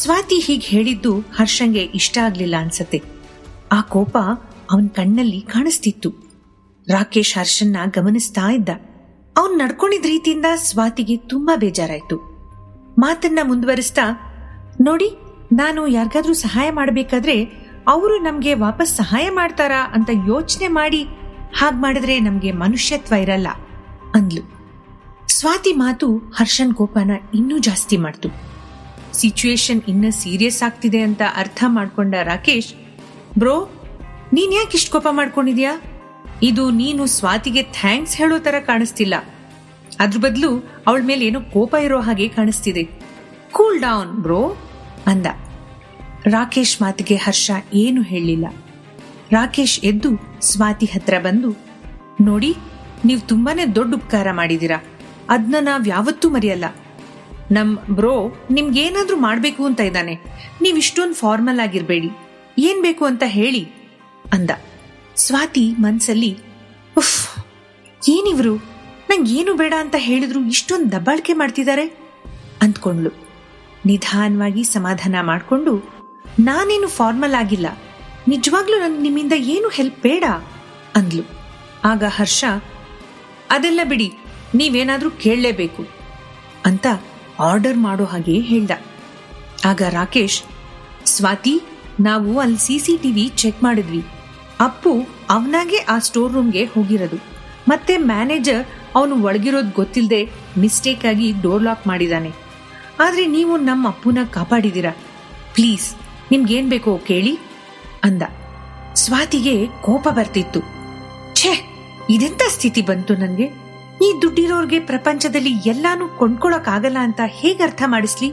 ಸ್ವಾತಿ ಹೀಗ್ ಹೇಳಿದ್ದು ಹರ್ಷಂಗೆ ಇಷ್ಟ ಆಗ್ಲಿಲ್ಲ ಅನ್ಸತ್ತೆ. ಆ ಕೋಪ ಅವನ್ ಕಣ್ಣಲ್ಲಿ ಕಾಣಿಸ್ತಿತ್ತು. ರಾಕೇಶ್ ಹರ್ಷನ್ನ ಗಮನಿಸ್ತಾ ಇದ್ದ. ಅವನ್ ನಡ್ಕೊಂಡಿದ್ ರೀತಿಯಿಂದ ಸ್ವಾತಿಗೆ ತುಂಬಾ ಬೇಜಾರಾಯ್ತು. ಮಾತನ್ನ ಮುಂದುವರಿಸ್ತಾ, ನೋಡಿ, ನಾನು ಯಾರಿಗಾದ್ರೂ ಸಹಾಯ ಮಾಡ್ಬೇಕಾದ್ರೆ ಅವರು ನಮ್ಗೆ ವಾಪಸ್ ಸಹಾಯ ಮಾಡ್ತಾರಾ ಅಂತ ಯೋಚನೆ ಮಾಡಿ ಹಾಗ್ ಮಾಡಿದ್ರೆ ನಮ್ಗೆ ಮನುಷ್ಯತ್ವ ಇರಲ್ಲ ಅಂದ್ಲು. ಸ್ವಾತಿ ಮಾತು ಹರ್ಷನ್ ಕೋಪನ ಇನ್ನೂ ಜಾಸ್ತಿ ಮಾಡ್ತು. ಸಿಚುಯೇಷನ್ ಇನ್ನ ಸೀರಿಯಸ್ ಆಗ್ತಿದೆ ಅಂತ ಅರ್ಥ ಮಾಡ್ಕೊಂಡ ರಾಕೇಶ್, ಬ್ರೋ, ನೀನ್ ಯಾಕೆ ಇಷ್ಟು ಕೋಪ ಮಾಡ್ಕೊಂಡಿದ್ಯಾ? ಇದು ನೀನು ಸ್ವಾತಿಗೆ ಥ್ಯಾಂಕ್ಸ್ ಹೇಳೋ ತರ ಕಾಣಿಸ್ತಿಲ್ಲ. ಅದ್ರ ಬದಲು ಅವಳ ಮೇಲೆ ಏನೋ ಕೋಪ ಇರೋ ಹಾಗೆ ಕಾಣಿಸ್ತಿದೆ. ಕೂಲ್ ಡೌನ್ ಬ್ರೋ ಅಂದ. ರಾಕೇಶ್ ಮಾತಿಗೆ ಹರ್ಷ ಏನು ಹೇಳಲಿಲ್ಲ. ರಾಕೇಶ್ ಎದ್ದು ಸ್ವಾತಿ ಹತ್ರ ಬಂದು, ನೋಡಿ, ನೀವು ತುಂಬಾನೇ ದೊಡ್ಡ ಉಪಕಾರ ಮಾಡಿದೀರಾ. ಅದನ್ನ ನಾವ್ ಯಾವತ್ತೂ ಮರೆಯಲ್ಲ. ನಮ್ ಬ್ರೋ ನಿಮ್ಗೇನಾದ್ರೂ ಮಾಡ್ಬೇಕು ಅಂತ ಇದ್ದಾನೆ. ನೀವ್ ಇಷ್ಟೊಂದು ಫಾರ್ಮಲ್ ಆಗಿರ್ಬೇಡಿ, ಏನ್ ಬೇಕು ಅಂತ ಹೇಳಿ ಅಂದ. ಸ್ವಾತಿ ಮನ್ಸಲ್ಲಿ, ಉಫ್, ಏನಿವ್ರು ನಂಗೇನು ಬೇಡ ಅಂತ ಹೇಳಿದ್ರು ಇಷ್ಟೊಂದು ದಬ್ಬಾಳಿಕೆ ಮಾಡ್ತಿದ್ದಾರೆ ಅಂದ್ಕೊಂಡ್ಲು. ನಿಧಾನವಾಗಿ ಸಮಾಧಾನ ಮಾಡ್ಕೊಂಡು, ನಾನೇನು ಫಾರ್ಮಲ್ ಆಗಿಲ್ಲ, ನಿಜವಾಗ್ಲೂ ನನ್ಗೆ ನಿಮ್ಮಿಂದ ಏನು ಹೆಲ್ಪ್ ಬೇಡ ಅಂದ್ಲು. ಆಗ ಹರ್ಷ, ಅದೆಲ್ಲ ಬಿಡಿ, ನೀವೇನಾದ್ರೂ ಕೇಳಲೇಬೇಕು ಅಂತ ಆರ್ಡರ್ ಮಾಡೋ ಹಾಗೆ ಹೇಳ್ದ. ಆಗ ರಾಕೇಶ್, ಸ್ವಾತಿ, ನಾವು ಅಲ್ಲಿ CCTV ಚೆಕ್ ಮಾಡಿದ್ವಿ. ಅಪ್ಪು ಅವನಾಗೆ ಆ ಸ್ಟೋರ್ ರೂಮ್ಗೆ ಹೋಗಿರೋದು. ಮತ್ತೆ ಮ್ಯಾನೇಜರ್ ಅವನು ಒಳಗಿರೋದು ಗೊತ್ತಿಲ್ಲದೆ ಮಿಸ್ಟೇಕ್ ಆಗಿ ಡೋರ್ ಲಾಕ್ ಮಾಡಿದಾನೆ. ಆದ್ರೆ ನೀವು ನಮ್ಮ ಅಪ್ಪುನ ಕಾಪಾಡಿದೀರಾ. ಪ್ಲೀಸ್, ನಿಮ್ಗೇನ್ ಬೇಕೋ ಕೇಳಿ ಅಂದ. ಸ್ವಾತಿಗೆ ಕೋಪ ಬರ್ತಿತ್ತು. ಛೇ, ಇದೆಂತ ಸ್ಥಿತಿ ಬಂತು ನನ್ಗೆ? ಈ ದುಡ್ಡಿರೋರ್ಗೆ ಪ್ರಪಂಚದಲ್ಲಿ ಎಲ್ಲಾನು ಕೊಂಡ್ಕೊಳಕ್ಕಾಗಲ್ಲ ಅಂತ ಹೇಗೆ ಅರ್ಥ ಮಾಡಿಸ್ಲಿ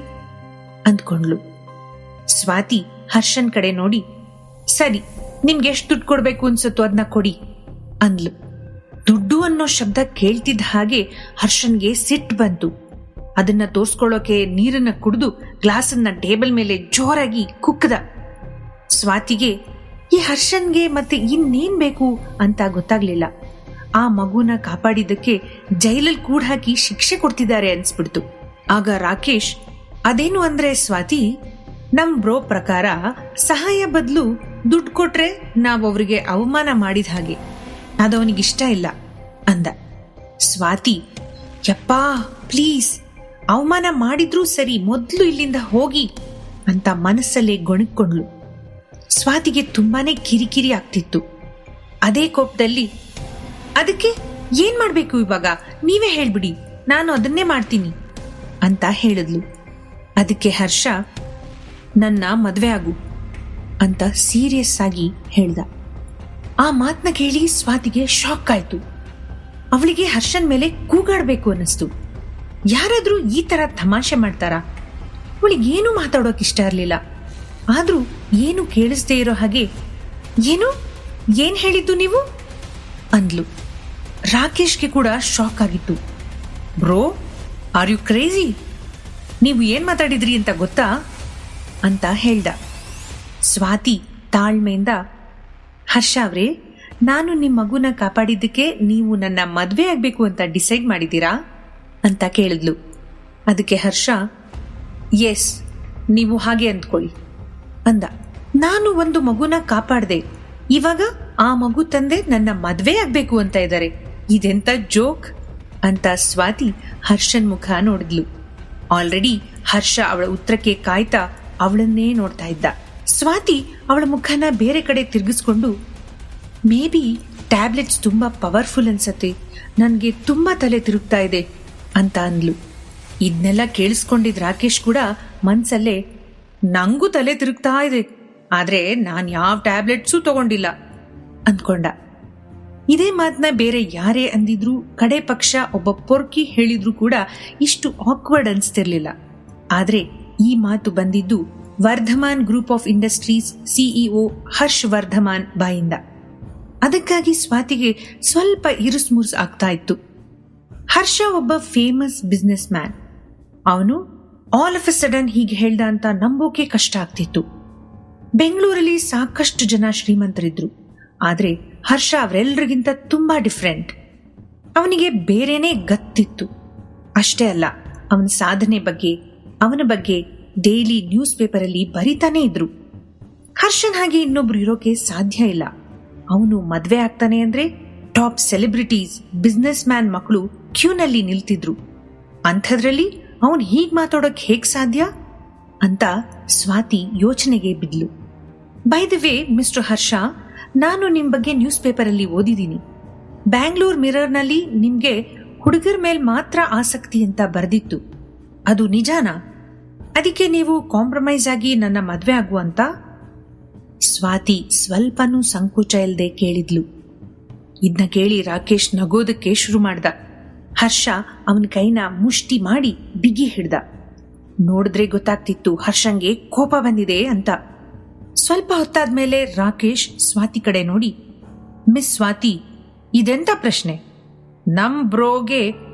ಅಂದ್ಕೊಂಡ್ಲು. ಸ್ವಾತಿ ಹರ್ಷನ್ ಕಡೆ ನೋಡಿ, ಸರಿ, ನಿಮ್ಗೆ ಎಷ್ಟು ದುಡ್ಡು ಕೊಡ್ಬೇಕು ಅನ್ಸತ್ತೋ ಅದನ್ನ ಕೊಡಿ ಅಂದ್ಲು. ದುಡ್ಡು ಅನ್ನೋ ಶಬ್ದ ಕೇಳ್ತಿದ್ದ ಹಾಗೆ ಹರ್ಷನ್ಗೆ ಸಿಟ್ಟು ಬಂತು. ಅದನ್ನ ತೋರ್ಸ್ಕೊಳ್ಳೋಕೆ ನೀರನ್ನ ಕುಡಿದು ಗ್ಲಾಸನ್ನ ಟೇಬಲ್ ಮೇಲೆ ಜೋರಾಗಿ ಕುಕ್ಕದ. ಸ್ವಾತಿಗೆ ಈ ಹರ್ಷನ್ಗೆ ಮತ್ತೆ ಇನ್ನೇನ್ ಬೇಕು ಅಂತ ಗೊತ್ತಾಗ್ಲಿಲ್ಲ. ಆ ಮಗುನ ಕಾಪಾಡಿದ್ದಕ್ಕೆ ಜೈಲಲ್ಲಿ ಕೂಡ ಹಾಕಿ ಶಿಕ್ಷೆ ಕೊಡ್ತಿದ್ದಾರೆ ಅನ್ಸ್ಬಿಡ್ತು. ಆಗ ರಾಕೇಶ್, ಅದೇನು ಅಂದ್ರೆ ಸ್ವಾತಿ, ನಮ್ ಬ್ರೋ ಪ್ರಕಾರ ಸಹಾಯ ಬದಲು ದುಡ್ಡು ಕೊಟ್ರೆ ನಾವ್ ಅವ್ರಿಗೆ ಅವಮಾನ ಮಾಡಿದ ಹಾಗೆ, ಅದವನಿಗಿಷ್ಟ ಇಲ್ಲ ಅಂದ. ಸ್ವಾತಿ, ಯಪ್ಪಾ ಪ್ಲೀಸ್, ಅವಮಾನ ಮಾಡಿದ್ರೂ ಸರಿ, ಮೊದ್ಲು ಇಲ್ಲಿಂದ ಹೋಗಿ ಅಂತ ಮನಸ್ಸಲ್ಲೇ ಗೊಣಕೊಂಡ್ಲು. ಸ್ವಾತಿಗೆ ತುಂಬಾನೇ ಕಿರಿಕಿರಿ ಆಗ್ತಿತ್ತು. ಅದೇ ಕೋಪದಲ್ಲಿ, ಅದಕ್ಕೆ ಏನ್ ಮಾಡ್ಬೇಕು ಇವಾಗ, ನೀವೇ ಹೇಳ್ಬಿಡಿ, ನಾನು ಅದನ್ನೇ ಮಾಡ್ತೀನಿ ಅಂತ ಹೇಳಿದ್ಲು. ಅದಕ್ಕೆ ಹರ್ಷ, ನನ್ನ ಮದ್ವೆ ಆಗು ಅಂತ ಸೀರಿಯಸ್ ಆಗಿ ಹೇಳ್ದ. ಆ ಮಾತನ್ನ ಕೇಳಿ ಸ್ವಾತಿಗೆ ಶಾಕ್ ಆಯ್ತು. ಅವಳಿಗೆ ಹರ್ಷನ್ ಮೇಲೆ ಕೂಗಾಡ್ಬೇಕು ಅನ್ನಿಸ್ತು. ಯಾರಾದ್ರೂ ಈ ತರ ತಮಾಷೆ ಮಾಡ್ತಾರಾ? ಅವಳಿಗೇನು ಮಾತಾಡೋಕ್ ಇಷ್ಟ ಇರಲಿಲ್ಲ. ಆದ್ರೂ ಏನು ಕೇಳಿಸ್ದೇ ಇರೋ ಹಾಗೆ, ಏನು ಏನ್ ಹೇಳಿದ್ದು ನೀವು ಅಂದ್ಲು. ರಾಕೇಶ್ಗೆ ಕೂಡ ಶಾಕ್ ಆಗಿತ್ತು. Bro, are you crazy? ನೀವು ಏನ್ ಮಾತಾಡಿದ್ರಿ ಅಂತ ಗೊತ್ತಾ ಅಂತ ಹೇಳ್ದ. ಸ್ವಾತಿ ತಾಳ್ಮೆಯಿಂದ, ಹರ್ಷ ಅವ್ರೆ, ನಾನು ನಿಮ್ಮ ಮಗುನ ಕಾಪಾಡಿದ್ದಕ್ಕೆ ನೀವು ನನ್ನ ಮದ್ವೆ ಆಗ್ಬೇಕು ಅಂತ ಡಿಸೈಡ್ ಮಾಡಿದ್ದೀರಾ ಅಂತ ಕೇಳಿದ್ಲು. ಅದಕ್ಕೆ ಹರ್ಷ, ಎಸ್, ನೀವು ಹಾಗೆ ಅಂದ್ಕೊಳ್ಳಿ ಅಂದ. ನಾನು ಒಂದು ಮಗುನ ಕಾಪಾಡ್ದೆ, ಇವಾಗ ಆ ಮಗು ತಂದೆ ನನ್ನ ಮದ್ವೆ ಆಗ್ಬೇಕು ಅಂತ ಇದ್ದಾರೆ, ಇದೆಂತ ಜೋಕ್ ಅಂತ ಸ್ವಾತಿ ಹರ್ಷನ್ ಮುಖ ನೋಡಿದ್ಲು. ಆಲ್ರೆಡಿ ಹರ್ಷ ಅವಳ ಉತ್ತರಕ್ಕೆ ಕಾಯ್ತಾ ಅವಳನ್ನೇ ನೋಡ್ತಾ ಇದ್ದ. ಸ್ವಾತಿ ಅವಳ ಮುಖನ ಬೇರೆ ಕಡೆ ತಿರುಗಿಸ್ಕೊಂಡು, ಮೇ ಬಿ ಟ್ಯಾಬ್ಲೆಟ್ಸ್ ತುಂಬಾ ಪವರ್ಫುಲ್ ಅನ್ಸತ್ತೆ, ನನ್ಗೆ ತುಂಬಾ ತಲೆ ತಿರುಗ್ತಾ ಇದೆ ಅಂತ ಅಂದ್ಲು. ಇದನ್ನೆಲ್ಲ ಕೇಳಿಸ್ಕೊಂಡಿದ್ ರಾಕೇಶ್ ಕೂಡ ಮನ್ಸಲ್ಲೇ, ನಂಗೂ ತಲೆ ತಿರುಗ್ತಾ ಇದೆ, ಆದ್ರೆ ನಾನ್ ಯಾವ ಟ್ಯಾಬ್ಲೆಟ್ಸೂ ತಗೊಂಡಿಲ್ಲ ಅಂದ್ಕೊಂಡ. ಇದೇ ಮಾತನ್ನ ಬೇರೆ ಯಾರೇ ಅಂದಿದ್ರು, ಕಡೆ ಪಕ್ಷ ಒಬ್ಬ ಪೊರ್ಕಿ ಹೇಳಿದ್ರು ಕೂಡ ಇಷ್ಟು ಆಕ್ವರ್ಡ್ ಅನ್ಸ್ತಿರ್ಲಿಲ್ಲ. ಆದ್ರೆ ಈ ಮಾತು ಬಂದಿದ್ದು Vardhaman group of industries CEO Harsh Vardhaman ಬಾಯಿಂದ. ಅದಕ್ಕಾಗಿ ಸ್ವಾತಿಗೆ ಸ್ವಲ್ಪ ಇರುಸ್ಮುರ್ಸ್ ಆಗ್ತಾ ಇತ್ತು. ಹರ್ಷ ಒಬ್ಬ ಫೇಮಸ್ ಬಿಸ್ನೆಸ್ ಮ್ಯಾನ್. ಅವನು ಆಲ್ ಆಫ್ ಎ ಸಡನ್ ಹೀಗೆ ಹೇಳ್ದ ಅಂತ ನಂಬೋಕೆ ಕಷ್ಟ ಆಗ್ತಿತ್ತು. ಬೆಂಗಳೂರಲ್ಲಿ ಸಾಕಷ್ಟು ಜನ ಶ್ರೀಮಂತರಿದ್ರು, ಆದ್ರೆ ಹರ್ಷ ಅವರೆಲ್ಲರಿಗಿಂತ ತುಂಬಾ ಡಿಫ್ರೆಂಟ್. ಅವನಿಗೆ ಬೇರೆನೇ ಗತ್ತಿತ್ತು. ಅಷ್ಟೇ ಅಲ್ಲ, ಅವನ ಸಾಧನೆ ಬಗ್ಗೆ, ಅವನ ಬಗ್ಗೆ ಡೈಲಿ ನ್ಯೂಸ್ ಪೇಪರಲ್ಲಿ ಬರೀತಾನೆ ಇದ್ರು. ಹರ್ಷನ್ ಹಾಗೆ ಇನ್ನೊಬ್ರು ಇರೋಕೆ ಸಾಧ್ಯ ಇಲ್ಲ. ಅವನು ಮದ್ವೆ ಆಗ್ತಾನೆ ಅಂದ್ರೆ ಟಾಪ್ ಸೆಲೆಬ್ರಿಟೀಸ್, ಬಿಸ್ನೆಸ್ ಮ್ಯಾನ್ ಮಕ್ಕಳು ಕ್ಯೂನಲ್ಲಿ ನಿಲ್ತಿದ್ರು. ಅಂಥದ್ರಲ್ಲಿ ಅವನು ಹೀಗ್ ಮಾತಾಡೋಕ್ ಹೇಗ್ ಸಾಧ್ಯ ಅಂತ ಸ್ವಾತಿ ಯೋಚನೆಗೆ ಬಿದ್ಲು. By the way mister Harsha, ನಾನು ನಿಮ್ ಬಗ್ಗೆ ನ್ಯೂಸ್ ಪೇಪರಲ್ಲಿ ಓದಿದ್ದೀನಿ. ಬ್ಯಾಂಗ್ಳೂರ್ ಮಿರರ್ನಲ್ಲಿ ನಿಮ್ಗೆ ಹುಡುಗರ ಮೇಲ್ ಮಾತ್ರ ಆಸಕ್ತಿ ಅಂತ ಬರ್ದಿತ್ತು, ಅದು ನಿಜಾನಾ? ಅದಕ್ಕೆ ನೀವು ಕಾಂಪ್ರಮೈಸ್ ಆಗಿ ನನ್ನ ಮದ್ವೆ ಆಗುವಂತ? ಸ್ವಾತಿ ಸ್ವಲ್ಪನೂ ಸಂಕೋಚ ಇಲ್ಲದೆ ಕೇಳಿದ್ಲು. ಇದನ್ನ ಕೇಳಿ ರಾಕೇಶ್ ನಗೋದಕ್ಕೆ ಶುರು ಮಾಡ್ದ. ಹರ್ಷ ಅವನ ಕೈನ ಮುಷ್ಟಿ ಮಾಡಿ ಬಿಗಿ ಹಿಡ್ದ. ನೋಡಿದ್ರೆ ಗೊತ್ತಾಗ್ತಿತ್ತು ಹರ್ಷಂಗೆ ಕೋಪ ಬಂದಿದೆ ಅಂತ. ಸ್ವಲ್ಪ ಹೊತ್ತಾದ್ಮೇಲೆ ರಾಕೇಶ್ ಸ್ವಾತಿ ಕಡೆ ನೋಡಿ, ಮಿಸ್ ಸ್ವಾತಿ, ಇದೆಂತ ಪ್ರಶ್ನೆ? ನಮ್ ಬ್ರೋಗೆ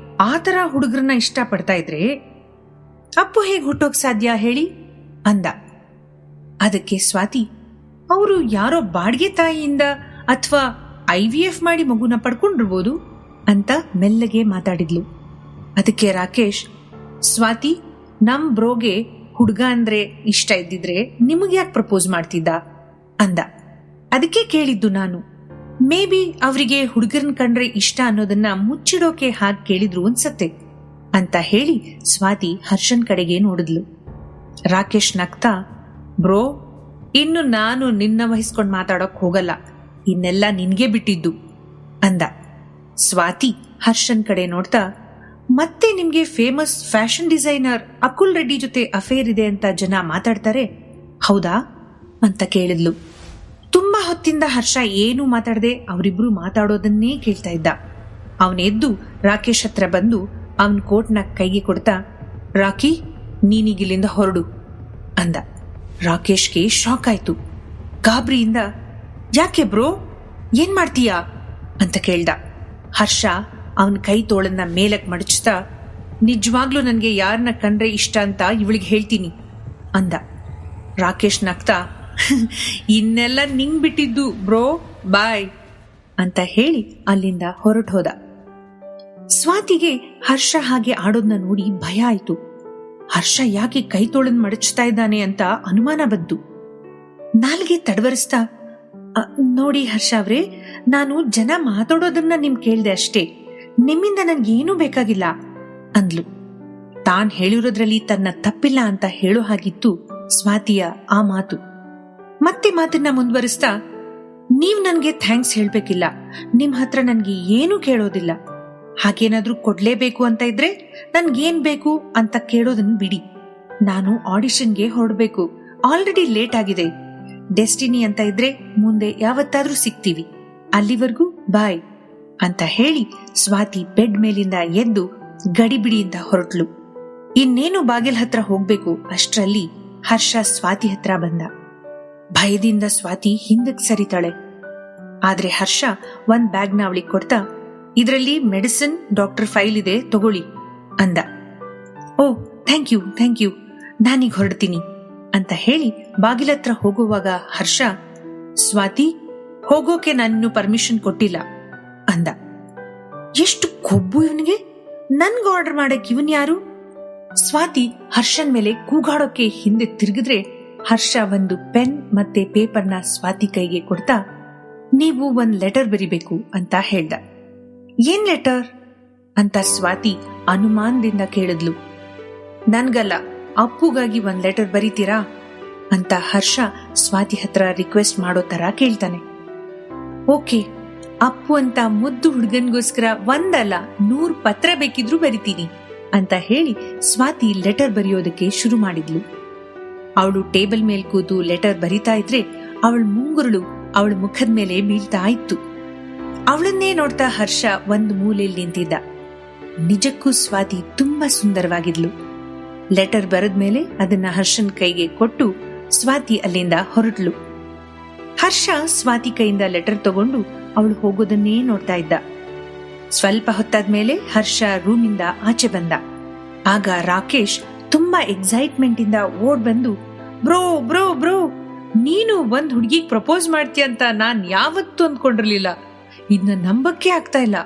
ಆತರ ಹುಡುಗರನ್ನ ಇಷ್ಟಪಡ್ತಾ ಇದ್ರೆ ಅಪ್ಪು ಹೇಗ್ ಹುಟ್ಟೋಕ್ ಸಾಧ್ಯ ಹೇಳಿ ಅಂದ. ಅದಕ್ಕೆ ಸ್ವಾತಿ, ಅವರು ಯಾರೋ ಬಾಡ್ಗೆ ತಾಯಿಯಿಂದ ಅಥವಾ IVF ಮಾಡಿ ಮಗುನ ಪಡ್ಕೊಂಡಿರ್ಬೋದು ಅಂತ ಮೆಲ್ಲಗೆ ಮಾತಾಡಿದ್ಲು. ಅದಕ್ಕೆ ರಾಕೇಶ್, ಸ್ವಾತಿ, ನಮ್ ಬ್ರೋಗೆ ಹುಡುಗ ಅಂದ್ರೆ ಇಷ್ಟ ಇದ್ದಿದ್ರೆ ನಿಮಗೆ ಯಾಕೆ ಪ್ರಪೋಸ್ ಮಾಡ್ತಿದ್ದ ಅಂದ. ಅದಕ್ಕೆ ಕೇಳಿದ್ದು ನಾನು, ಮೇ ಬಿ ಅವರಿಗೆ ಹುಡುಗರನ್ ಕಂಡ್ರೆ ಇಷ್ಟ ಅನ್ನೋದನ್ನ ಮುಚ್ಚಿಡೋಕೆ ಹಾಗೆ ಕೇಳಿದ್ರು ಅನ್ಸತ್ತೆ ಅಂತ ಹೇಳಿ ಸ್ವಾತಿ ಹರ್ಷನ್ ಕಡೆಗೆ ನೋಡಿದ್ಲು. ರಾಕೇಶ್ ನಗ್ತಾ, ಬ್ರೋ, ಇನ್ನು ನಾನು ನಿನ್ನ ವಹಿಸ್ಕೊಂಡ್ ಮಾತಾಡೋಕ್ ಹೋಗಲ್ಲ, ಇನ್ನೆಲ್ಲ ನಿನ್ಗೆ ಬಿಟ್ಟಿದ್ದು ಅಂದ. ಸ್ವಾತಿ ಹರ್ಷನ್ ಕಡೆ ನೋಡ್ತಾ, ಮತ್ತೆ ನಿಮ್ಗೆ famous fashion designer Akul Reddy ಜೊತೆ ಅಫೇರ್ ಇದೆ ಅಂತ ಜನ ಮಾತಾಡ್ತಾರೆ, ಹೌದಾ ಅಂತ ಕೇಳಿದ್ಲು. ತುಂಬಾ ಹೊತ್ತಿಂದ ಹರ್ಷ ಏನೂ ಮಾತಾಡದೆ ಅವರಿಬ್ರು ಮಾತಾಡೋದನ್ನೇ ಕೇಳ್ತಾ ಇದ್ದ. ಅವನೆದ್ದು ರಾಕೇಶ್ ಹತ್ರ ಬಂದು ಅವನ್ ಕೋಟ್ನ ಕೈಗೆ ಕೊಡ್ತಾ, ರಾಕಿ, ನೀನೀಗಿಲ್ಲಿಂದ ಹೊರಡು ಅಂದ. ರಾಕೇಶ್ಗೆ ಶಾಕ್ ಆಯ್ತು. ಗಾಬರಿಯಿಂದ, ಯಾಕೆ ಬ್ರೋ, ಏನ್ ಮಾಡ್ತೀಯಾ ಅಂತ ಕೇಳ್ದ. ಹರ್ಷ ಅವನ್ ಕೈ ತೋಳನ್ನ ಮೇಲಕ್ ಮಡಚ್ತಾ, ನಿಜವಾಗ್ಲೂ ನನ್ಗೆ ಯಾರನ್ನ ಕಂಡ್ರೆ ಇಷ್ಟ ಅಂತ ಇವಳಿಗೆ ಹೇಳ್ತೀನಿ ಅಂದ. ರಾಕೇಶ್ ನಗ್ತಾ, ಇನ್ನೆಲ್ಲ ನಿಂಗ್ ಬಿಟ್ಟಿದ್ದು ಬ್ರೋ, ಬಾಯ್ ಅಂತ ಹೇಳಿ ಅಲ್ಲಿಂದ ಹೊರಟು ಹೋದ. ಸ್ವಾತಿಗೆ ಹರ್ಷ ಹಾಗೆ ಆಡೋದ್ನ ನೋಡಿ ಭಯ ಆಯ್ತು. ಹರ್ಷ ಯಾಕೆ ಕೈ ತೋಳನ್ ಮಡಚ್ತಾ ಇದ್ದಾನೆ ಅಂತ ಅನುಮಾನ ಬಂತು. ನಾಲ್ಗೆ ತಡವರಿಸ್ತಾ, ನೋಡಿ ಹರ್ಷ ಅವ್ರೆ, ನಾನು ಜನ ಮಾತಾಡೋದನ್ನ ನಿಮ್ ಕೇಳ್ದೆ ಅಷ್ಟೇ, ನಿಮ್ಮಿಂದ ನನ್ಗೇನೂ ಬೇಕಾಗಿಲ್ಲ ಅಂದ್ಲು. ತಾನ್ ಹೇಳಿರೋದ್ರಲ್ಲಿ ತನ್ನ ತಪ್ಪಿಲ್ಲ ಅಂತ ಹೇಳೋ ಹಾಗಿತ್ತು ಸ್ವಾತಿಯ ಆ ಮಾತು. ಮತ್ತೆ ಮಾತನ್ನ ಮುಂದುವರಿಸ್ತಾ, ನೀವ್ ನನ್ಗೆ ಥ್ಯಾಂಕ್ಸ್ ಹೇಳ್ಬೇಕಿಲ್ಲ, ನಿಮ್ ಹತ್ರ ನನ್ಗೆ ಏನೂ ಕೇಳೋದಿಲ್ಲ. ಹಾಗೇನಾದ್ರೂ ಕೊಡ್ಲೇಬೇಕು ಅಂತ ಇದ್ರೆ ನನ್ಗೇನ್ ಬೇಕು ಅಂತ ಕೇಳೋದನ್ನ ಬಿಡಿ. ನಾನು ಆಡಿಷನ್ಗೆ ಹೊರಡ್ಬೇಕು, ಆಲ್ರೆಡಿ ಲೇಟ್ ಆಗಿದೆ. ಡೆಸ್ಟಿನಿ ಅಂತ ಇದ್ರೆ ಮುಂದೆ ಯಾವತ್ತಾದ್ರೂ ಸಿಗ್ತೀವಿ, ಅಲ್ಲಿವರೆಗೂ ಬಾಯ್ ಅಂತ ಹೇಳಿ ಸ್ವಾತಿ ಬೆಡ್ ಮೇಲಿಂದ ಎದ್ದು ಗಡಿಬಿಡಿಯಿಂದ ಹೊರಟ್ಲು. ಇನ್ನೇನು ಬಾಗಿಲ್ ಹತ್ರ ಹೋಗ್ಬೇಕು ಅಷ್ಟ್ರಲ್ಲಿ ಹರ್ಷ ಸ್ವಾತಿ ಹತ್ರ ಬಂದ. ಭಯದಿಂದ ಸ್ವಾತಿ ಹಿಂದಕ್ಕೆ ಸರಿತಾಳೆ. ಆದ್ರೆ ಹರ್ಷ ಒಂದ್ ಬ್ಯಾಗ್ನ ಅವಳಿಗೆ ಕೊಡ್ತಾ, ಇದರಲ್ಲಿ ಮೆಡಿಸಿನ್, ಡಾಕ್ಟರ್ ಫೈಲ್ ಇದೆ, ತಗೊಳ್ಳಿ ಅಂದ. ಓ ಥ್ಯಾಂಕ್ ಯು, ನಾನೀಗ ಹೊರಡ್ತೀನಿ ಅಂತ ಹೇಳಿ ಬಾಗಿಲತ್ರ ಹೋಗುವಾಗ ಹರ್ಷ, ಸ್ವಾತಿ ಹೋಗೋಕೆ ನಾನು ಪರ್ಮಿಷನ್ ಕೊಟ್ಟಿಲ್ಲ ಅಂದ. ಎಷ್ಟು ಕೊಬ್ಬು ಇವನಿಗೆ, ನನ್ಗೆ ಆರ್ಡರ್ ಮಾಡಕ್ ಇವನ್ ಯಾರು? ಸ್ವಾತಿ ಹರ್ಷನ್ ಮೇಲೆ ಕೂಗಾಡೋಕೆ ಹಿಂದೆ ತಿರುಗಿದ್ರೆ ಹರ್ಷ ಒಂದು ಪೆನ್ ಮತ್ತೆ ಪೇಪರ್ನ ಸ್ವಾತಿ ಕೈಗೆ ಕೊಡ್ತಾ, ನೀವು ಒಂದ್ ಲೆಟರ್ ಬರಿಬೇಕು ಅಂತ ಹೇಳ್ದ. ಏನ್ ಲೆಟರ್ ಅಂತ ಸ್ವಾತಿ ಅನುಮಾನದಿಂದ ಕೇಳಿದ್ಲು. ನನ್ಗಲ್ಲ, ಅಪ್ಪುಗಾಗಿ ಒಂದ್ ಲೆಟರ್ ಬರೀತೀರಾ ಅಂತ ಹರ್ಷ ಸ್ವಾತಿ ಹತ್ರ ರಿಕ್ವೆಸ್ಟ್ ಮಾಡೋ ತರ ಕೇಳ್ತಾನೆ. ಓಕೆ, ಅಪ್ಪು ಅಂತ ಮುದ್ದು ಹುಡುಗನ್ಗೋಸ್ಕರ ಒಂದಲ್ಲ 100 ಪತ್ರ ಬೇಕಿದ್ರೂ ಬರಿತೀನಿ ಅಂತ ಹೇಳಿ ಸ್ವಾತಿ ಲೆಟರ್ ಬರೆಯೋದಕ್ಕೆ ಶುರು ಮಾಡಿದ್ಲು. ಅವಳು ಟೇಬಲ್ ಮೇಲೆ ಕೂತು ಲೆಟರ್ ಬರಿತಾ ಇದ್ರೆ ಅವಳ ಮುಂಗುರುಳು ಅವಳ ಮುಖದ ಮೇಲೆ ಬೀಳ್ತಾ ಇತ್ತು. ಅವಳನ್ನೇ ನೋಡ್ತಾ ಹರ್ಷ ಒಂದು ಮೂಲೆಯಲ್ಲಿ ನಿಂತಿದ್ದ. ನಿಜಕ್ಕೂ ಸ್ವಾತಿ ತುಂಬಾ ಸುಂದರವಾಗಿದ್ಲು. ಲೆಟರ್ ಬರೆದ್ಮೇಲೆ ಅದನ್ನ ಹರ್ಷನ್ ಕೈಗೆ ಕೊಟ್ಟು ಸ್ವಾತಿ ಅಲ್ಲಿಂದ ಹೊರಟ್ಲು. ಹರ್ಷ ಸ್ವಾತಿ ಕೈಯಿಂದ ಲೆಟರ್ ತಗೊಂಡು ಅವಳು ಹೋಗೋದನ್ನೇ ನೋಡ್ತಾ ಇದ್ದ. ಸ್ವಲ್ಪ ಹೊತ್ತಾದ್ಮೇಲೆ ಹರ್ಷ ರೂಮಿಂದ ಆಚೆ ಬಂದ. ಆಗ ರಾಕೇಶ್ ತುಂಬಾ ಎಕ್ಸೈಟ್ಮೆಂಟ್ ಇಂದ ಓಡ್ ಬಂದು, ಬ್ರೋ ಬ್ರೋ ಬ್ರೋ, ನೀನು ಒಂದ್ ಹುಡುಗಿಗೆ ಪ್ರಪೋಸ್ ಮಾಡ್ತೀಯ ಅಂತ ನಾನ್ ಯಾವತ್ತೂ ಅಂದ್ಕೊಂಡಿರ್ಲಿಲ್ಲ. ಇದನ್ನ ನಂಬಕ್ಕೆ ಆಗ್ತಾ ಇಲ್ಲ.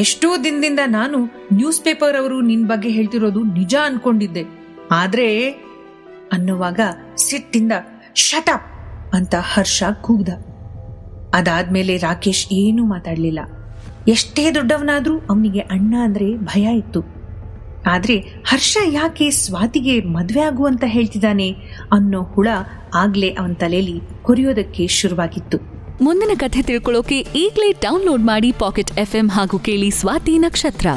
ಎಷ್ಟೋ ದಿನದಿಂದ ನಾನು ನ್ಯೂಸ್ ಪೇಪರ್ ಅವರು ನಿನ್ ಬಗ್ಗೆ ಹೇಳ್ತಿರೋದು ನಿಜ ಅನ್ಕೊಂಡಿದ್ದೆ. ಆದ್ರೆ ಅನ್ನುವಾಗ ಸಿಟ್ಟಿಂದ ಶಟ್ ಅಪ್ ಅಂತ ಹರ್ಷ ಕೂಗ್ದ. ಅದಾದ್ಮೇಲೆ ರಾಕೇಶ್ ಏನೂ ಮಾತಾಡ್ಲಿಲ್ಲ. ಎಷ್ಟೇ ದೊಡ್ಡವನಾದ್ರೂ ಅವನಿಗೆ ಅಣ್ಣ ಅಂದ್ರೆ ಭಯ ಇತ್ತು. ಆದ್ರೆ ಹರ್ಷ ಯಾಕೆ ಸ್ವಾತಿಗೆ ಮದ್ವೆ ಆಗುವಂತ ಹೇಳ್ತಿದ್ದಾನೆ ಅನ್ನೋ ಹುಳ ಆಗ್ಲೇ ಅವನ ತಲೆಯಲ್ಲಿ ಕೊರಿಯೋದಕ್ಕೆ ಶುರುವಾಗಿತ್ತು. ಮುಂದಿನ ಕಥೆ ತಿಳ್ಕೊಳ್ಳೋಕೆ ಈಗಲೇ ಡೌನ್ಲೋಡ್ ಮಾಡಿ ಪಾಕೆಟ್ FM ಹಾಗೂ ಕೇಳಿ ಸ್ವಾತಿ ನಕ್ಷತ್ರ.